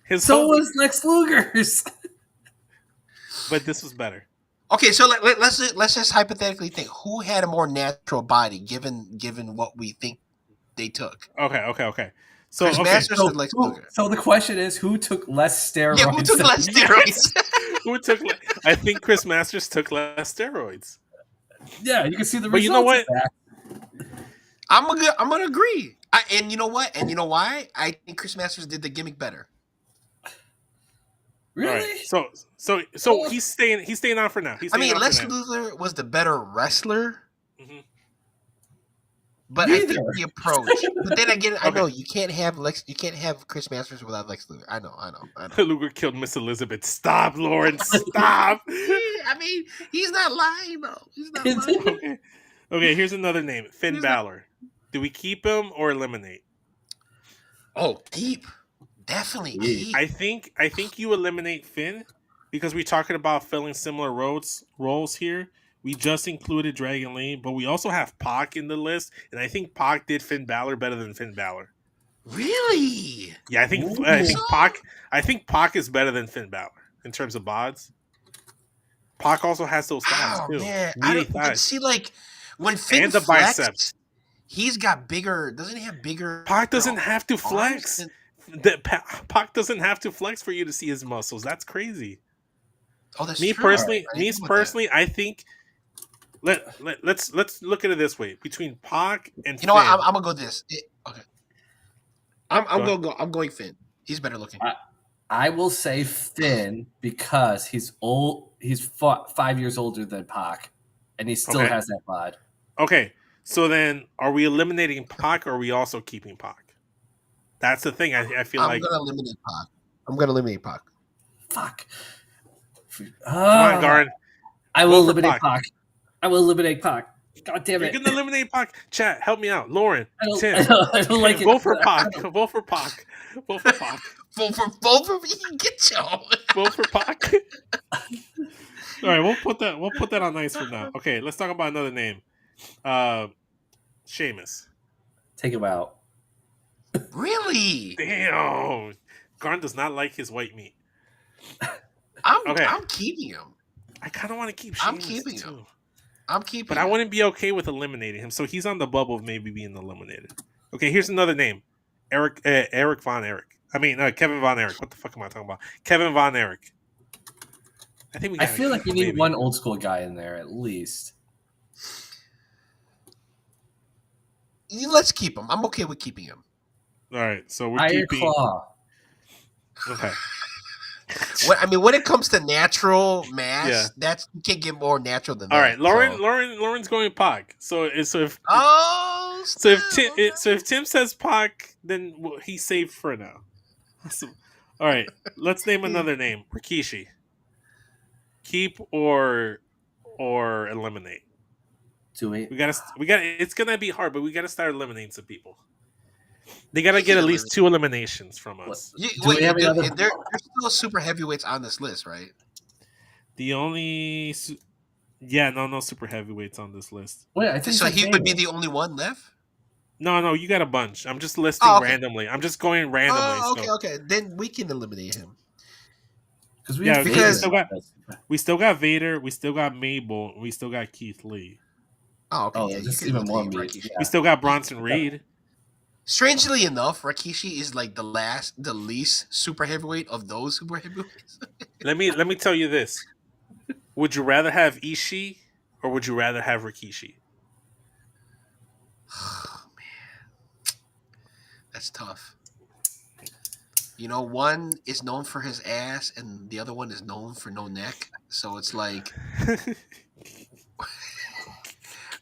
Was Lex Luger's. But this was better. Okay, so let's just hypothetically think who had a more natural body given what we think they took. Okay. So the question is, who took less steroids? Yeah, who took less steroids? I think Chris Masters took less steroids. Yeah, you can see the But you know results. what? Of that. I'm gonna agree. And you know what? And you know why? I think Chris Masters did the gimmick better. Really? All right. So Oh. he's staying on for now. He's I staying mean, on for Lex now. Luthor was the better wrestler, Mhm. but I think Neither. the approach. But then again, I Okay. know you can't have Chris Masters without Lex Luthor. I know. Luger killed Miss Elizabeth. Stop, Lauren. Stop. I mean, he's not lying though. He's not lying. Okay. Here's another name. Finn He's not- Balor. Do we keep him or eliminate? Oh, keep. Definitely keep. I think you eliminate Finn because we're talking about filling similar roles here. We just included Dragon Lee, but we also have Pac in the list, and I think Pac did Finn Balor better than Finn Balor. Really? Yeah, I think Pac is better than Finn Balor in terms of bods. Pac also has those thighs Oh too. man, Meaty but thighs. see, like when Finn And the flexed, biceps. he's got bigger. Doesn't he have bigger? Pac doesn't have to arms flex. than- Pac doesn't have to flex for you to see his muscles. That's crazy. Oh, that's Me true. personally, I didn't me think about personally, I think let's look at it this way: between Pac and that. You know what? Finn, I'm gonna go this. Okay. I'm going Finn. He's better looking. I will say Finn because he's old. He's 5 years older than Pac, and he still Okay. has that bod. Okay, so then are we eliminating Pac or are we also keeping Pac? That's the thing. I feel I'm like gonna eliminate Pac. I'm gonna eliminate Pac. Fuck. come on, Garn. I will Vote for eliminate Pac. Pac. I will eliminate Pac. God damn You're it! gonna eliminate Pac. Chat, help me out, Lauren, I Tim. I don't like it. Vote for Pac. Vote for Pac. Vote for Pac. Vote for both of you. Get yo. Vote for Pac. All right, we'll put that on ice for now. Okay, let's talk about another name. Sheamus. Take him out. Really? Damn. Garn does not like his white meat. Okay. I'm keeping him. I kind of want to keep I'm Sheamus keeping too. him. I'm keeping But him. I wouldn't be okay with eliminating him. So he's on the bubble of maybe being eliminated. Okay, here's another name. Eric Von Erich. I mean, Kevin Von Erich. What the fuck am I talking about? Kevin Von Erich. I think we. I feel like you need maybe. one old school guy in there at least. Let's keep him. I'm okay with keeping him. All right, so we're Iron keeping. Claw. Okay. When it comes to natural mass, Yeah. you can't get more natural than that. All right, So. Lauren's going Pac. So if Oh. if Tim says Pac, then he's saved for now. So, all right, let's name another name. Rikishi. Keep or eliminate. Do we? We gotta. It's gonna be hard, but we gotta start eliminating some people. They gotta get at least 2 eliminations from us. There's still super heavyweights on this list, right? The only, no super heavyweights on this list. Wait, I think So he would be the only one left. No, you got a bunch. I'm just listing Oh, okay. randomly. I'm just going randomly. Oh, okay, so. okay. Then we can eliminate him. We still got Vader. We still got Mabel. We still got Keith Lee. Oh, okay. Oh, yeah, this you is can even more eliminate meat. Rikishi. Yeah. We still got Bronson Reed. Strangely enough, Rikishi is like the least super heavyweight of those super heavyweights. Let me tell you this: would you rather have Ishii or would you rather have Rikishi? Oh man, that's tough. You know, one is known for his ass, and the other one is known for no neck. So it's like,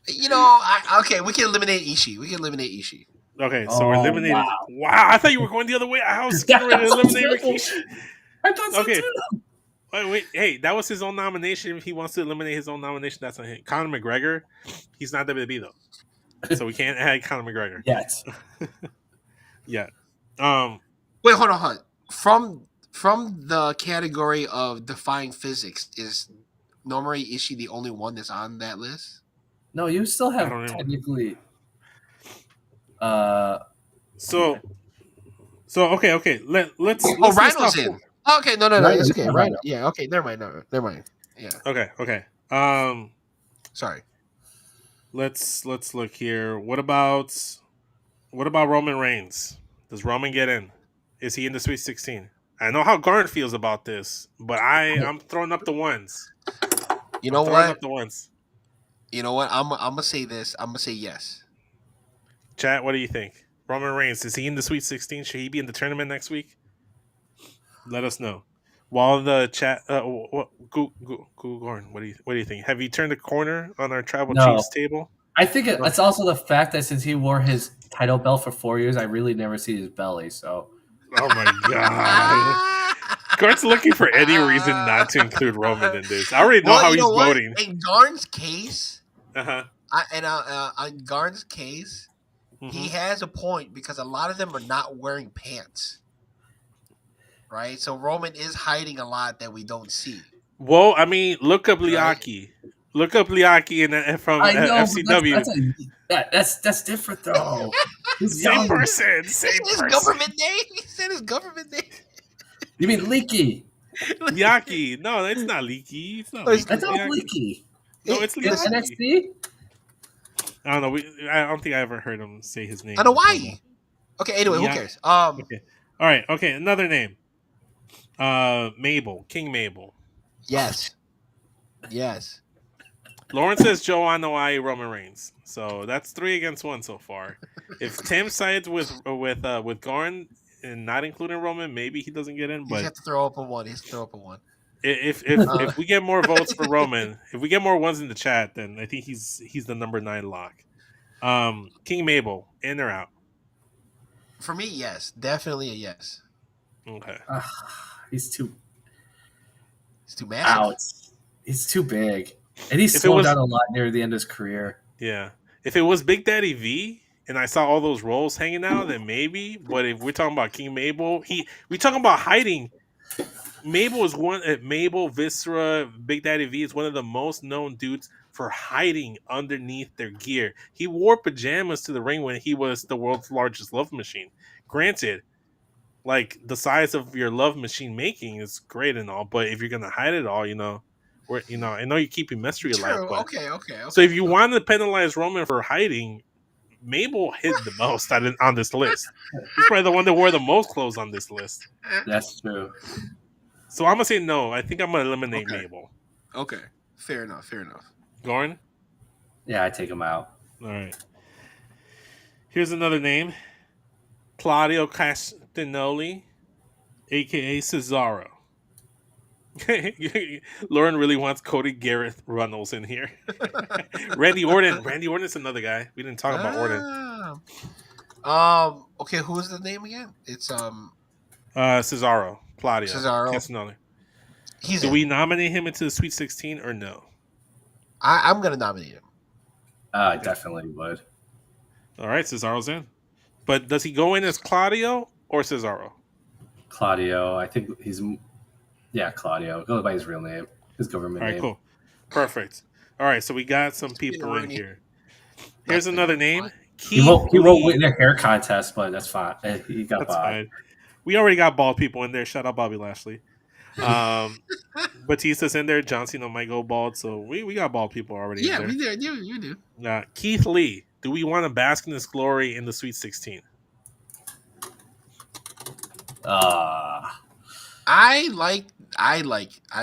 you know, okay, we can eliminate Ishii. Okay, so we're eliminated. Wow. Wow, I thought you were going the other way. I was getting ready to eliminate Rikishi. I thought so Okay. too. Wait, hey, that was his own nomination. If he wants to eliminate his own nomination, that's on him. Conor McGregor, he's not WWE though, so we can't add Conor McGregor. Yes. Yeah. Wait, hold on. From the category of defying physics, is Nomori Ishii the only one that's on that list? No, you still have I don't know. technically. So okay. Let's Oh, list Rhino's off- in. Okay, no, Rhino, it's okay. yeah, Rhino. Rhino. Yeah, okay, never mind. Yeah, Okay. sorry. Let's look here. What about Roman Reigns? Does Roman get in? Is he in the Sweet 16? I know how Garn feels about this, but I'm throwing up the ones. You know Throwing what? up the ones. You know what? I'm gonna say this. I'm gonna say yes. Chat, what do you think? Roman Reigns, is he in the Sweet 16? Should he be in the tournament next week? Let us know. While the chat, Gordon, what do you think? Have you turned a corner on our Tribal No, Chiefs table? I think No. it's also the fact that since he wore his title belt for 4 years, I really never see his belly. So Oh my god. Gordon's looking for any reason not to include Roman in this. I already know Well, how you he's know what? voting. In Garn's case, Uh-huh. on Garn's case, Mhm. he has a point because a lot of them are not wearing pants, right? So Roman is hiding a lot that we don't see. Well, I mean, look up Right. Liaki. Look up Liaki from I know, FCW. but that's different though. He's Same young. person. He Same said his person. government name. He said his government name. You mean Leaky? Liaki. No, it's not Leaky. It's not Oh, it's- Leaky. I thought Leaky. No, it's In Liaki. NXT? I don't know. I don't think I ever heard him say his name. I know why. Okay, anyway, who Yeah. cares? Okay. All right. Okay. Another name. Mabel. King Mabel. Yes. Yes. Lauren says Joe Anoa'i, Roman Reigns. So that's 3 against 1 so far. If Tim sides with Garn and not including Roman, maybe he doesn't get in. You But have to throw up a one. He has to throw up a one. if we get more votes for Roman, if we get more ones in the chat, then I think he's the number 9 lock. King Mabel, in or out? For me, yes. Definitely a yes. Okay. He's too It's too massive. out. He's too big, and he's If it slowed was- down a lot near the end of his career. Yeah. If it was Big Daddy V and I saw all those roles hanging out, then maybe. But if we're talking about King Mabel, we talking about hiding. Mabel is Mabel, Viscera, Big Daddy V is one of the most known dudes for hiding underneath their gear. He wore pajamas to the ring when he was the world's largest love machine. Granted, like the size of your love machine making is great and all, but if you're gonna hide it all, I know you're keeping mystery alive. True. But Okay. so if you want to penalize Roman for hiding, Mabel hid the most on this list. He's probably the one that wore the most clothes on this list. That's true. So I'm gonna say no. I think I'm gonna eliminate Okay. Mabel. Okay. Fair enough. Goran? Yeah, I take him out. All right. Here's another name. Claudio Castagnoli, aka Cesaro. Lauren really wants Cody Gareth Runnels in here. Randy Orton. Randy Orton's another guy. We didn't talk about Orton. Okay, who's the name again? It's Cesaro. Claudio Cesaro. Castagnoli. He's Do in. we nominate him into the Sweet 16 or no? I'm gonna nominate him. I definitely would. All right, Cesaro's in. But does he go in as Claudio or Cesaro? Claudio, I think he's Claudio. Go by his real name, his government All right, name. cool. Perfect. All right, so we got some people in here. Here's another name. He won't win a hair contest, but that's fine. He got That's by. fine. We already got bald people in there. Shout out Bobby Lashley. Batista's in there. John Cena might go bald, so we got bald people already Yeah, in there. we do. You do. Keith Lee. Do we want to bask in his glory in the Sweet 16? I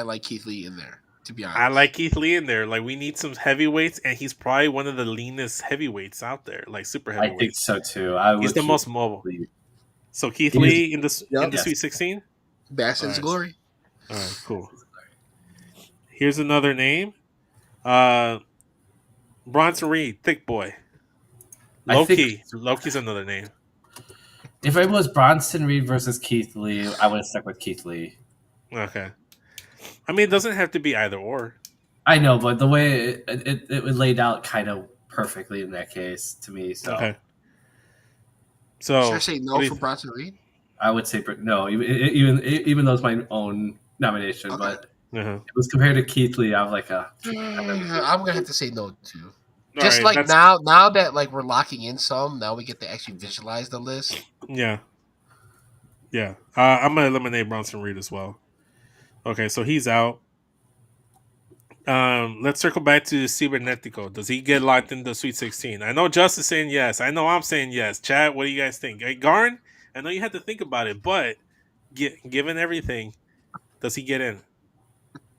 like Keith Lee in there. To be honest, I like Keith Lee in there. Like, we need some heavyweights, and he's probably one of the leanest heavyweights out there, like super I think heavyweights. so too. He's the most mobile. Lee. So Keith He Lee in the Yep. Sweet 16. bask in his Alright. glory. All right, cool. Here's another name. Bronson Reed, thick boy. Loki's another name. If it was Bronson Reed versus Keith Lee, I would have stuck with Keith Lee. Okay. I mean, it doesn't have to be either or. I know, but the way it was laid out kind of perfectly in that case to me. So Okay. So Should I say no what do you for Bronson Reed? I would say no, even though it's my own nomination, Okay. but Uh-huh. it was compared to Keith Lee. I'm like, I'm gonna have to say no too. All Just right, like that's- now that like we're locking in some, now we get to actually visualize the list. Yeah. Yeah. I'm going to eliminate Bronson Reed as well. Okay, so he's out. Let's circle back to Cibernetico. Does he get locked in the Sweet 16? I know Just is saying yes. I know I'm saying yes. Chad, what do you guys think? Hey, Garn, I know you had to think about it, but given everything, does he get in?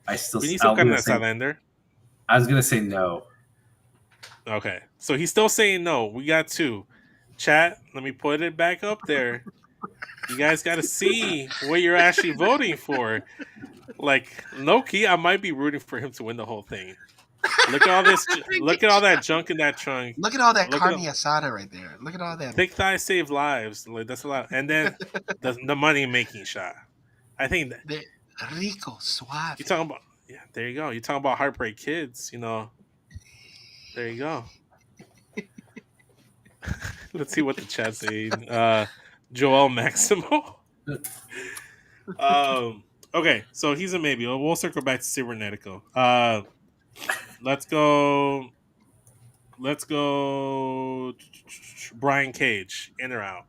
I still. We need some I was kind gonna of say- Salander. I was gonna say no. Okay, so he's still saying no. We got 2. Chat, let me put it back up there. You guys got to see what you're actually voting for. Like Loki, I might be rooting for him to win the whole thing. Look at all this. Look at all that junk in that trunk. Look at all that Look carne at asada right there. Look at all that. thick thighs save lives. Like that's a lot. And then the money making shot. I think that The rico suave. you talking about. Yeah, there you go. You talking about Heartbreak Kids. You know. There you go. Let's see what the chat's saying. Joel Maximo. Okay, so he's a maybe. We'll circle back to Cybernetico. Let's go. Let's go. Brian Cage, in or out?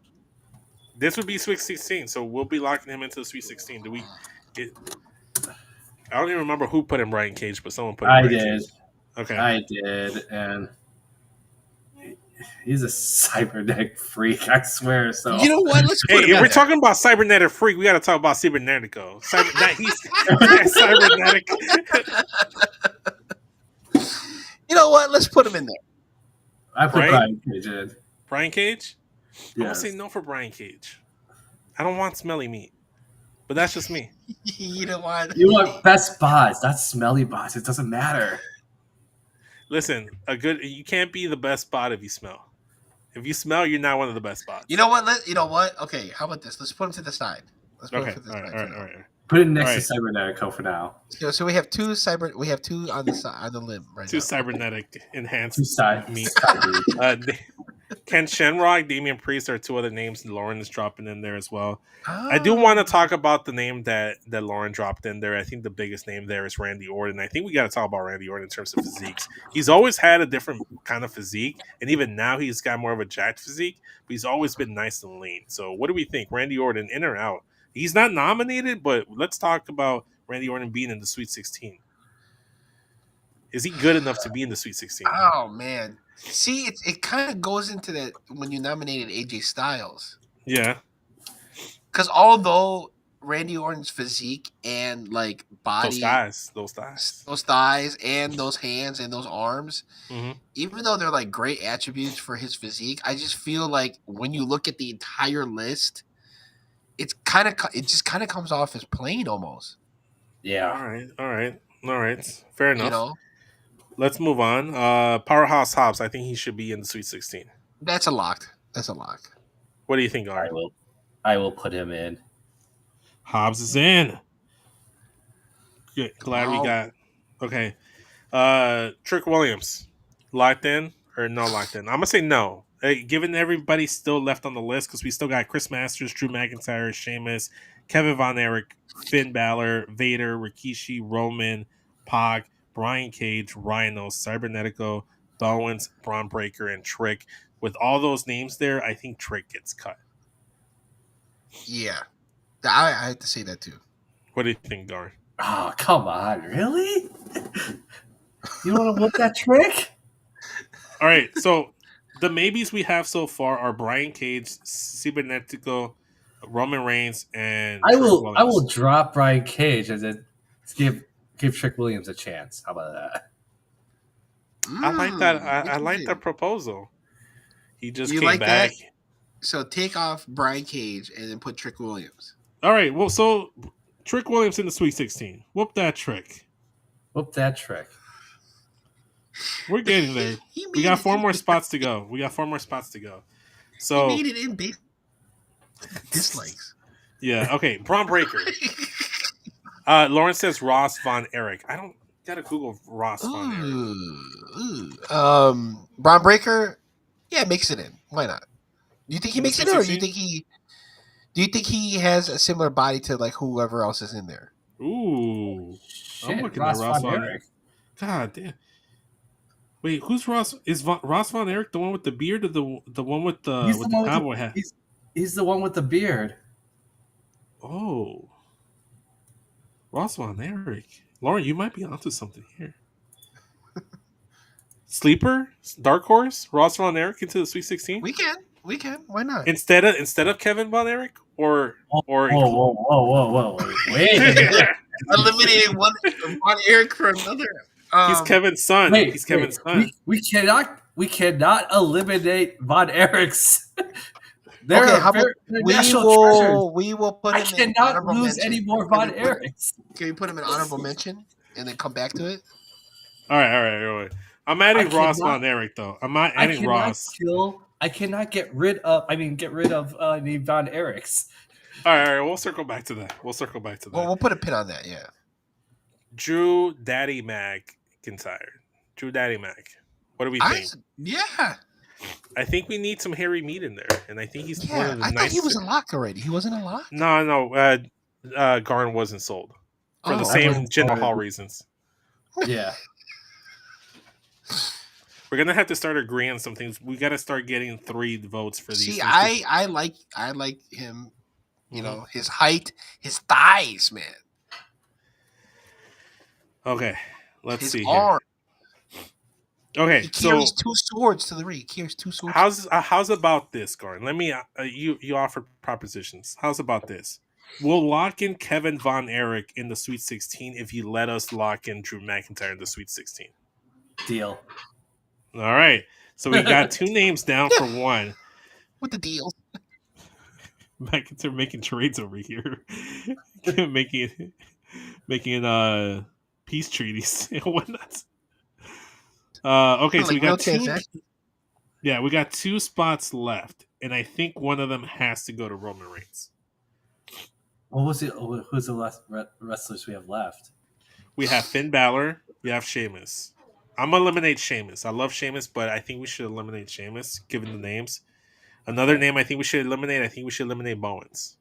This would be Sweet 16, so we'll be locking him into the Sweet 16. Do we get? I don't even remember who put in Brian Cage, but someone put in Brian Cage. Okay. I did, and he's a cybernetic freak, I swear. So You know what? Let's put Hey, him if in we're there. talking about cybernetic freak, we got to talk about Cybernetico. He's cybernetic. You know what? Let's put him in there. I put Right? Brian Cage in. Brian Cage? I'm gonna Yes. say no for Brian Cage. I don't want smelly meat, but that's just me. You know what? You want best bods, not smelly bods. It doesn't matter. Listen, you can't be the best bot if you smell. If you smell, you're not one of the best bots. You know what? You know what? Okay, how about this? Let's put him to the side. Let's put Okay. him to the All side. right. for All now. right. Put it next All to Cybernetico for now. So we have two We have 2 on the side on the limb right Two now. cybernetic enhanced Two side meat. side. Ken Shenrock, Damian Priest are 2 other names. Lauren is dropping in there as well. Oh. I do want to talk about the name that Lauren dropped in there. I think the biggest name there is Randy Orton. I think we got to talk about Randy Orton in terms of physiques. He's always had a different kind of physique, and even now he's got more of a jacked physique, but he's always been nice and lean. So what do we think? Randy Orton, in or out? He's not nominated, but let's talk about Randy Orton being in the Sweet 16. Is he good enough to be in the Sweet 16? Oh man. See, it kind of goes into that when you nominated AJ Styles. Yeah. Because although Randy Orton's physique and like body, Those thighs, and those hands and those arms, Mm-hmm. even though they're like great attributes for his physique, I just feel like when you look at the entire list, it just kind of comes off as plain almost. Yeah. All right. Fair enough. You know, Let's move on. Powerhouse Hobbs, I think he should be in the Sweet 16. that's a lock. What do you think, Ari? I will put him in. Hobbs is in. Good. Glad we Wow. got. Okay. Trick Williams, locked in or no locked in? I'm gonna say no. Given everybody's still left on the list, because we still got Chris Masters, Drew McIntyre, Sheamus, Kevin Von Erich, Finn Balor, Vader, Rikishi, Roman, Pac, Brian Cage, Rhino, Cybernetico, Bowens, Braun Breaker, and Trick. With all those names there, I think Trick gets cut. Yeah, I have to say that too. What do you think, Gar? Oh, come on. Really? You want to whoop that Trick? All right, so the maybes we have so far are Brian Cage, Cybernetico, Roman Reigns, and I Trick will Williams. drop Brian Cage and then give Trick Williams a chance. How about that? I like that. I interesting. like that proposal. He just You came like back. that? So take off Brian Cage and then put Trick Williams. All right, well, so Trick Williams in the Sweet 16. Whoop that Trick. Whoop that Trick. We're getting there. We got 4 more spots to go. So He made it in base dislikes. yeah, okay. Braun Breaker. Lawrence says Ross Von Erich. I don't gotta Google Ross Von Erich. Braun Breaker, yeah, makes it in. Why not? Do you think he In the makes it in, or do you 16? think he has a similar body to like whoever else is in there? Ooh, Shit, I'm looking Ross at Ross Von Von Erich. Erich. God damn. Wait, who's Ross? Is Ross Von Erich the one with the beard, or the one with the He's with the the one cowboy with hat? He's the one with the beard. Oh, Ross Von Erich. Lauren, you might be onto something here. Sleeper, Dark Horse, Ross Von Erich into the Sweet 16 We can. Why not? instead of Kevin Von Erich, or Whoa. Wait. Eliminating one Eric for another. He's Kevin's son. Wait, He's Kevin's son. We cannot we cannot eliminate Von Erichs. They're Okay, how about they're national treasures. we will put I him in cannot honorable lose mention. any more Can Von we put- Erichs. Can we put him in honorable mention and then come back to it? All right. I'm adding Ross Von Erich though. I'm not adding Ross. I cannot get rid of. I mean, get rid of the Von Erichs. All right. We'll circle back to that. Well, we'll put a pin on that. Yeah. Drew Daddy McIntyre. Drew Daddy Mac. What do we think? Yeah. I think we need some hairy meat in there, and I think he's one Yeah. of the I thought nice. he was a lock already. He wasn't a lock. No. Garn wasn't sold for the same Jinder Mahal reasons. Yeah. We're gonna have to start agreeing on some things. We got to start getting 3 votes for these. See, things. I like him. You know, his height, his thighs, man. Okay, let's His see arm. here. Okay, He carries 2 swords to the ring. He carries 2 swords. How's about this, Garn? Let me. You offered propositions. How's about this? We'll lock in Kevin Von Erich in the Sweet 16 if you let us lock in Drew McIntyre in the Sweet 16. Deal. All right. So we got 2 names down for 1. What the deal? McIntyre making trades over here, making peace treaties and whatnot. Okay, so we got 2. Yeah, we got 2 spots left, and I think one of them has to go to Roman Reigns. What was it? Who's the last wrestlers we have left? We have Finn Balor. We have Sheamus. I'm gonna eliminate Sheamus. I love Sheamus, but I think we should eliminate Sheamus given the names. Another name I think we should eliminate. I think we should eliminate Bowens.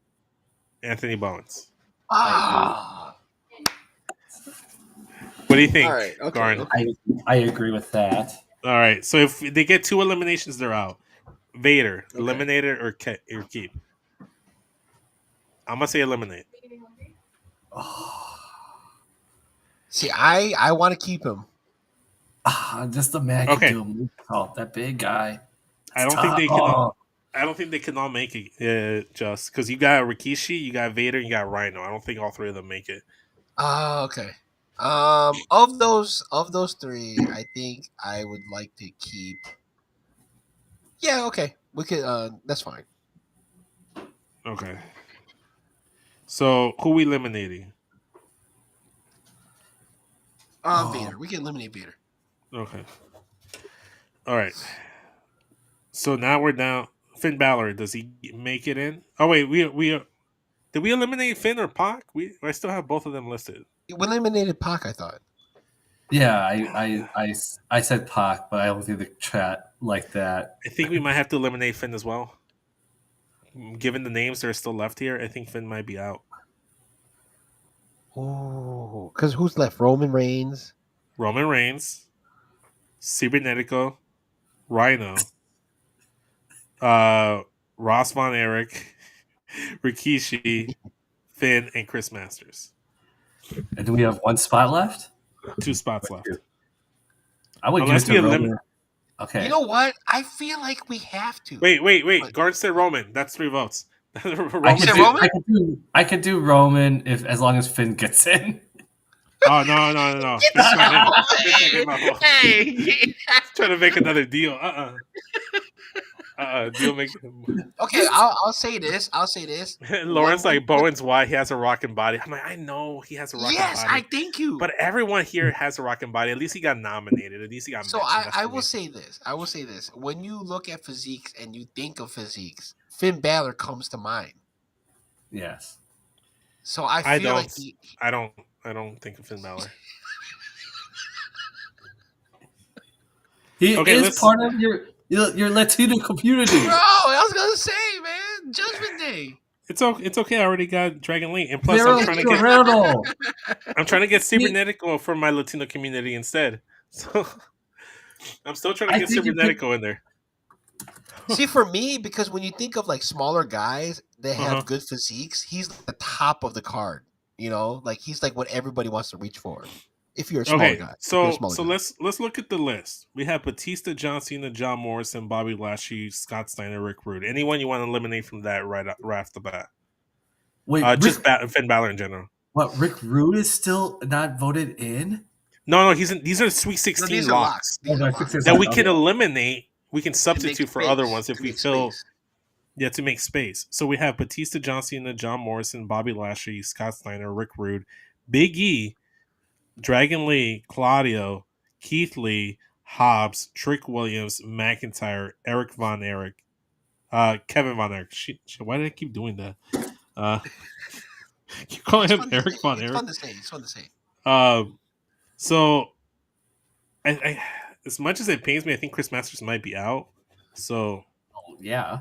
Anthony Bowens. Ah. What do you think, All right, okay, Garn? okay. I agree with that. All right. So if they get 2 eliminations, they're out. Vader, eliminated or keep? I'm gonna say eliminate. See, I want to keep him. Just the man can do a move call. That big guy. I don't think they can. I don't think they can all make it. Just because you got Rikishi, you got Vader, you got Rhino. I don't think all 3 of them make it. Okay. Of those 3, I think I would like to keep. Yeah. Okay. We could. That's fine. Okay. So who we eliminating? Vader. We can eliminate Vader. Okay. All right. So now we're down. Finn Balor, does he make it in? Oh wait, we did we eliminate Finn or Pac? I still have both of them listed. We eliminated Pac, I thought. Yeah, I said Pac, but I don't think the chat like that. I think we might have to eliminate Finn as well. Given the names that are still left here, I think Finn might be out. Oh, because who's left? Roman Reigns, Cibernetico, Rhino, Ross Von Erich, Rikishi, Finn, and Chris Masters. And do we have 1 spot left? 2 spots left. I would Unless give it to Roman. Okay. You know what? I feel like we have to. Wait. Guard said Roman. That's 3 votes. I could do Roman as long as Finn gets in. Oh no. Hey. Trying to make another deal. Deal make. Okay, I'll say this. Lawrence like Bowen's why he has a rocking body. I'm like, I know he has a rocking body. Yes, I thank you. But everyone here has a rocking body. At least he got nominated. At least he got. So I will say this. When you look at physiques and you think of physiques, Finn Balor comes to mind. Yes. So I feel like I don't think of Finn Balor. He is part of your Latino community. Bro, I was gonna say, man, Judgment Day. It's okay. I already got Dragon Lee, and plus I'm trying to get Cibernetico for my Latino community instead. So I'm still trying to get Cibernetico in there. See, for me, because when you think of like smaller guys that have good physiques, he's the top of the card. You know, like he's like what everybody wants to reach for. If you're a smaller guy. So let's look at the list. We have Batista, John Cena, John Morrison, Bobby Lashley, Scott Steiner, Rick Rude. Anyone you want to eliminate from that right off the bat? Wait, just Finn Balor in general. What, Rick Rude is still not voted in? No, these are Sweet No, 16 these are locks. locks These are Okay, locks. 16 that we Okay. can eliminate. We can To make substitute for other space, ones if to we make feel space. to make space. So we have Batista, John Cena, John Morrison, Bobby Lashley, Scott Steiner, Rick Rude, Big E, Dragon Lee, Claudio, Keith Lee, Hobbs, Trick Williams, McIntyre, Eric Von Erich, Kevin Von Erich. Why did I keep doing that? You calling It's him fun to Eric say. Von It's Erich? fun to say. It's fun to say. So I as much as it pains me, I think Chris Masters might be out. So Yeah.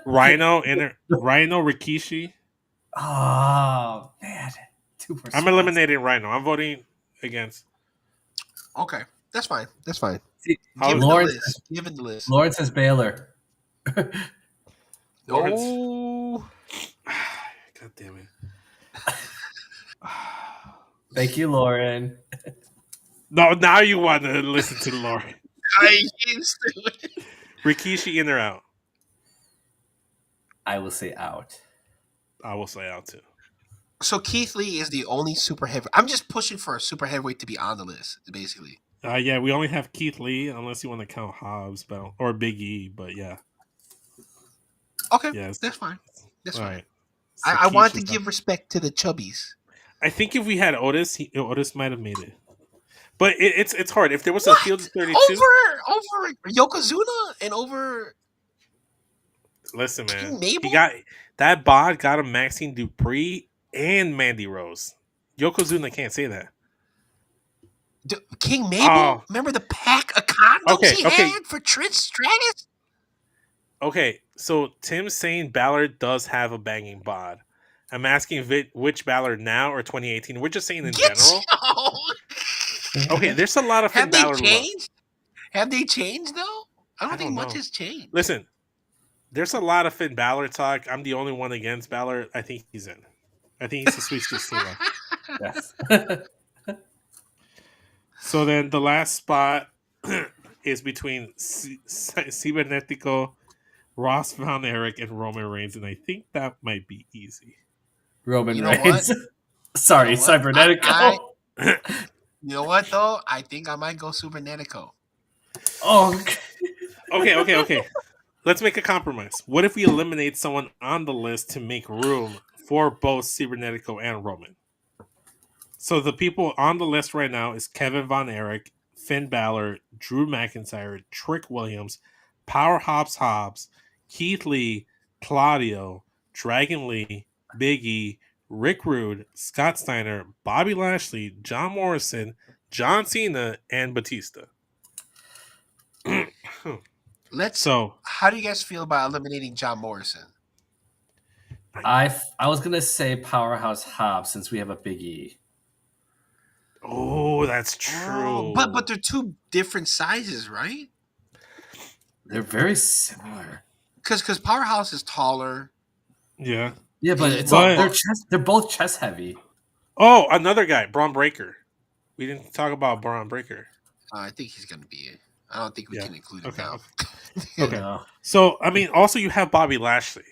Rhino, Rikishi. Oh man, 2 more I'm spots. eliminating Rhino. I'm voting against. Okay, that's fine. That's fine. See, How- Given the Lawrence, list. Given the list. Lawrence says Baylor. Lawrence. Oh, God damn it. Thank you, Lauren. No, now you want to listen to Lauren. I used to it. Rikishi in or out? I will say out. I will say out too. So Keith Lee is the only super heavy. I'm just pushing for a super heavyweight to be on the list, basically. Yeah, we only have Keith Lee, unless you want to count Hobbs, or Big E. But yeah, Okay, yes, that's fine. That's all fine. right. So I want to Keisha's give out. respect to the chubbies. I think if we had Otis, Otis might have made it. But it's hard. If there was a What? field of 32, Over Yokozuna and over listen, man, King Mabel? he got that bod got him Maxine Dupree and Mandy Rose. Yokozuna can't say that. King Mabel? Oh. Remember the pack of condoms Okay, he okay. had for Trish Stratus? Okay, so Tim's saying Ballard does have a banging bod. I'm asking which Ballard now or 2018. We're just saying in general. Okay, there's a lot of Finn Have they Balor love. changed? Have they changed though? I don't think much know. has changed. Listen, there's a lot of Finn Balor talk. I'm the only one against Balor. I think he's in. I think he's the Sweet 16. Yes. So then the last spot is between Cibernetico, Ross Von Erich, and Roman Reigns, and I think that might be easy. Roman You know Reigns. Sorry, You know what? Cybernetico. You know what though? I think I might go Supernetico. Oh, Okay. Let's make a compromise. What if we eliminate someone on the list to make room for both Cibernetico and Roman? So the people on the list right now is Kevin Von Erich, Finn Balor, Drew McIntyre, Trick Williams, Powerhouse Hobbs, Keith Lee, Claudio, Dragon Lee, Big E, Rick Rude, Scott Steiner, Bobby Lashley, John Morrison, John Cena, and Batista. How do you guys feel about eliminating John Morrison? I was gonna say Powerhouse Hobbs since we have a Big E. Oh, that's true. But they're two different sizes, right? They're very similar. Because Powerhouse is taller. Yeah. Yeah, but they're both chest heavy. Oh, another guy, Braun Breaker. We didn't talk about Braun Breaker. I think he's going to be it. I don't think we can include him now. Okay. No. So, I mean, also you have Bobby Lashley.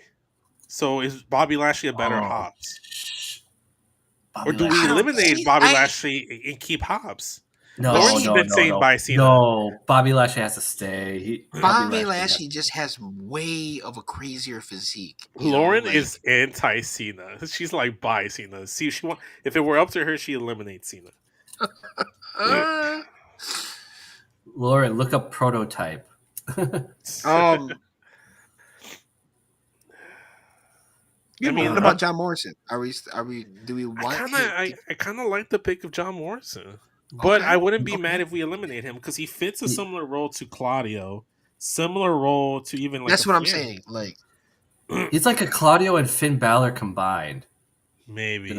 So is Bobby Lashley a better Hobbs? Or do we eliminate Bobby Lashley and keep Hobbs? No, Lawrence has been saying by Cena. No, Bobby Lashley has to stay. Bobby Lashley just has way of a crazier physique. Lauren is anti-Cena. She's like by Cena. See, if it were up to her, she eliminates Cena. Lauren, look up Prototype. What about John Morrison? Do we want? I kind of like the pick of John Morrison, but I wouldn't be mad if we eliminate him because he fits a similar role to Claudio, similar role to even like. That's what I'm saying. Like, he's like a Claudio and Finn Balor combined. Maybe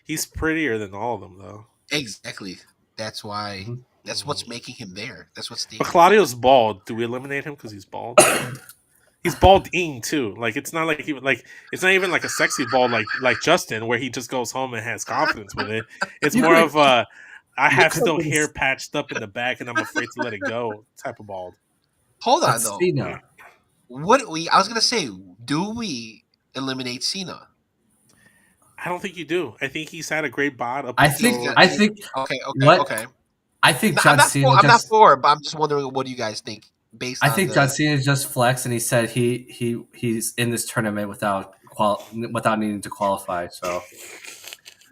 he's prettier than all of them though. Exactly. That's why. That's what's making him there. That's what's. But Claudio's bald. Do we eliminate him because he's bald? He's balding too. Like it's not like it's not even like a sexy bald like Justin where he just goes home and has confidence with it. It's more of I have still hair patched up in the back and I'm afraid to let it go type of bald. Hold on though. Cena. I was gonna say, do we eliminate Cena? I don't think you do. I think he's had a great bod up I until. think. Okay. What? I think John Cena I'm not just. for it, but I'm just wondering what do you guys think based I on think the. John Cena just flexed, and he said he's in this tournament without needing to qualify. So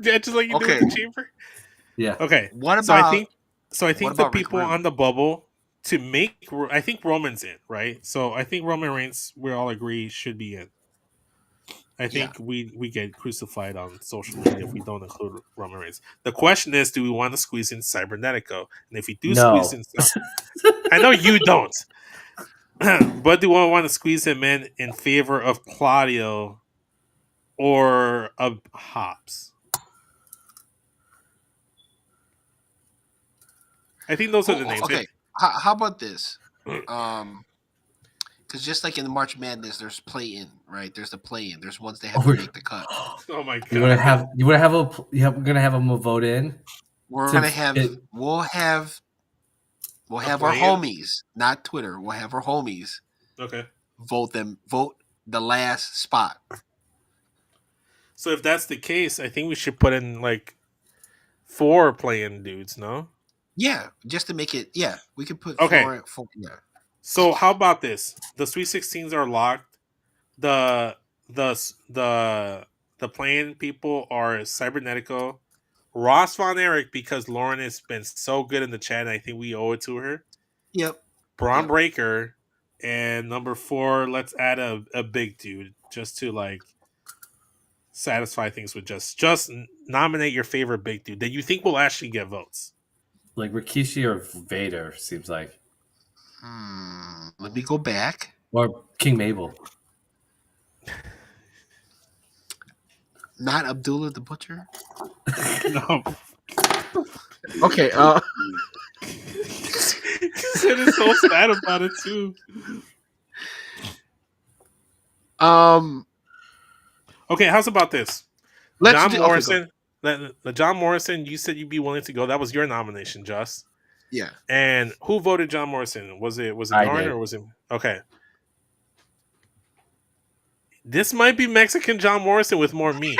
Yeah, just like you do with Okay. the chamber. yeah, Okay. What So I about think. So I think the about Rick people Rude? on the bubble to make. I think Roman's in, right? So I think Roman Reigns, we all agree, should be in. I Yeah. think we get crucified on social media if we don't include Roman Reigns. The question is, do we want to squeeze in Cybernetico? And if we do squeeze no. in, I know you don't, but do we want to squeeze him in favor of Claudio or of Hobbs? I think those are the names. Okay. How about this? Because just like in the March Madness, there's play-in, right? There's the play-in. There's ones that have to make the cut. Oh my god! You're gonna have a vote in. We're To gonna have fit- we'll have our play-in? homies, not Twitter. We'll have our homies Okay. vote the last spot. So if that's the case, I think we should put in like 4 play-in dudes. No. Yeah, just to make it. Yeah, we could put Okay. yeah. So how about this? The Sweet 16s are locked. The the playing people are Cybernetico, Ross Von Erich, because Lauren has been so good in the chat, and I think we owe it to her. Yep. Braun Yep. Breaker, and number 4, let's add a big dude just to like satisfy things with just nominate your favorite big dude that you think will actually get votes. like Rikishi or Vader seems like, Let me go back. or King Mabel. Not Abdullah the Butcher. No. Okay. He said it's so sad about it too. Okay, how's about this? John Morrison. John Morrison, you said you'd be willing to go. That was your nomination, Just. Yeah. And who voted John Morrison? Was it I Yarn did. or was it okay? This might be Mexican John Morrison with more meat.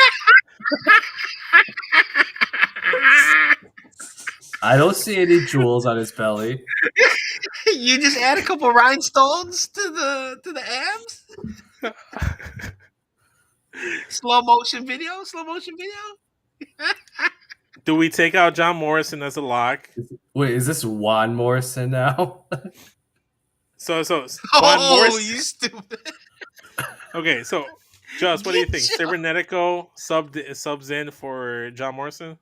I don't see any jewels on his belly. You just add a couple rhinestones to the abs. Slow motion video. Do we take out John Morrison as a lock? Wait, is this Juan Morrison now? So Oh, Morrison. you stupid. Okay, so Just, what do you think? Getcho. Cybernetico subs in for John Morrison?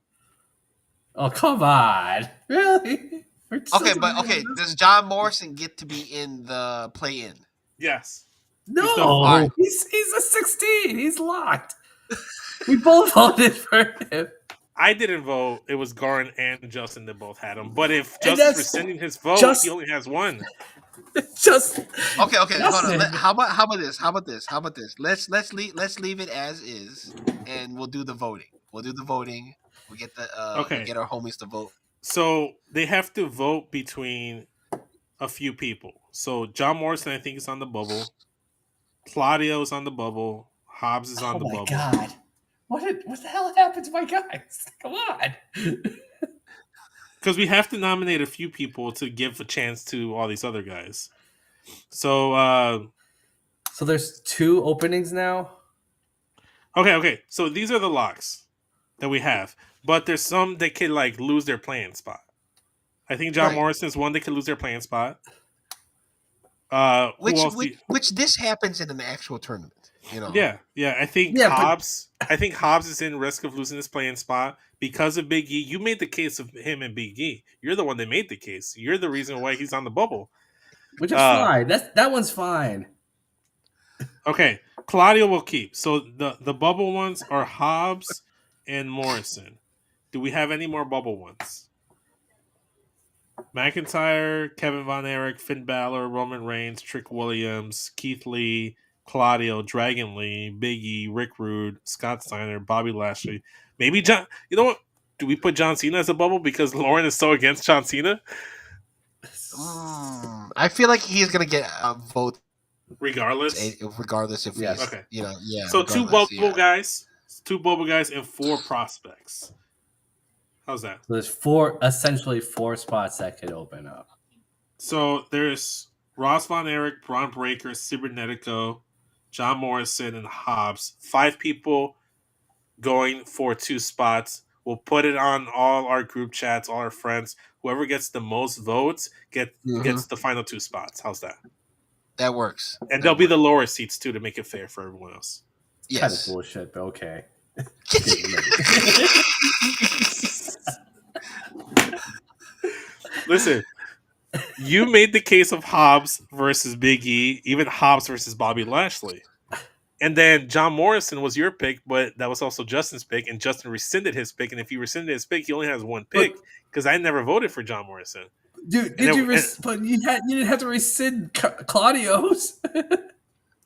Oh, come on. Really? Okay. Does John Morrison get to be in the play-in? Yes. No, Alright. he's a 16. He's locked. We both voted for him. I didn't vote. It was Garn and Justin that both had him. But if And Justin's that's rescinding his vote, just- he only has one. Just Okay. Hold on. Justin. How about this? Let's leave it as is, and we'll do the voting. We'll get the Okay. we'll get our homies to vote. So they have to vote between a few people. So John Morrison, I think, is on the bubble. Claudio is on the bubble. Hobbs is on the bubble. God. What the hell happened to my guys? Come on. Because we have to nominate a few people to give a chance to all these other guys. So, So there's 2 openings now? okay. So these are the locks that we have. But there's some that could like lose their playing spot. I think John Right. Morrison is one that could lose their playing spot. Which this happens in an actual tournament. You know. Yeah. I think Yeah, but- Hobbs. I think Hobbs is in risk of losing his playing spot because of Big E. You made the case of him and Big E. You're the one that made the case. You're the reason why he's on the bubble. Which is fine. That one's fine. Okay, Claudio will keep. So the bubble ones are Hobbs and Morrison. Do we have any more bubble ones? McIntyre, Kevin Von Erich, Finn Balor, Roman Reigns, Trick Williams, Keith Lee, Claudio, Dragon Lee, Big E, Rick Rude, Scott Steiner, Bobby Lashley. Maybe John. You know what? Do we put John Cena as a bubble because Lauren is so against John Cena? I feel like he's gonna get a vote Regardless. regardless if Yes. he's Okay. yeah. So 2 regardless, bubble guys. It's 2 Boba guys and 4 prospects. How's that? So there's essentially four spots that could open up. So there's Ross Von Erich, Braun Breaker, Cybernetico, John Morrison, and Hobbs. 5 people going for 2 spots. We'll put it on all our group chats, all our friends. Whoever gets the most votes gets the final 2 spots. How's that? That works. And there'll be the lower seats too to make it fair for everyone else. Yes. Kind of bullshit, but okay. Listen, you made the case of Hobbs versus Big E, even Hobbs versus Bobby Lashley. And then John Morrison was your pick, but that was also Justin's pick, and Justin rescinded his pick. And if he rescinded his pick, he only has 1 pick because I never voted for John Morrison. Dude, but you didn't have to rescind Claudio's.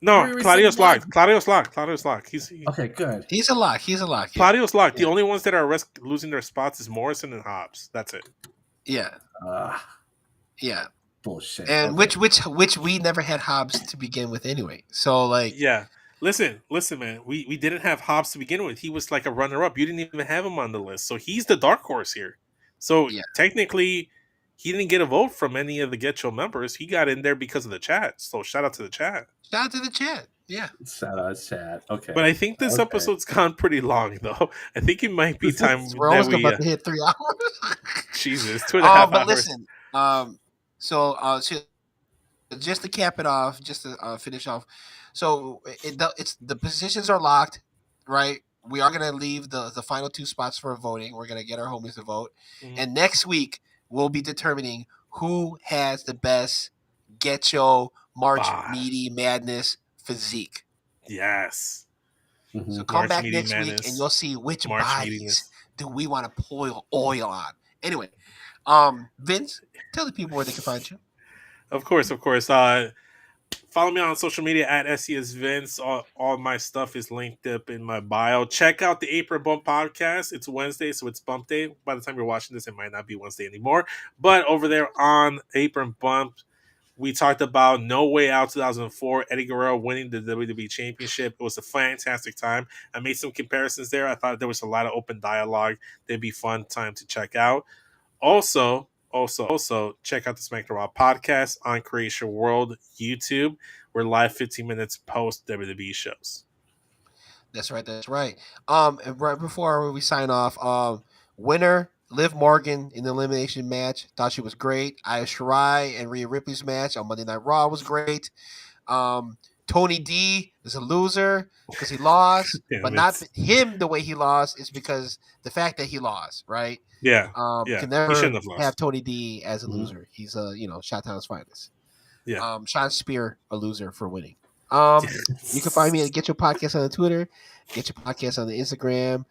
No, Claudio's locked. Claudio's locked. He's okay, good. He's a lock. Yeah. Claudio's locked. The only ones that are losing their spots is Morrison and Hobbs. That's it. Yeah. Yeah. Bullshit. And which we never had Hobbs to begin with anyway. So like yeah. Listen, man. We didn't have Hobbs to begin with. He was like a runner-up. You didn't even have him on the list. So he's the dark horse here. So technically, he didn't get a vote from any of the Getcho members. He got in there because of the chat. So shout out to the chat. Shout out to the chat. Yeah. Shout out to chat. Okay. But I think this episode's gone pretty long, though. I think it might be time We're almost about to hit 3 hours. Jesus, 2.5 hours. But listen, so just to cap it off, just to finish off, so it's the positions are locked, right? We are gonna leave the final 2 spots for voting. We're gonna get our homies to vote, and next week we'll be determining who has the best Getcho March Meaty Madness physique. Yes. So come back next week and you'll see which bodies do we want to pour oil on. Anyway, Vince, tell the people where they can find you. Of course. Follow me on social media at SESVince. All my stuff is linked up in my bio. Check out the Apron Bump podcast. It's Wednesday, so it's Bump Day. By the time you're watching this, it might not be Wednesday anymore. But over there on Apron Bump, we talked about No Way Out 2004, Eddie Guerrero winning the WWE Championship. It was a fantastic time. I made some comparisons there. I thought there was a lot of open dialogue. They'd be fun time to check out. Also, check out the SmackDown Raw podcast on Creation World YouTube. We're live 15 minutes post WWE shows. That's right. And right before we sign off, winner Liv Morgan in the elimination match. Thought she was great. Io Shirai and Rhea Ripley's match on Monday Night Raw was great. Tony D is a loser because he lost, but not him the way he lost. Is because the fact that he lost, right? Yeah. Can never have Tony D as a loser. He's Chi-Town's finest. Yeah. Sean Spear, a loser for winning. You can find me at Get Your Podcast on the Twitter, Get Your Podcast on the Instagram,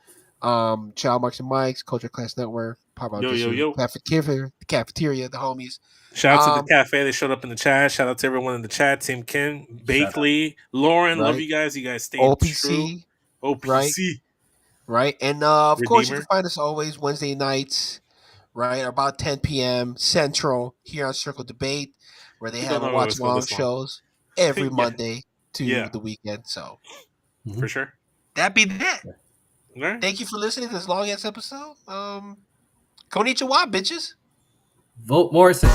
Child Marks and Mikes, Culture Class Network, Pop Out Cafeteria, the homies. Shout out to the cafe. They showed up in the chat. Shout out to everyone in the chat. Tim Kim, Bakley, Lauren. Love you guys. You guys stay OPC, true. OPC. Right. And of course, you can find us always Wednesday nights, right, about 10 p.m. Central here on Circle Debate, where they have watch long shows every Monday to the weekend. So, for sure. That be that. Right. Thank you for listening to this long ass episode. Konnichiwa, bitches. Vote Morrison.